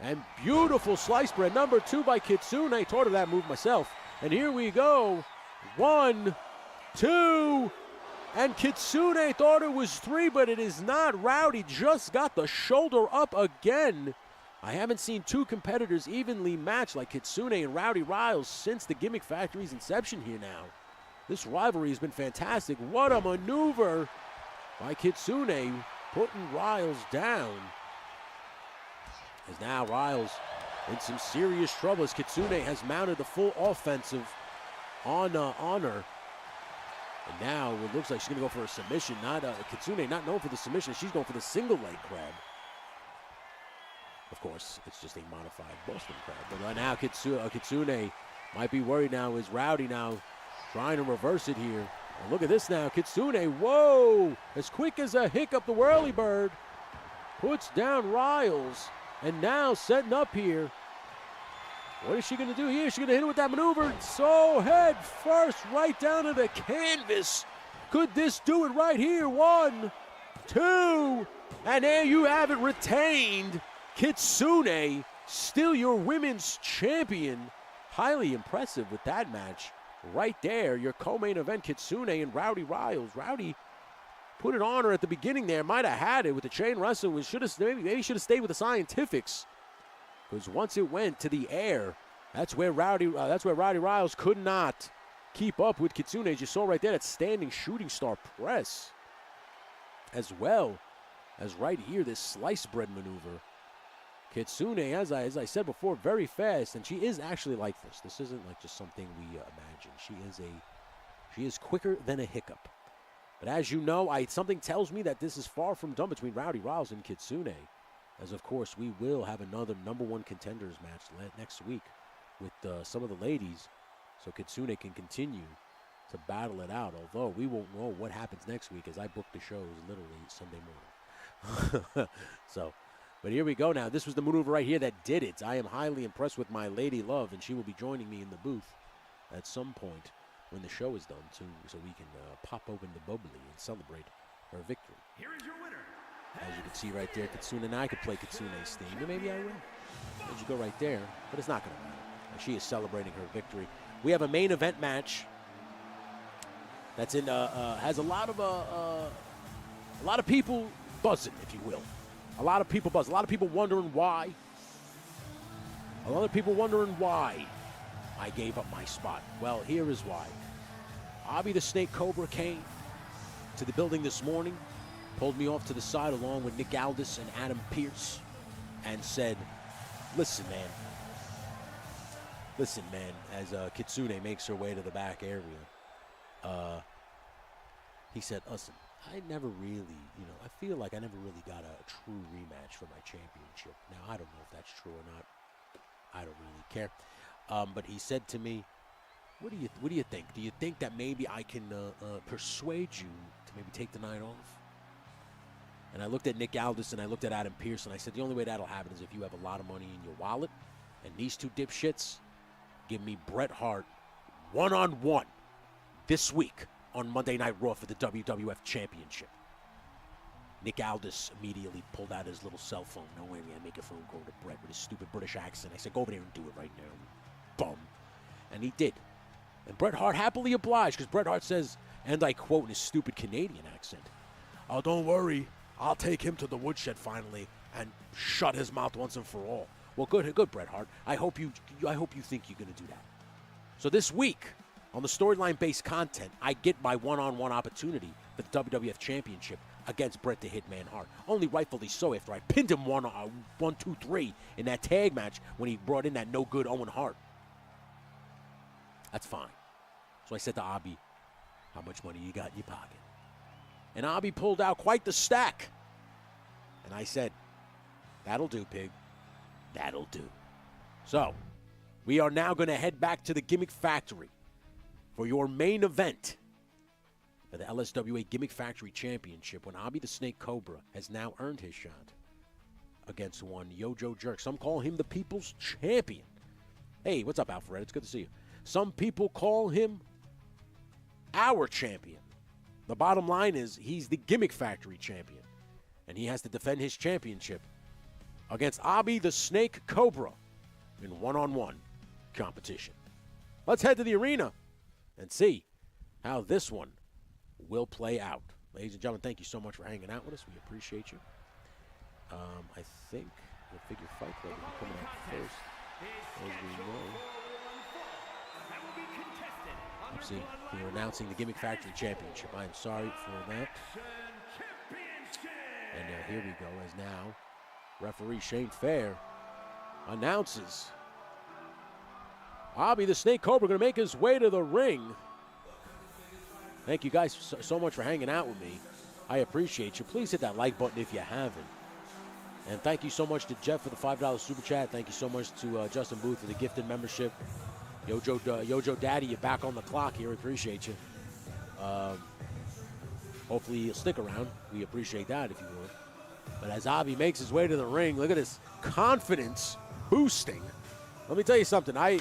And beautiful slice bread, number 2 by Kitsune. I taught her that move myself. And here we go, 1, 2, and Kitsune thought it was 3, but it is not. Rowdy just got the shoulder up again. I haven't seen two competitors evenly matched like Kitsune and Rowdy Riles since the Gimmick Factory's inception here now. This rivalry has been fantastic. What a maneuver by Kitsune, putting Riles down. As now Riles in some serious trouble as Kitsune has mounted the full offensive on her. And now it looks like she's going to go for a submission. Kitsune not known for the submission. She's going for the single leg crab. Of course, it's just a modified Boston Crab. But now Kitsune might be worried now. Is Rowdy now trying to reverse it here? And look at this now. Kitsune, whoa! As quick as a hiccup, the whirly bird puts down Riles. And now setting up here What is she going to do here? She's going to hit it with that maneuver. So head first, right down to the canvas. Could this do it right here? 1, 2, and there you have it, retained. Kitsune, still your women's champion. Highly impressive with that match. Right there, your co-main event, Kitsune and Rowdy Riles. Rowdy put it on her at the beginning there. Might have had it with the chain wrestle. Maybe should have stayed with the Scientifics. Because once it went to the air, that's where Rowdy Riles could not keep up with Kitsune. As you saw right there, that standing shooting star press. As well as right here, this slice bread maneuver. Kitsune, as I said before, very fast, and she is actually like this. This isn't like just something we imagine. She is quicker than a hiccup. But as you know, something tells me that this is far from done between Rowdy Riles and Kitsune. As, of course, we will have another #1 contenders match next week with some of the ladies, so Kitsune can continue to battle it out, although we won't know what happens next week as I book the shows literally Sunday morning. But here we go now. This was the maneuver right here that did it. I am highly impressed with my lady love, and she will be joining me in the booth at some point when the show is done, too, so we can pop open the bubbly and celebrate her victory. Here is your winner. As you can see right there, Kitsune, and I could play Kitsune's theme, and maybe I will. As you go right there, but it's not going to matter. She is celebrating her victory. We have a main event match that's has a lot of people buzzing, if you will. A lot of people buzzing. A lot of people wondering why. A lot of people wondering why I gave up my spot. Well, here is why. Abby the Snake Cobra came to the building this morning, pulled me off to the side along with Nick Aldis and Adam Pearce, and said, listen, man, as Kitsune makes her way to the back area, he said, listen, I never really, I feel like I never really got a true rematch for my championship. Now, I don't know if that's true or not. I don't really care. But he said to me, what do you think? Do you think that maybe I can persuade you to maybe take the night off? And I looked at Nick Aldis and I looked at Adam Pearce, and I said, the only way that'll happen is if you have a lot of money in your wallet, and these two dipshits give me Bret Hart one-on-one this week on Monday Night Raw for the WWF Championship. Nick Aldis immediately pulled out his little cell phone. No way, man, make a phone call to Bret with his stupid British accent. I said, go over there and do it right now, bum. And he did. And Bret Hart happily obliged, because Bret Hart says, and I quote in his stupid Canadian accent, oh, don't worry, I'll take him to the woodshed finally and shut his mouth once and for all. Well, good, Bret Hart. I hope you think you're going to do that. So this week, on the storyline-based content, I get my one-on-one opportunity for the WWF Championship against Bret the Hitman Hart. Only rightfully so after I pinned him 1, 2, 3 in that tag match when he brought in that no-good Owen Hart. That's fine. So I said to Abby, how much money you got in your pocket? And Abby pulled out quite the stack. And I said, that'll do, pig. That'll do. So, we are now going to head back to the Gimmick Factory for your main event for the LSWA Gimmick Factory Championship, when Abby the Snake Cobra has now earned his shot against one Yojo Jerk. Some call him the People's Champion. Hey, what's up, Alfred? It's good to see you. Some people call him our champion. The bottom line is he's the Gimmick Factory Champion, and he has to defend his championship against Abby the Snake Cobra in one-on-one competition. Let's head to the arena and see how this one will play out. Ladies and gentlemen, thank you so much for hanging out with us. We appreciate you. I think the Figure Fight Club will be coming out first, as we know. See, we're announcing the Gimmick Factory Championship. I am sorry for that. And here we go, as now referee Shane Fair announces Abby the Snake Cobra going to make his way to the ring. Thank you guys so much for hanging out with me. I appreciate you. Please hit that like button if you haven't. And thank you so much to Jeff for the $5 super chat. Thank you so much to Justin Booth for the gifted membership. Yojo Daddy, you're back on the clock here. Appreciate you. Hopefully you'll stick around. We appreciate that if you would. But as Abby makes his way to the ring, look at this confidence boosting Let me tell you something. I'm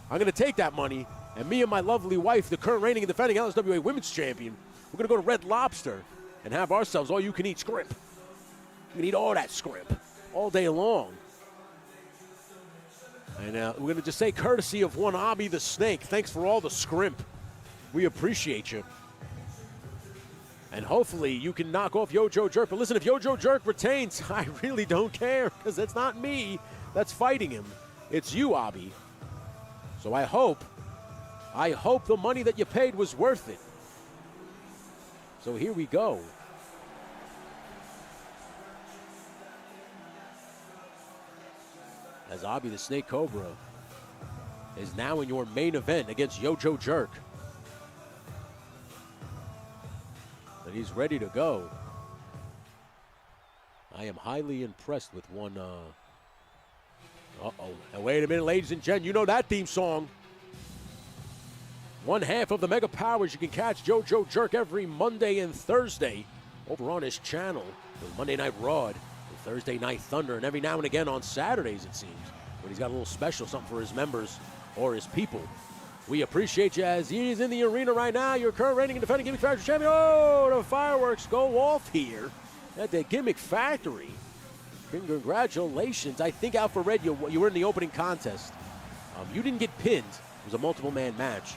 going to take that money, and me and my lovely wife, the current reigning and defending LSWA Women's Champion, we're going to go to Red Lobster and have ourselves all-you-can-eat scrimp. We can eat all that scrimp all day long. And we're going to just say courtesy of one Abby the Snake, thanks for all the scrimp. We appreciate you. And hopefully you can knock off Yojo Jerk. But listen, if Yojo Jerk retains, I really don't care because it's not me that's fighting him. It's you, Abby. So I hope the money that you paid was worth it. So here we go. As Abby the Snake Cobra is now in your main event against Yojo Jerk. And he's ready to go. I am highly impressed with one. And wait a minute, ladies and gentlemen, you know that theme song. One half of the Mega Powers. You can catch Yojo Jerk every Monday and Thursday over on his channel. With Monday Night Raw, and Thursday Night Thunder, and every now and again on Saturdays, it seems, when he's got a little special, something for his members or his people. We appreciate you as he's in the arena right now. Your current reigning and defending Gimmick Factory champion. Oh, the fireworks go off here at the Gimmick Factory. Congratulations. I think Alpha Red, you were in the opening contest. You didn't get pinned. It was a multiple-man match,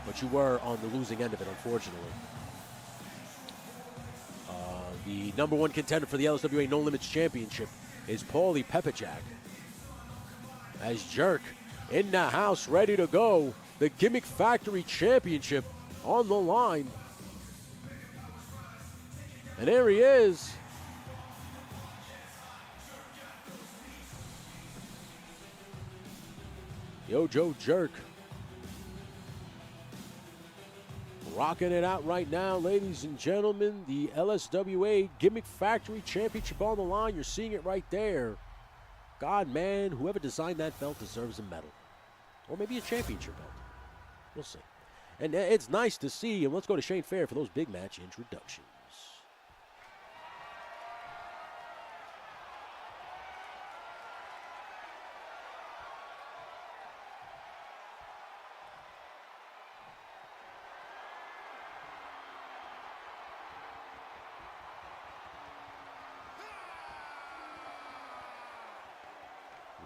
but you were on the losing end of it, unfortunately. The number one contender for the LSWA No Limits Championship is Paulie Pepperjack. As Jerk in the house, ready to go. The Gimmick Factory Championship on the line. And there he is. Yojo Jerk. Rocking it out right now, ladies and gentlemen. The LSWA Gimmick Factory Championship on the line. You're seeing it right there. God, man, whoever designed that belt deserves a medal. Or maybe a championship belt. We'll see. And it's nice to see. And let's go to Shane Fair for those big match introductions.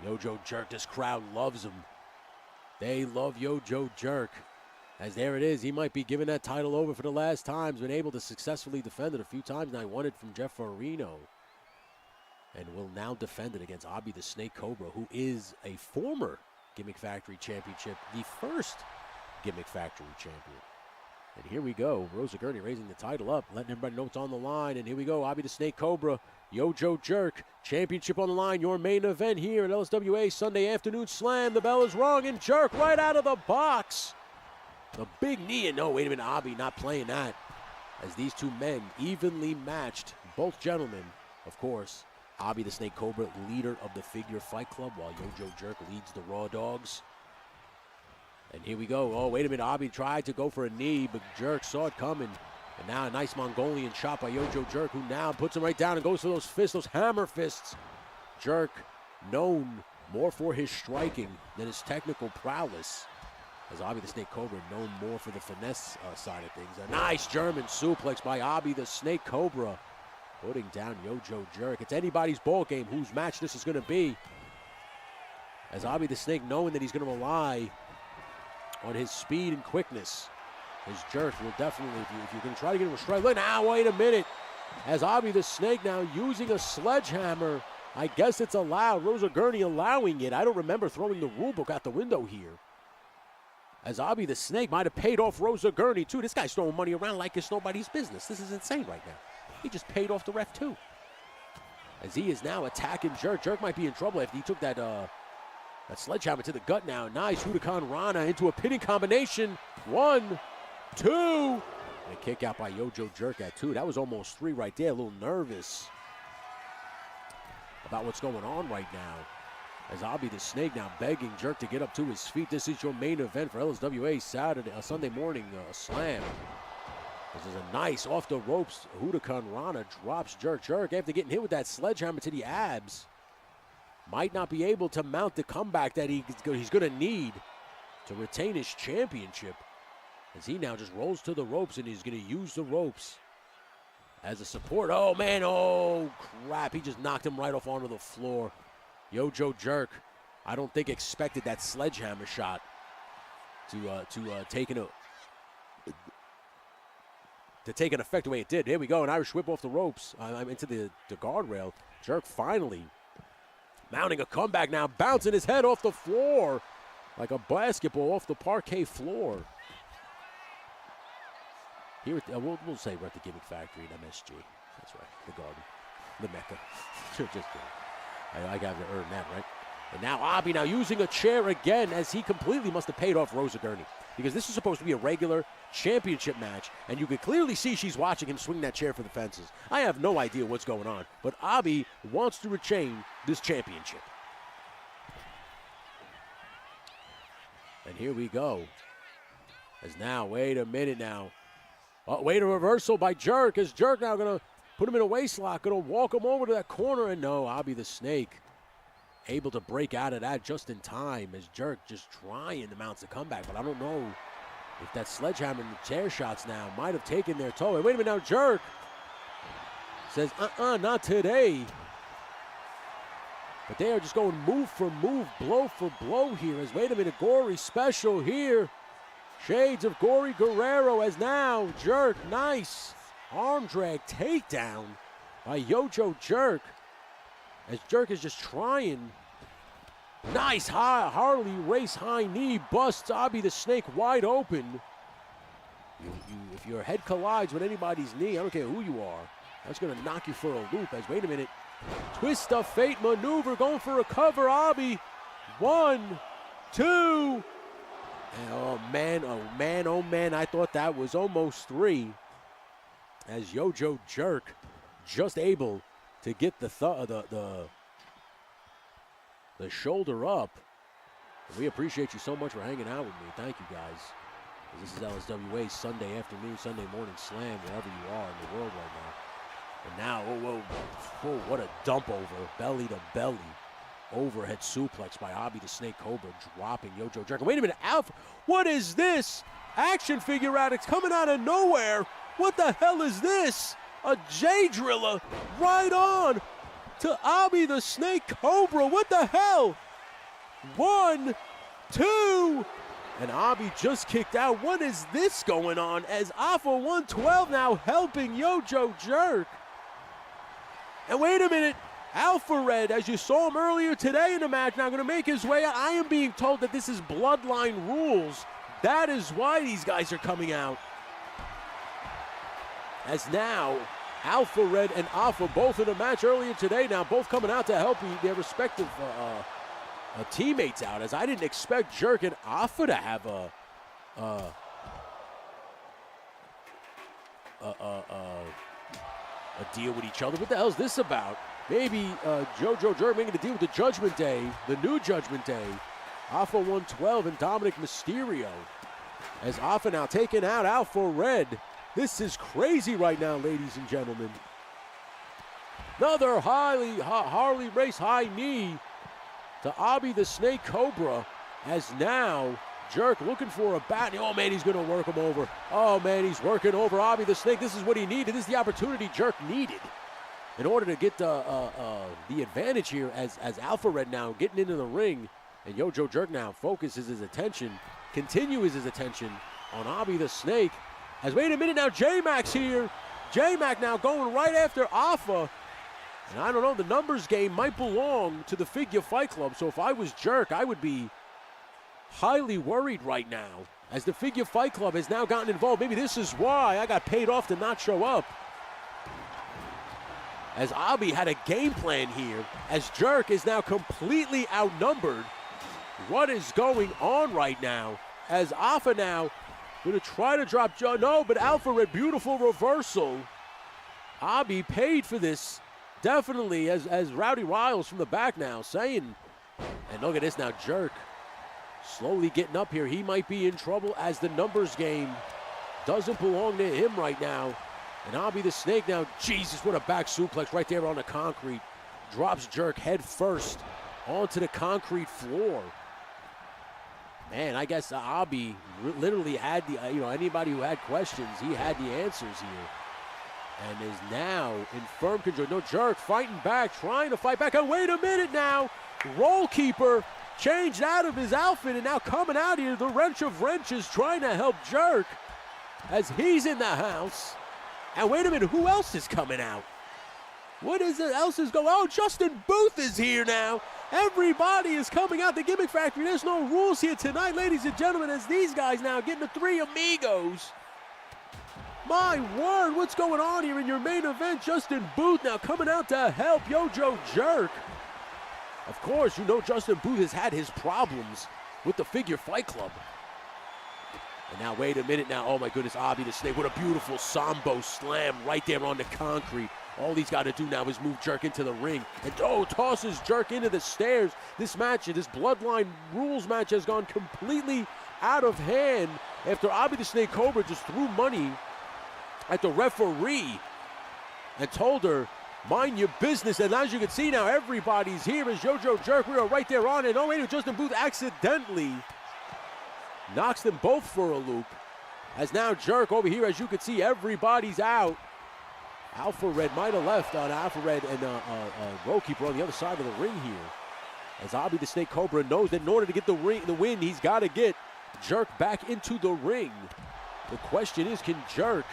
Yojo Jerk, this crowd loves him. They love Yojo Jerk. As there it is, he might be giving that title over for the last time. He's been able to successfully defend it a few times, and I won it from Jeff Farino. And will now defend it against Abby the Snake Cobra, who is a former Gimmick Factory Championship, the first Gimmick Factory Champion. And here we go. Rosa Gurney raising the title up, letting everybody know it's on the line. And here we go. Abby the Snake Cobra, Yojo Jerk, championship on the line. Your main event here at LSWA Sunday Afternoon Slam. The bell is rung, and Jerk right out of the box. The big knee, and no, wait a minute, Abby not playing that. As these two men evenly matched, both gentlemen, of course. Abby the Snake Cobra, leader of the Figure Fight Club, while Yojo Jerk leads the Raw Dogs. And here we go. Oh, wait a minute. Abby tried to go for a knee, but Jerk saw it coming. And now a nice Mongolian shot by Yojo Jerk, who now puts him right down and goes for those fists, those hammer fists. Jerk, known more for his striking than his technical prowess. As Abby the Snake Cobra, known more for the finesse side of things. A nice German suplex by Abby the Snake Cobra, putting down Yojo Jerk. It's anybody's ball game whose match this is going to be. As Abby the Snake, knowing that he's going to rely on his speed and quickness. His Jerk will definitely, if you can try to get him a strike. Look now, wait a minute. As Abby the Snake now using a sledgehammer. I guess it's allowed. Rosa Gurney allowing it. I don't remember throwing the rule book out the window here. As Abby the Snake might have paid off Rosa Gurney too. This guy's throwing money around like it's nobody's business. This is insane right now. He just paid off the ref too. As he is now attacking Jerk. Jerk might be in trouble after he took that sledgehammer to the gut now. Nice Huracan Rana into a pinning combination. 1, 2. And a kick out by Yojo Jerk at 2. That was almost 3 right there. A little nervous about what's going on right now. As Abby the Snake now begging Jerk to get up to his feet. This is your main event for LSWA Sunday morning slam. This is a nice off the ropes. Huracan Rana drops Jerk. Jerk after getting hit with that sledgehammer to the abs. might not be able to mount the comeback that he's going to need to retain his championship, as he now just rolls to the ropes, and he's going to use the ropes as a support. Oh, man, oh, crap. He just knocked him right off onto the floor. Yojo Jerk, I don't think expected that sledgehammer shot to take an effect the way it did. Here we go, an Irish whip off the ropes, into the guardrail. Jerk finally mounting a comeback now, bouncing his head off the floor like a basketball off the parquet floor. Here, we'll say we're at the Gimmick Factory at MSG. That's right, the Garden, the Mecca. Just kidding. I got to earn that, right? And now Abi now using a chair again, as he completely must have paid off Rosa Gurney, because this is supposed to be a regular championship match, and you could clearly see she's watching him swing that chair for the fences. I have no idea what's going on, but Abi wants to retain this championship. And here we go. As now, wait a minute now. Oh, wait, a reversal by Jerk. Is Jerk now going to put him in a waist lock, going to walk him over to that corner? And no, Abi the Snake able to break out of that just in time, as Jerk just trying to mount the comeback. But I don't know if that sledgehammer and the chair shots now might have taken their toll. And wait a minute now, Jerk says, not today. But they are just going move for move, blow for blow here. As wait a minute, Gory special here. Shades of Gory Guerrero, as now Jerk, nice arm drag takedown by Yojo Jerk. As Jerk is just trying. Nice high Harley race high knee, busts Abi the Snake wide open. If your head collides with anybody's knee, I don't care who you are, that's going to knock you for a loop. As wait a minute, twist of fate maneuver, going for a cover. Abi, 1, 2. And oh man, I thought that was almost 3. As Yojo Jerk just able to get the shoulder up. We appreciate you so much for hanging out with me. Thank you, guys. This is LSWA Sunday afternoon, Sunday morning slam, wherever you are in the world right now. And now, whoa, what a dump over, belly to belly. Overhead suplex by Abi the Snake Cobra, dropping Yojo Jerk. Wait a minute, Alpha, what is this? Action figure addicts coming out of nowhere. What the hell is this? A J-Driller right on to Abi the Snake Cobra. What the hell? 1, 2, and Abi just kicked out. What is this going on? As Alpha 112 now helping Yojo Jerk. And wait a minute, Alpha Red, as you saw him earlier today in the match, now going to make his way out. I am being told that this is Bloodline rules. That is why these guys are coming out. As now, Alpha Red and Alpha both in a match earlier today, now both coming out to help their respective teammates out, as I didn't expect Jerk and Alpha to have a deal with each other. What the hell is this about? Maybe Jojo Jerk making a deal with the Judgment Day, the new Judgment Day, Alpha 112 and Dominic Mysterio. As Alpha now taking out Alpha Red. This is crazy right now, ladies and gentlemen. Another Harley race high knee to Abi the Snake Cobra, as now Jerk looking for a bat. Oh man, he's going to work him over. Oh man, he's working over Abi the Snake. This is what he needed. This is the opportunity Jerk needed in order to get the advantage here, as Alpha Red now getting into the ring, and Yojo Jerk now focuses his attention, continues his attention on Abi the Snake. As wait a minute now, J-Mac's here. J-Mac now going right after Alpha. And I don't know, the numbers game might belong to the Figure Fight Club. So if I was Jerk, I would be highly worried right now, as the Figure Fight Club has now gotten involved. Maybe this is why I got paid off to not show up. As Abi had a game plan here, as Jerk is now completely outnumbered. What is going on right now? As Alpha now going to try to drop Joe. No, but Alpha Red, beautiful reversal. Abi paid for this, definitely, as Rowdy Riles from the back now saying, and look at this now, Jerk slowly getting up here. He might be in trouble, as the numbers game doesn't belong to him right now. And Abi the Snake now, Jesus, what a back suplex right there on the concrete. Drops Jerk head first onto the concrete floor. Man, I guess Abi literally had the, anybody who had questions, he had the answers here. And is now in firm control. No, Jerk fighting back, trying to fight back. And wait a minute now. Roll keeper changed out of his outfit and now coming out here. The wrench of wrenches trying to help Jerk as he's in the house. And wait a minute, who else is coming out? What is it else is going on? Oh, Justin Booth is here now. Everybody is coming out the Gimmick Factory. There's no rules here tonight, ladies and gentlemen, as these guys now getting the three amigos. My word, what's going on here in your main event? Justin Booth now coming out to help Yojo Jerk. Of course, you know Justin Booth has had his problems with the Figure Fight Club. And now, wait a minute now. Oh, my goodness, Abi the Snake. What a beautiful Sambo slam right there on the concrete. All he's got to do now is move Jerk into the ring. And, tosses Jerk into the stairs. This match, this Bloodline Rules match has gone completely out of hand after Abi the Snake Cobra just threw money at the referee and told her, mind your business. And as you can see now, everybody's here as Yojo Jerk. We are right there on it. Oh, wait, Justin Booth accidentally knocks them both for a loop. As now Jerk over here, as you can see, everybody's out. Alpha Red might have left on Alpha Red and Roll Keeper on the other side of the ring here. As Abi the Snake Cobra knows that in order to get the win, he's got to get Jerk back into the ring. The question is, can Jerk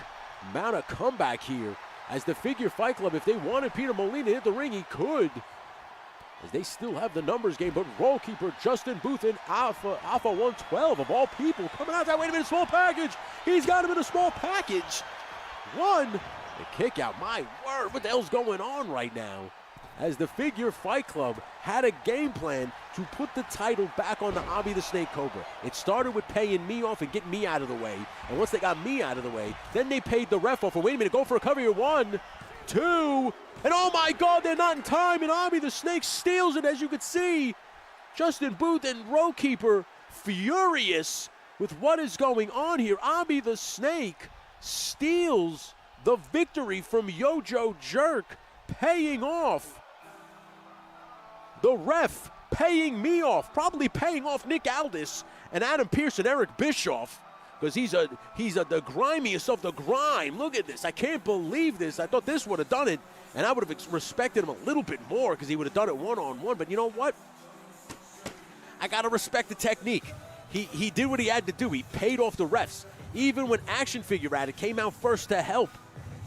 mount a comeback here? As the Figure Fight Club, if they wanted Peter Molina to hit the ring, he could. As they still have the numbers game, but Roll Keeper, Justin Booth, and Alpha 112 of all people coming out that. Wait a minute, small package. He's got him in a small package. One. The kick out, my word, what the hell's going on right now? As the Figure Fight Club had a game plan to put the title back on the Abi the Snake Cobra. It started with paying me off and getting me out of the way. And once they got me out of the way, then they paid the ref off. And wait a minute, go for a cover here. 1, 2, and oh my God, they're not in time. And Abi the Snake steals it, as you can see. Justin Booth and Row Keeper furious with what is going on here. Abi the Snake steals the victory from Yojo Jerk, paying off. The ref paying me off, probably paying off Nick Aldis and Adam Pearce and Eric Bischoff, because he's the grimiest of the grime. Look at this. I can't believe this. I thought this would have done it, and I would have respected him a little bit more because he would have done it one-on-one. But you know what? I got to respect the technique. He did what he had to do. He paid off the refs. Even when Action Figure Addict came out first to help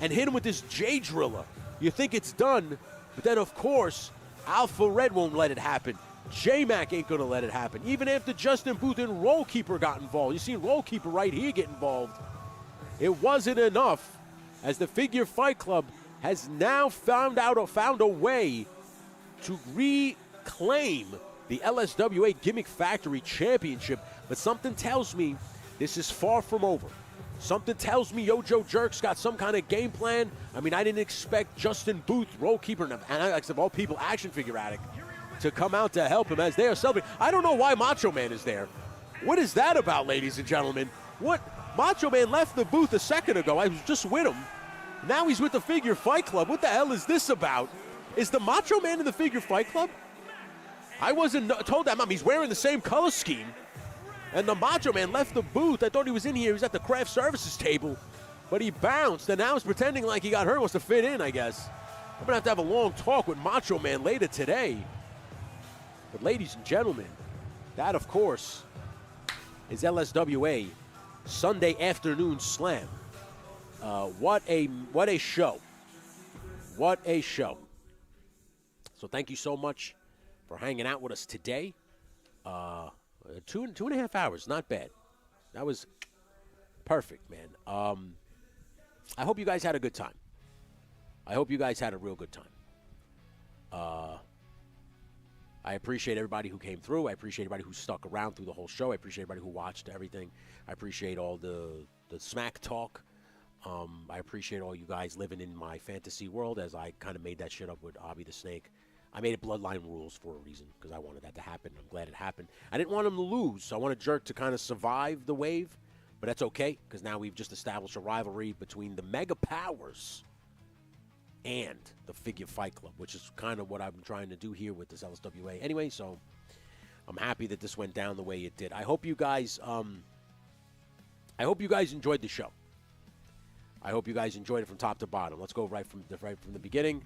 and hit him with this J-Driller, you think it's done, but then, of course, Alpha Red won't let it happen. J-Mac ain't going to let it happen. Even after Justin Booth and Roll Keeper got involved. You see Roll Keeper right here get involved. It wasn't enough, as the Figure Fight Club has now found a way to reclaim the LSWA Gimmick Factory Championship. But something tells me this is far from over. Something tells me Yojo Jerk's got some kind of game plan. I mean, I didn't expect Justin Booth, Roll Keeper, and of all people, Action Figure Addict, to come out to help him as they are celebrating. I don't know why Macho Man is there. What is that about, ladies and gentlemen? What? Macho Man left the booth a second ago. I was just with him. Now he's with the Figure Fight Club. What the hell is this about? Is the Macho Man in the Figure Fight Club? I wasn't told that. He's wearing the same color scheme. And the Macho Man left the booth. I thought he was in here. He was at the craft services table. But he bounced, and now he's pretending like he got hurt, wants to fit in, I guess. I'm going to have a long talk with Macho Man later today. But ladies and gentlemen, that, of course, is LSWA Sunday Afternoon Slam. What a show. What a show. So thank you so much for hanging out with us today. 2.5 hours, not bad. That was perfect, man. I hope you guys had a good time. I hope you guys had a real good time. I appreciate everybody who came through. I appreciate everybody who stuck around through the whole show. I appreciate everybody who watched everything. I appreciate all the smack talk. I appreciate all you guys living in my fantasy world, as I kind of made that shit up with Abi the Snake. I made it Bloodline Rules for a reason, because I wanted that to happen. I'm glad it happened. I didn't want him to lose, so I wanted Jerk to kind of survive the wave, but that's okay, because now we've just established a rivalry between the mega powers and the Figure Fight Club, which is kind of what I'm trying to do here with this LSWA. Anyway, so I'm happy that this went down the way it did. I hope you guys enjoyed the show. I hope you guys enjoyed it from top to bottom. Let's go right from the beginning.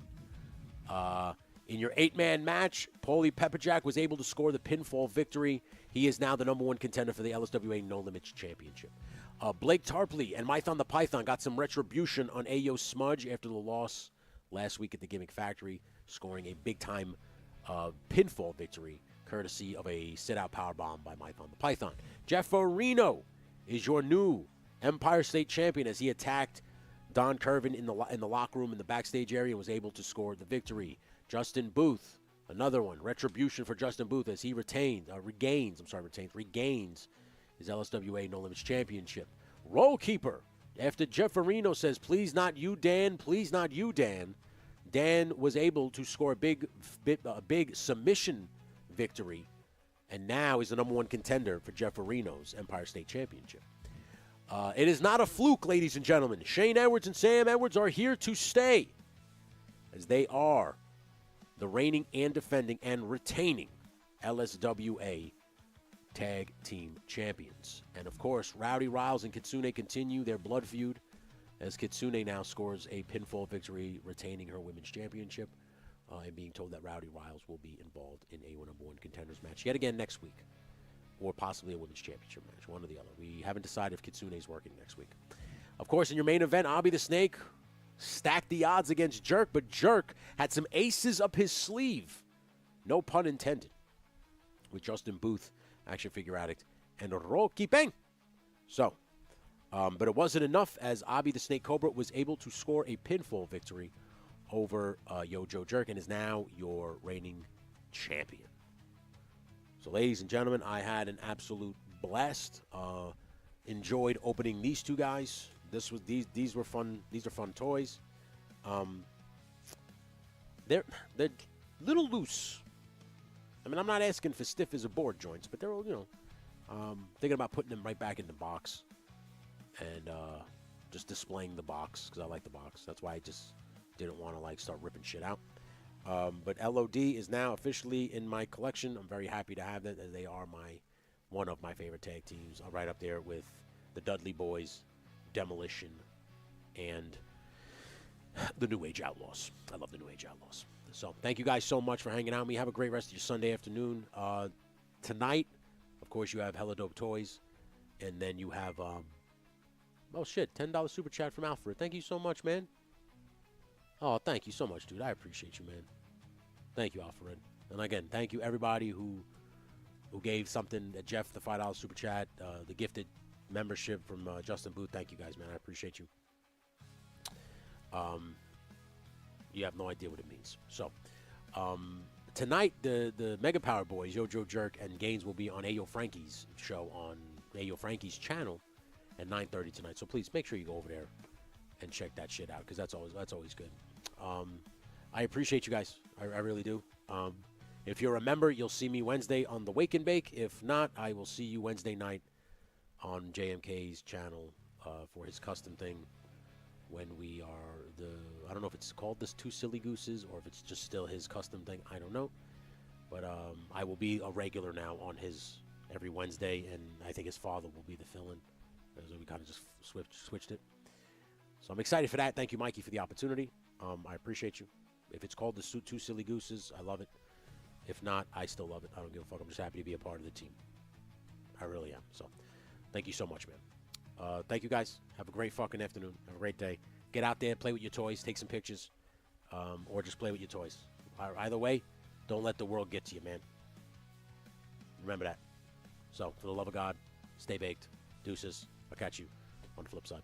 In your 8-man match, Paulie Pepperjack was able to score the pinfall victory. He is now the #1 contender for the LSWA No Limits Championship. Blake Tarpley and Mython the Python got some retribution on Ayo Smudge after the loss last week at the Gimmick Factory, scoring a big-time pinfall victory courtesy of a sit-out powerbomb by Mython the Python. Jeff Areno is your new Empire State Champion as he attacked Don Curvin in the locker room in the backstage area and was able to score the victory. Justin Booth, another one, retribution for Justin Booth as he regains his LSWA No Limits Championship. Roll Keeper, after Jeff Areno says, please not you, Dan, please not you, Dan. Dan was able to score a big submission victory and now is the #1 contender for Jeff Areno's Empire State Championship. It is not a fluke, ladies and gentlemen. Shane Edwards and Sam Edwards are here to stay, as they are the reigning and defending and retaining LSWA Tag Team Champions. And, of course, Rowdy Riles and Kitsune continue their blood feud, as Kitsune now scores a pinfall victory, retaining her Women's Championship, and being told that Rowdy Riles will be involved in a #1 contenders match yet again next week, or possibly a Women's Championship match, one or the other. We haven't decided if Kitsune is working next week. Of course, in your main event, Abby the Snake stacked the odds against Jerk, but Jerk had some aces up his sleeve, no pun intended, with Justin Booth, action figure addict, and Rocky Peng. So, but it wasn't enough, as Abby the Snake Cobra was able to score a pinfall victory over Yojo Jerk and is now your reigning champion. So, ladies and gentlemen, I had an absolute blast. Enjoyed opening these two guys. These were fun. These are fun toys. They're little loose. I mean, I'm not asking for stiff as a board joints, but they're thinking about putting them right back in the box and just displaying the box because I like the box. That's why I just didn't want to start ripping shit out. But LOD is now officially in my collection. I'm very happy to have that, as they are one of my favorite tag teams. Right up there with the Dudley Boys, Demolition, and the New Age Outlaws. I love the New Age Outlaws. So thank you guys so much for hanging out with me. Have a great rest of your Sunday afternoon. Tonight, of course, you have Hella Dope Toys, and then you have, $10 super chat from Alfred. Thank you so much, man. Oh, thank you so much, dude. I appreciate you, man. Thank you, Alfred. And again, thank you everybody who gave something at Jeff, the $5 super chat, the gifted membership from Justin Booth. Thank you guys, man. I appreciate you. You have no idea what it means. So, tonight, the Mega Power Boys, Yojo Jerk and Gaines, will be on Ayo Frankie's show on Ayo Frankie's channel at 9:30 tonight. So please make sure you go over there and check that shit out, because that's always good. I appreciate you guys. I really do. If you're a member, you'll see me Wednesday on the Wake and Bake. If not, I will see you Wednesday night on JMK's channel for his custom thing, when we are I don't know if it's called this Two Silly Gooses or if it's just still his custom thing. I don't know. But I will be a regular now on his every Wednesday, and I think his father will be the fill-in. So we kind of just switched it. So I'm excited for that. Thank you, Mikey, for the opportunity. I appreciate you. If it's called the Two Silly Gooses, I love it. If not, I still love it. I don't give a fuck. I'm just happy to be a part of the team. I really am. So thank you so much, man. Thank you, guys. Have a great fucking afternoon. Have a great day. Get out there, play with your toys, take some pictures, or just play with your toys. Either way, don't let the world get to you, man. Remember that. So, for the love of God, stay baked. Deuces. I'll catch you on the flip side.